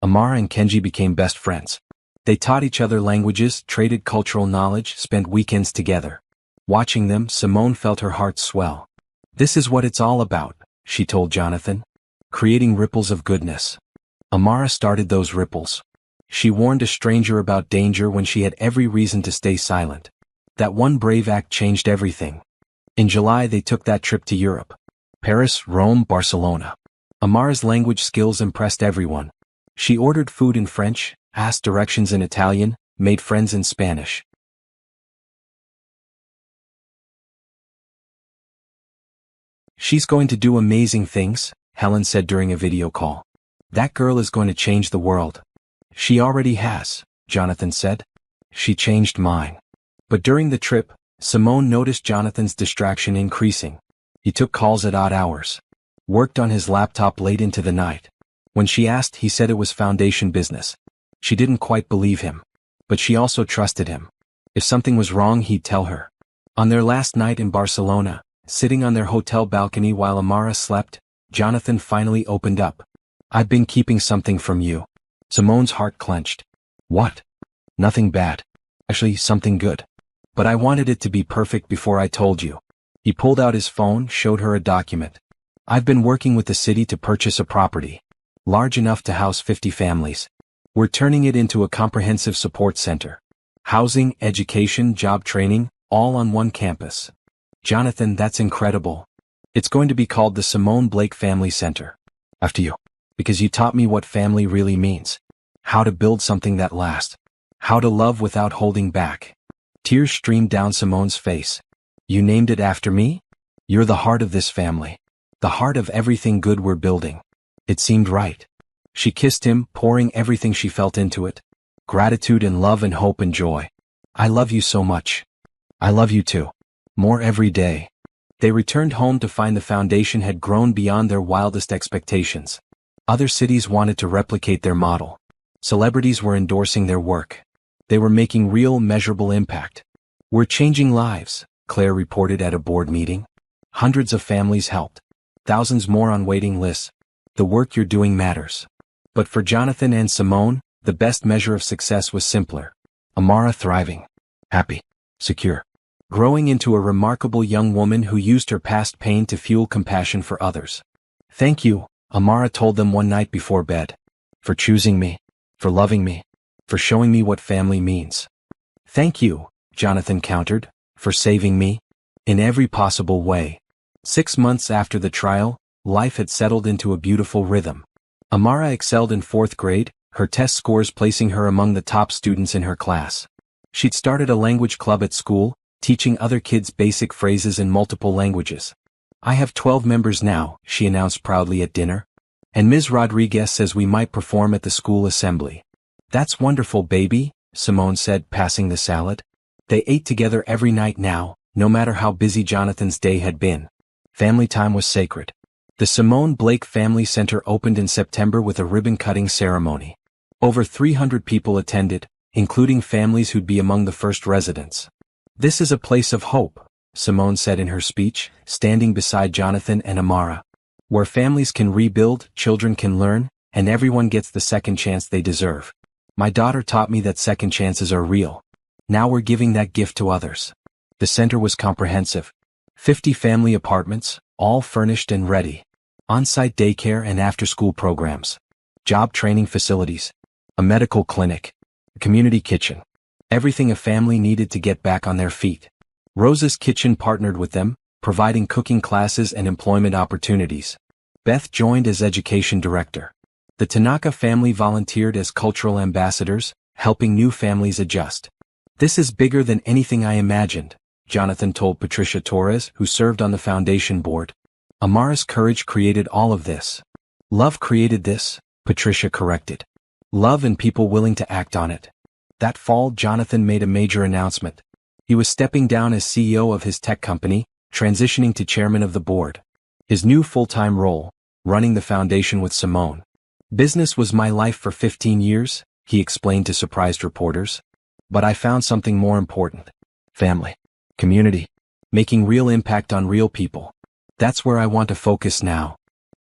Amara and Kenji became best friends. They taught each other languages, traded cultural knowledge, spent weekends together. Watching them, Simone felt her heart swell. This is what it's all about, she told Jonathan. Creating ripples of goodness. Amara started those ripples. She warned a stranger about danger when she had every reason to stay silent. That one brave act changed everything. In July they took that trip to Europe. Paris, Rome, Barcelona. Amara's language skills impressed everyone. She ordered food in French, asked directions in Italian, made friends in Spanish. "She's going to do amazing things," Helen said during a video call. "That girl is going to change the world." "She already has," Jonathan said. "She changed mine." But during the trip, Simone noticed Jonathan's distraction increasing. He took calls at odd hours. Worked on his laptop late into the night. When she asked, he said it was foundation business. She didn't quite believe him. But she also trusted him. If something was wrong, he'd tell her. On their last night in Barcelona, sitting on their hotel balcony while Amara slept, Jonathan finally opened up. "I've been keeping something from you." Simone's heart clenched. "What?" "Nothing bad. Actually, something good. But I wanted it to be perfect before I told you." He pulled out his phone, showed her a document. "I've been working with the city to purchase a property. Large enough to house 50 families. We're turning it into a comprehensive support center. Housing, education, job training, all on one campus." "Jonathan, that's incredible. It's going to be called the Simone Blake Family Center. After you. Because you taught me what family really means. How to build something that lasts. How to love without holding back." Tears streamed down Simone's face. "You named it after me? You're the heart of this family. The heart of everything good we're building." It seemed right. She kissed him, pouring everything she felt into it. Gratitude and love and hope and joy. "I love you so much." "I love you too. More every day." They returned home to find the foundation had grown beyond their wildest expectations. Other cities wanted to replicate their model. Celebrities were endorsing their work. They were making real, measurable impact. "We're changing lives," Claire reported at a board meeting. "Hundreds of families helped. Thousands more on waiting lists. The work you're doing matters." But for Jonathan and Simone, the best measure of success was simpler. Amara thriving. Happy. Secure. Growing into a remarkable young woman who used her past pain to fuel compassion for others. "Thank you," Amara told them one night before bed. "For choosing me. For loving me. For showing me what family means." "Thank you," Jonathan countered, "for saving me. In every possible way." 6 months after the trial, life had settled into a beautiful rhythm. Amara excelled in 4th grade, her test scores placing her among the top students in her class. She'd started a language club at school, teaching other kids basic phrases in multiple languages. "I have 12 members now," she announced proudly at dinner. "And Ms. Rodriguez says we might perform at the school assembly." "That's wonderful, baby," Simone said, passing the salad. They ate together every night now, no matter how busy Jonathan's day had been. Family time was sacred. The Simone Blake Family Center opened in September with a ribbon-cutting ceremony. Over 300 people attended, including families who'd be among the first residents. "This is a place of hope," Simone said in her speech, standing beside Jonathan and Amara. "Where families can rebuild, children can learn, and everyone gets the second chance they deserve. My daughter taught me that second chances are real. Now we're giving that gift to others." The center was comprehensive. 50 family apartments, all furnished and ready. On-site daycare and after-school programs. Job training facilities. A medical clinic. A community kitchen. Everything a family needed to get back on their feet. Rosa's Kitchen partnered with them, providing cooking classes and employment opportunities. Beth joined as education director. The Tanaka family volunteered as cultural ambassadors, helping new families adjust. "This is bigger than anything I imagined," Jonathan told Patricia Torres, who served on the foundation board. "Amara's courage created all of this." "Love created this," Patricia corrected. "Love and people willing to act on it." That fall, Jonathan made a major announcement. He was stepping down as CEO of his tech company, transitioning to chairman of the board. His new full-time role, running the foundation with Simone. "Business was my life for 15 years, he explained to surprised reporters. But I found something more important. Family. Community. Making real impact on real people. That's where I want to focus now."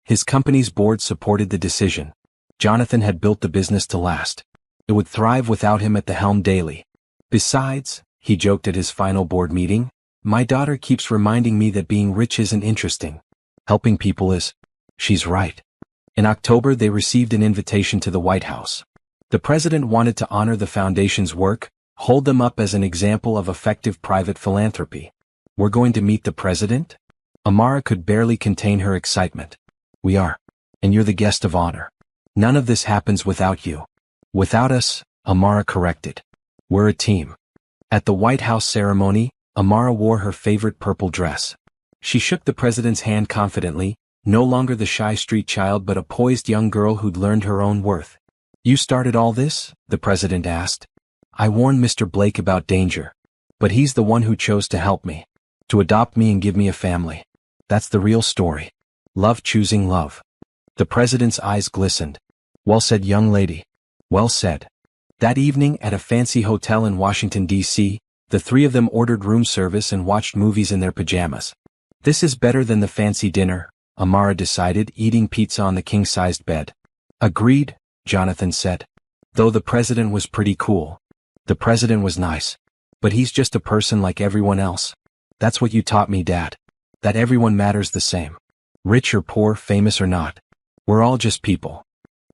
His company's board supported the decision. Jonathan had built the business to last. It would thrive without him at the helm daily. "Besides," he joked at his final board meeting, "my daughter keeps reminding me that being rich isn't interesting. Helping people is." She's right. In October, they received an invitation to the White House. The president wanted to honor the foundation's work, hold them up as an example of effective private philanthropy. "We're going to meet the president?" Amara could barely contain her excitement. "We are. and you're the guest of honor. None of this happens without you. Without us, Amara corrected. We're a team. At the White House ceremony, Amara wore her favorite purple dress. She shook the president's hand confidently, no longer the shy street child but a poised young girl who'd learned her own worth. You started all this? The president asked. I warned Mr. Blake about danger. But he's the one who chose to help me. To adopt me and give me a family. That's the real story. Love choosing love. The president's eyes glistened. Well said, young lady. Well said. That evening at a fancy hotel in Washington, D.C., the three of them ordered room service and watched movies in their pajamas. This is better than the fancy dinner, Amara decided, eating pizza on the king-sized bed. Agreed, Jonathan said. Though the president was pretty cool. The president was nice. But he's just a person like everyone else. That's what you taught me, Dad. That everyone matters the same. Rich or poor, famous or not. We're all just people.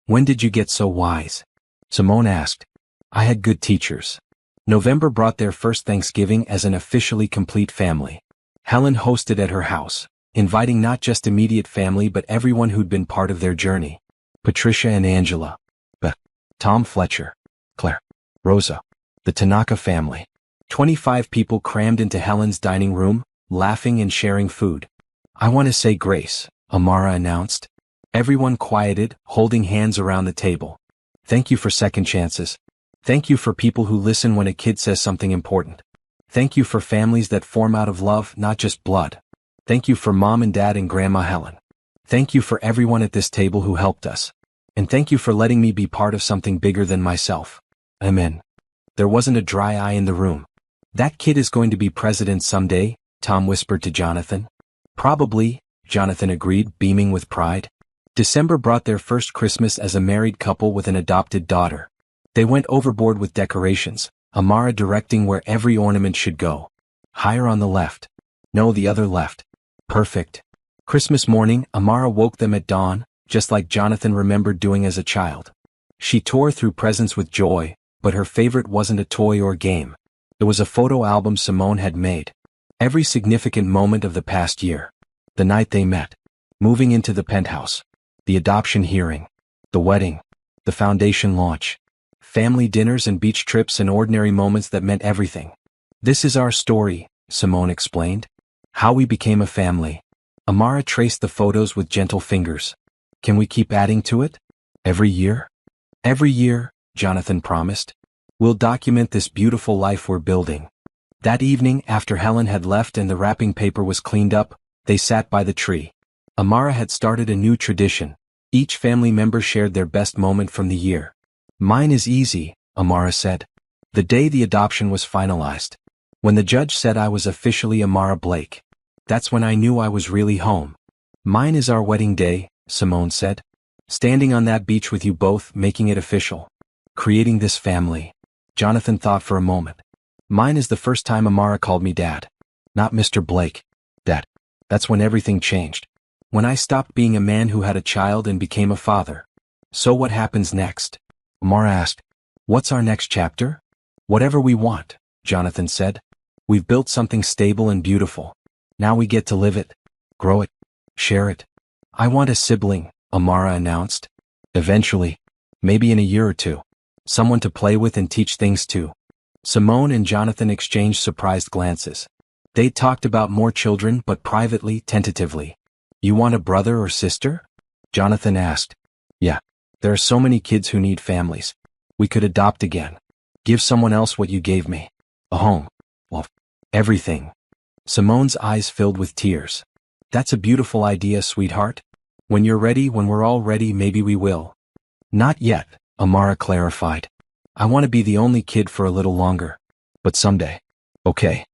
When did you get so wise? Simone asked. I had good teachers. November brought their first Thanksgiving as an officially complete family. Helen hosted at her house, inviting not just immediate family but everyone who'd been part of their journey. Patricia and Angela. Beth. Tom Fletcher. Claire. Rosa. The Tanaka family. 25 people crammed into Helen's dining room, laughing and sharing food. I want to say grace, Amara announced. Everyone quieted, holding hands around the table. Thank you for second chances. Thank you for people who listen when a kid says something important. Thank you for families that form out of love, not just blood. Thank you for Mom and Dad and Grandma Helen. Thank you for everyone at this table who helped us. And thank you for letting me be part of something bigger than myself. Amen. There wasn't a dry eye in the room. That kid is going to be president someday, Tom whispered to Jonathan. Probably, Jonathan agreed, beaming with pride. December brought their first Christmas as a married couple with an adopted daughter. They went overboard with decorations, Amara directing where every ornament should go. Higher on the left. No, the other left. Perfect. Christmas morning, Amara woke them at dawn, just like Jonathan remembered doing as a child. She tore through presents with joy, but her favorite wasn't a toy or game. It was a photo album Simone had made. Every significant moment of the past year. The night they met. Moving into the penthouse. The adoption hearing. The wedding. The foundation launch. Family dinners and beach trips and ordinary moments that meant everything. This is our story, Simone explained. How we became a family. Amara traced the photos with gentle fingers. Can we keep adding to it? Every year? Every year, Jonathan promised. We'll document this beautiful life we're building. That evening, after Helen had left and the wrapping paper was cleaned up, they sat by the tree. Amara had started a new tradition. Each family member shared their best moment from the year. Mine is easy, Amara said. The day the adoption was finalized. When the judge said I was officially Amara Blake. That's when I knew I was really home. Mine is our wedding day, Simone said. Standing on that beach with you both, making it official. Creating this family. Jonathan thought for a moment. Mine is the first time Amara called me Dad. Not Mr. Blake. Dad. That's when everything changed. When I stopped being a man who had a child and became a father. So what happens next? Amara asked. What's our next chapter? Whatever we want, Jonathan said. We've built something stable and beautiful. Now we get to live it. Grow it. Share it. I want a sibling, Amara announced. Eventually. Maybe in a year or two. Someone to play with and teach things to. Simone and Jonathan exchanged surprised glances. They talked about more children but privately, tentatively. You want a brother or sister? Jonathan asked. Yeah. There are so many kids who need families. We could adopt again. Give someone else what you gave me. A home. Well, everything. Simone's eyes filled with tears. That's a beautiful idea, sweetheart. When you're ready, when we're all ready, maybe we will. Not yet, Amara clarified. I want to be the only kid for a little longer. But someday. Okay.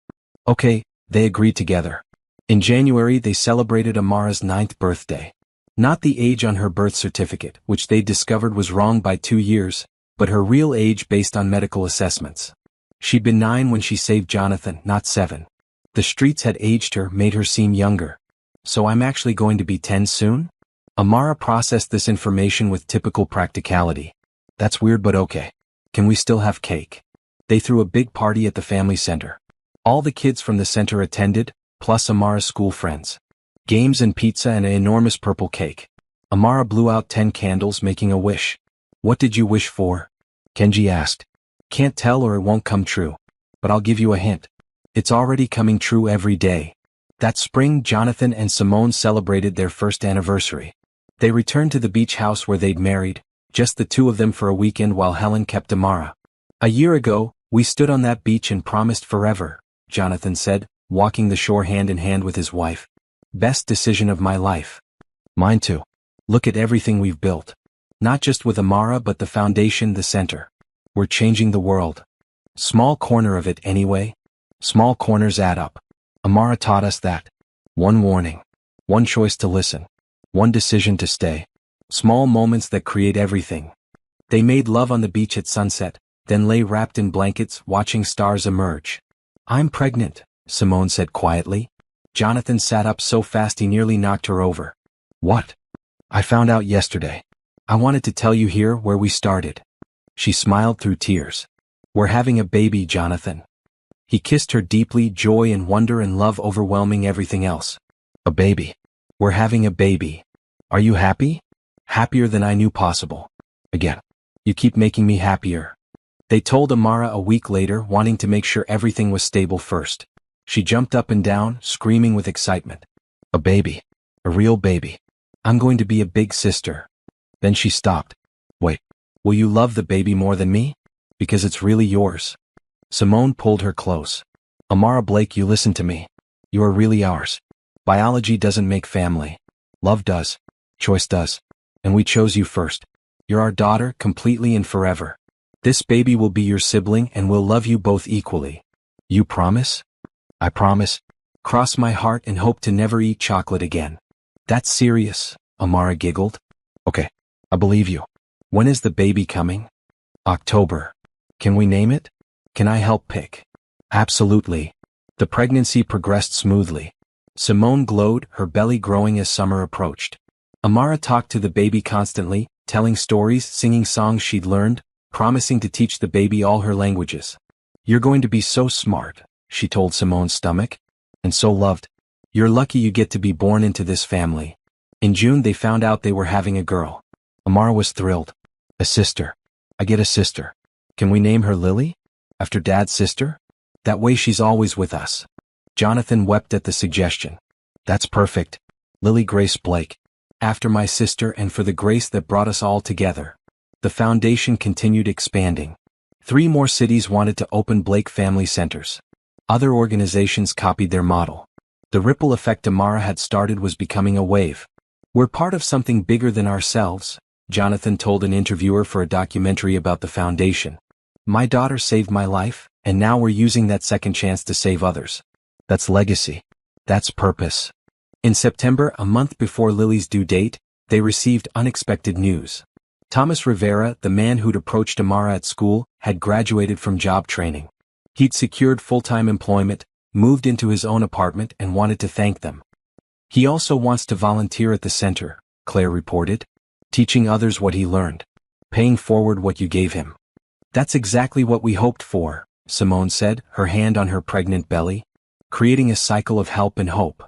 Okay, they agreed together. In January, they celebrated Amara's 9th birthday. Not the age on her birth certificate, which they discovered was wrong by 2 years, but her real age based on medical assessments. She'd been 9 when she saved Jonathan, not 7. The streets had aged her, made her seem younger. So I'm actually going to be 10 soon? Amara processed this information with typical practicality. That's weird but okay. Can we still have cake? They threw a big party at the family center. All the kids from the center attended, plus Amara's school friends. Games and pizza and an enormous purple cake. Amara blew out 10 candles, making a wish. What did you wish for? Kenji asked. Can't tell or it won't come true. But I'll give you a hint. It's already coming true every day. That spring, Jonathan and Simone celebrated their first anniversary. They returned to the beach house where they'd married, just the two of them for a weekend while Helen kept Amara. A year ago, we stood on that beach and promised forever, Jonathan said, walking the shore hand in hand with his wife. Best decision of my life. Mine too. Look at everything we've built. Not just with Amara but the foundation, the center. We're changing the world. Small corner of it anyway. Small corners add up. Amara taught us that. One warning. One choice to listen. One decision to stay. Small moments that create everything. They made love on the beach at sunset, then lay wrapped in blankets watching stars emerge. I'm pregnant, Simone said quietly. Jonathan sat up so fast he nearly knocked her over. What? I found out yesterday. I wanted to tell you here where we started. She smiled through tears. We're having a baby, Jonathan. He kissed her deeply, joy and wonder and love overwhelming everything else. A baby. We're having a baby. Are you happy? Happier than I knew possible. Again. You keep making me happier. They told Amara a week later, wanting to make sure everything was stable first. She jumped up and down, screaming with excitement. A baby. A real baby. I'm going to be a big sister. Then she stopped. Wait, will you love the baby more than me? Because it's really yours. Simone pulled her close. Amara Blake, you listen to me. You are really ours. Biology doesn't make family. Love does. Choice does. And we chose you first. You're our daughter, completely and forever. This baby will be your sibling and will love you both equally. You promise? I promise. Cross my heart and hope to never eat chocolate again. That's serious, Amara giggled. Okay, I believe you. When is the baby coming? October. Can we name it? Can I help pick? Absolutely. The pregnancy progressed smoothly. Simone glowed, her belly growing as summer approached. Amara talked to the baby constantly, telling stories, singing songs she'd learned, promising to teach the baby all her languages. You're going to be so smart, she told Simone's stomach. And so loved. You're lucky you get to be born into this family. In June they found out they were having a girl. Amara was thrilled. A sister. I get a sister. Can we name her Lily? After Dad's sister? That way she's always with us. Jonathan wept at the suggestion. That's perfect. Lily Grace Blake. After my sister and for the grace that brought us all together. The foundation continued expanding. 3 more cities wanted to open Blake Family Centers. Other organizations copied their model. The ripple effect Amara had started was becoming a wave. We're part of something bigger than ourselves, Jonathan told an interviewer for a documentary about the foundation. My daughter saved my life, and now we're using that second chance to save others. That's legacy. That's purpose. In September, a month before Lily's due date, they received unexpected news. Thomas Rivera, the man who'd approached Amara at school, had graduated from job training. He'd secured full-time employment, moved into his own apartment and wanted to thank them. He also wants to volunteer at the center, Claire reported. Teaching others what he learned. Paying forward what you gave him. That's exactly what we hoped for, Simone said, her hand on her pregnant belly. Creating a cycle of help and hope.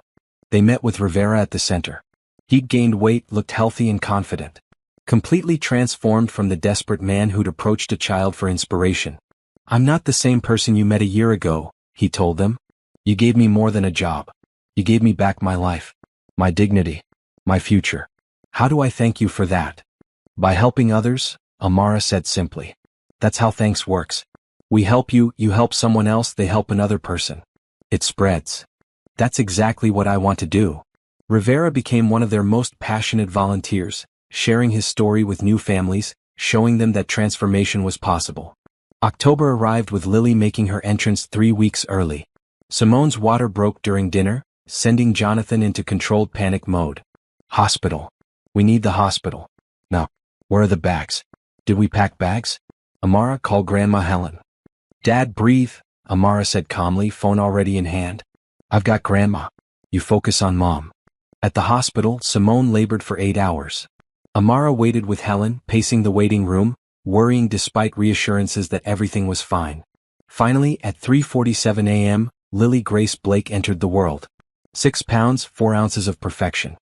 They met with Rivera at the center. He'd gained weight, looked healthy and confident. Completely transformed from the desperate man who'd approached a child for inspiration. I'm not the same person you met a year ago, he told them. You gave me more than a job. You gave me back my life. My dignity. My future. How do I thank you for that? By helping others, Amara said simply. That's how thanks works. We help you, you help someone else, they help another person. It spreads. That's exactly what I want to do. Rivera became one of their most passionate volunteers, sharing his story with new families, showing them that transformation was possible. October arrived with Lily making her entrance 3 weeks early. Simone's water broke during dinner, sending Jonathan into controlled panic mode. Hospital. We need the hospital. Now, where are the bags? Did we pack bags? Amara called Grandma Helen. Dad, breathe, Amara said calmly, phone already in hand. I've got Grandma. You focus on Mom. At the hospital, Simone labored for 8 hours. Amara waited with Helen, pacing the waiting room, worrying despite reassurances that everything was fine. Finally, at 3:47 a.m., Lily Grace Blake entered the world. 6 pounds, 4 ounces of perfection.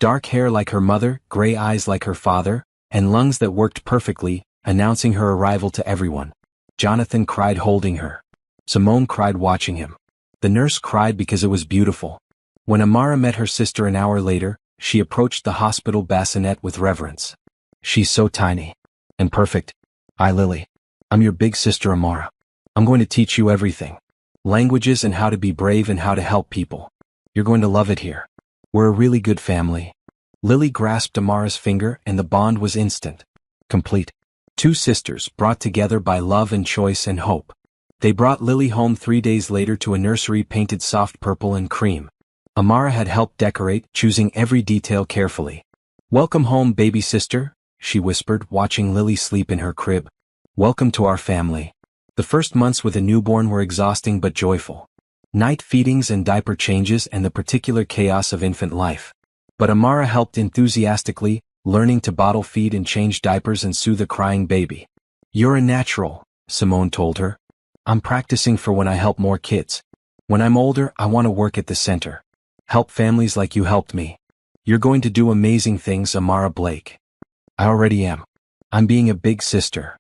Dark hair like her mother, gray eyes like her father, and lungs that worked perfectly, announcing her arrival to everyone. Jonathan cried holding her. Simone cried watching him. The nurse cried because it was beautiful. When Amara met her sister an hour later, she approached the hospital bassinet with reverence. She's so tiny. And perfect. Lily. I'm your big sister Amara. I'm going to teach you everything. Languages and how to be brave and how to help people. You're going to love it here. We're a really good family. Lily grasped Amara's finger and the bond was instant. Complete. Two sisters brought together by love and choice and hope. They brought Lily home 3 days later to a nursery painted soft purple and cream. Amara had helped decorate, choosing every detail carefully. Welcome home, baby sister, she whispered, watching Lily sleep in her crib. Welcome to our family. The first months with a newborn were exhausting but joyful. Night feedings and diaper changes and the particular chaos of infant life. But Amara helped enthusiastically, learning to bottle feed and change diapers and soothe a crying baby. You're a natural, Simone told her. I'm practicing for when I help more kids. When I'm older, I want to work at the center. Help families like you helped me. You're going to do amazing things, Amara Blake. I already am. I'm being a big sister.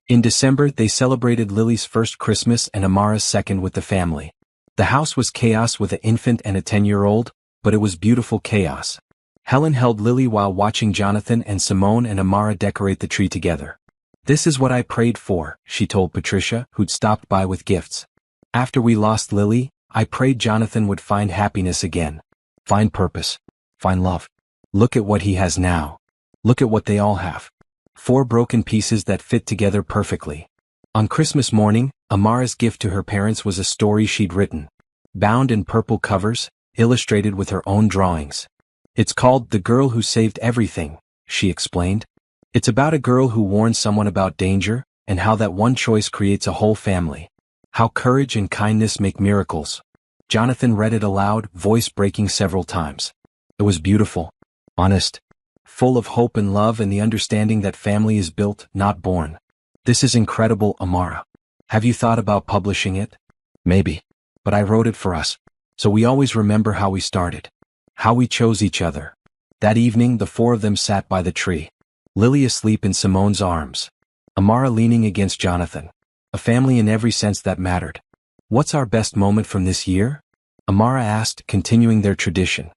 In December, they celebrated Lily's first Christmas and Amara's second with the family. The house was chaos with an infant and a 10-year-old, but it was beautiful chaos. Helen held Lily while watching Jonathan and Simone and Amara decorate the tree together. This is what I prayed for, she told Patricia, who'd stopped by with gifts. After we lost Lily, I prayed Jonathan would find happiness again. Find purpose. Find love. Look at what he has now. Look at what they all have. 4 broken pieces that fit together perfectly. On Christmas morning, Amara's gift to her parents was a story she'd written. Bound in purple covers, illustrated with her own drawings. It's called The Girl Who Saved Everything, she explained. It's about a girl who warns someone about danger, and how that one choice creates a whole family. How courage and kindness make miracles. Jonathan read it aloud, voice breaking several times. It was beautiful. Honest. Full of hope and love and the understanding that family is built, not born. This is incredible, Amara. Have you thought about publishing it? Maybe. But I wrote it for us. So we always remember how we started. How we chose each other. That evening, the 4 of them sat by the tree. Lily asleep in Simone's arms. Amara leaning against Jonathan. A family in every sense that mattered. What's our best moment from this year? Amara asked, continuing their tradition.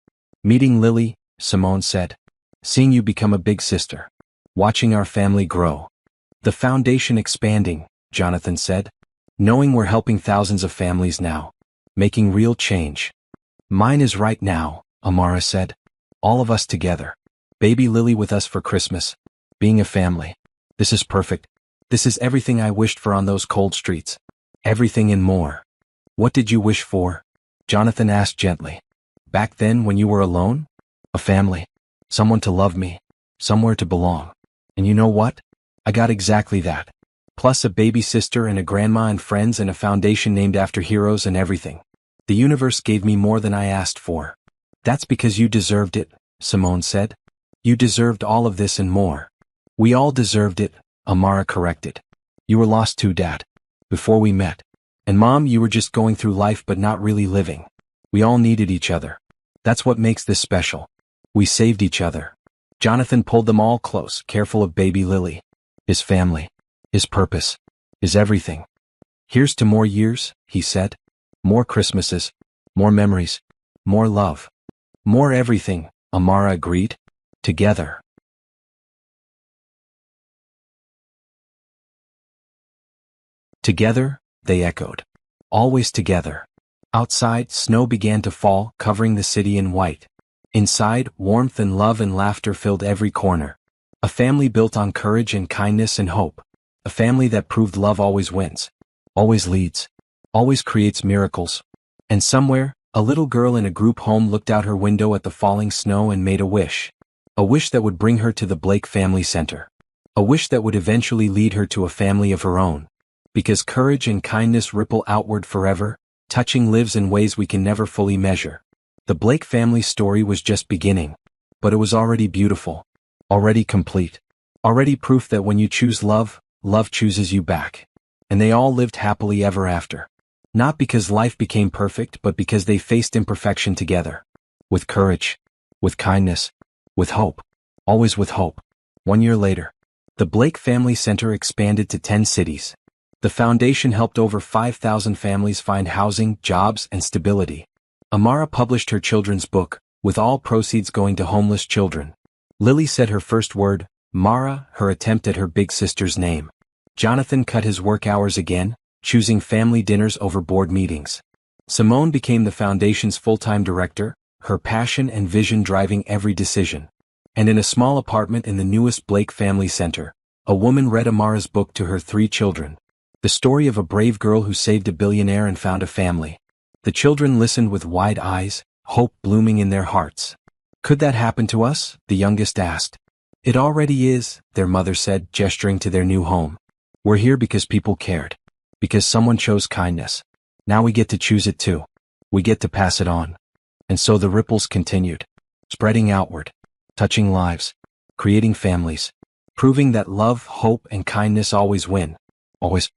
Meeting Lily, Simone said. Seeing you become a big sister. Watching our family grow. The foundation expanding, Jonathan said. Knowing we're helping thousands of families now. Making real change. Mine is right now, Amara said. All of us together. Baby Lily with us for Christmas. Being a family. This is perfect. This is everything I wished for on those cold streets. Everything and more. What did you wish for? Jonathan asked gently. Back then when you were alone? A family. Someone to love me. Somewhere to belong. And you know what? I got exactly that. Plus a baby sister and a grandma and friends and a foundation named after heroes and everything. The universe gave me more than I asked for. That's because you deserved it, Simone said. You deserved all of this and more. We all deserved it, Amara corrected. You were lost too, Dad. Before we met. And Mom, you were just going through life but not really living. We all needed each other. That's what makes this special. We saved each other. Jonathan pulled them all close, careful of baby Lily. His family. His purpose. His everything. Here's to more years, he said. More Christmases. More memories. More love. More everything, Amara agreed. Together. Together, they echoed. Always together. Outside, snow began to fall, covering the city in white. Inside, warmth and love and laughter filled every corner. A family built on courage and kindness and hope. A family that proved love always wins. Always leads. Always creates miracles. And somewhere, a little girl in a group home looked out her window at the falling snow and made a wish. A wish that would bring her to the Blake Family Center. A wish that would eventually lead her to a family of her own. Because courage and kindness ripple outward forever, touching lives in ways we can never fully measure. The Blake family story was just beginning. But it was already beautiful. Already complete. Already proof that when you choose love, love chooses you back. And they all lived happily ever after. Not because life became perfect, but because they faced imperfection together. With courage. With kindness. With hope. Always with hope. 1 year later. The Blake Family Center expanded to 10 cities. The foundation helped over 5,000 families find housing, jobs, and stability. Amara published her children's book, with all proceeds going to homeless children. Lily said her first word, Mara, her attempt at her big sister's name. Jonathan cut his work hours again, choosing family dinners over board meetings. Simone became the foundation's full-time director, her passion and vision driving every decision. And in a small apartment in the newest Blake Family Center, a woman read Amara's book to her 3 children. The story of a brave girl who saved a billionaire and found a family. The children listened with wide eyes, hope blooming in their hearts. Could that happen to us? The youngest asked. It already is, their mother said, gesturing to their new home. We're here because people cared. Because someone chose kindness. Now we get to choose it too. We get to pass it on. And so the ripples continued. Spreading outward. Touching lives. Creating families. Proving that love, hope, and kindness always win. Always.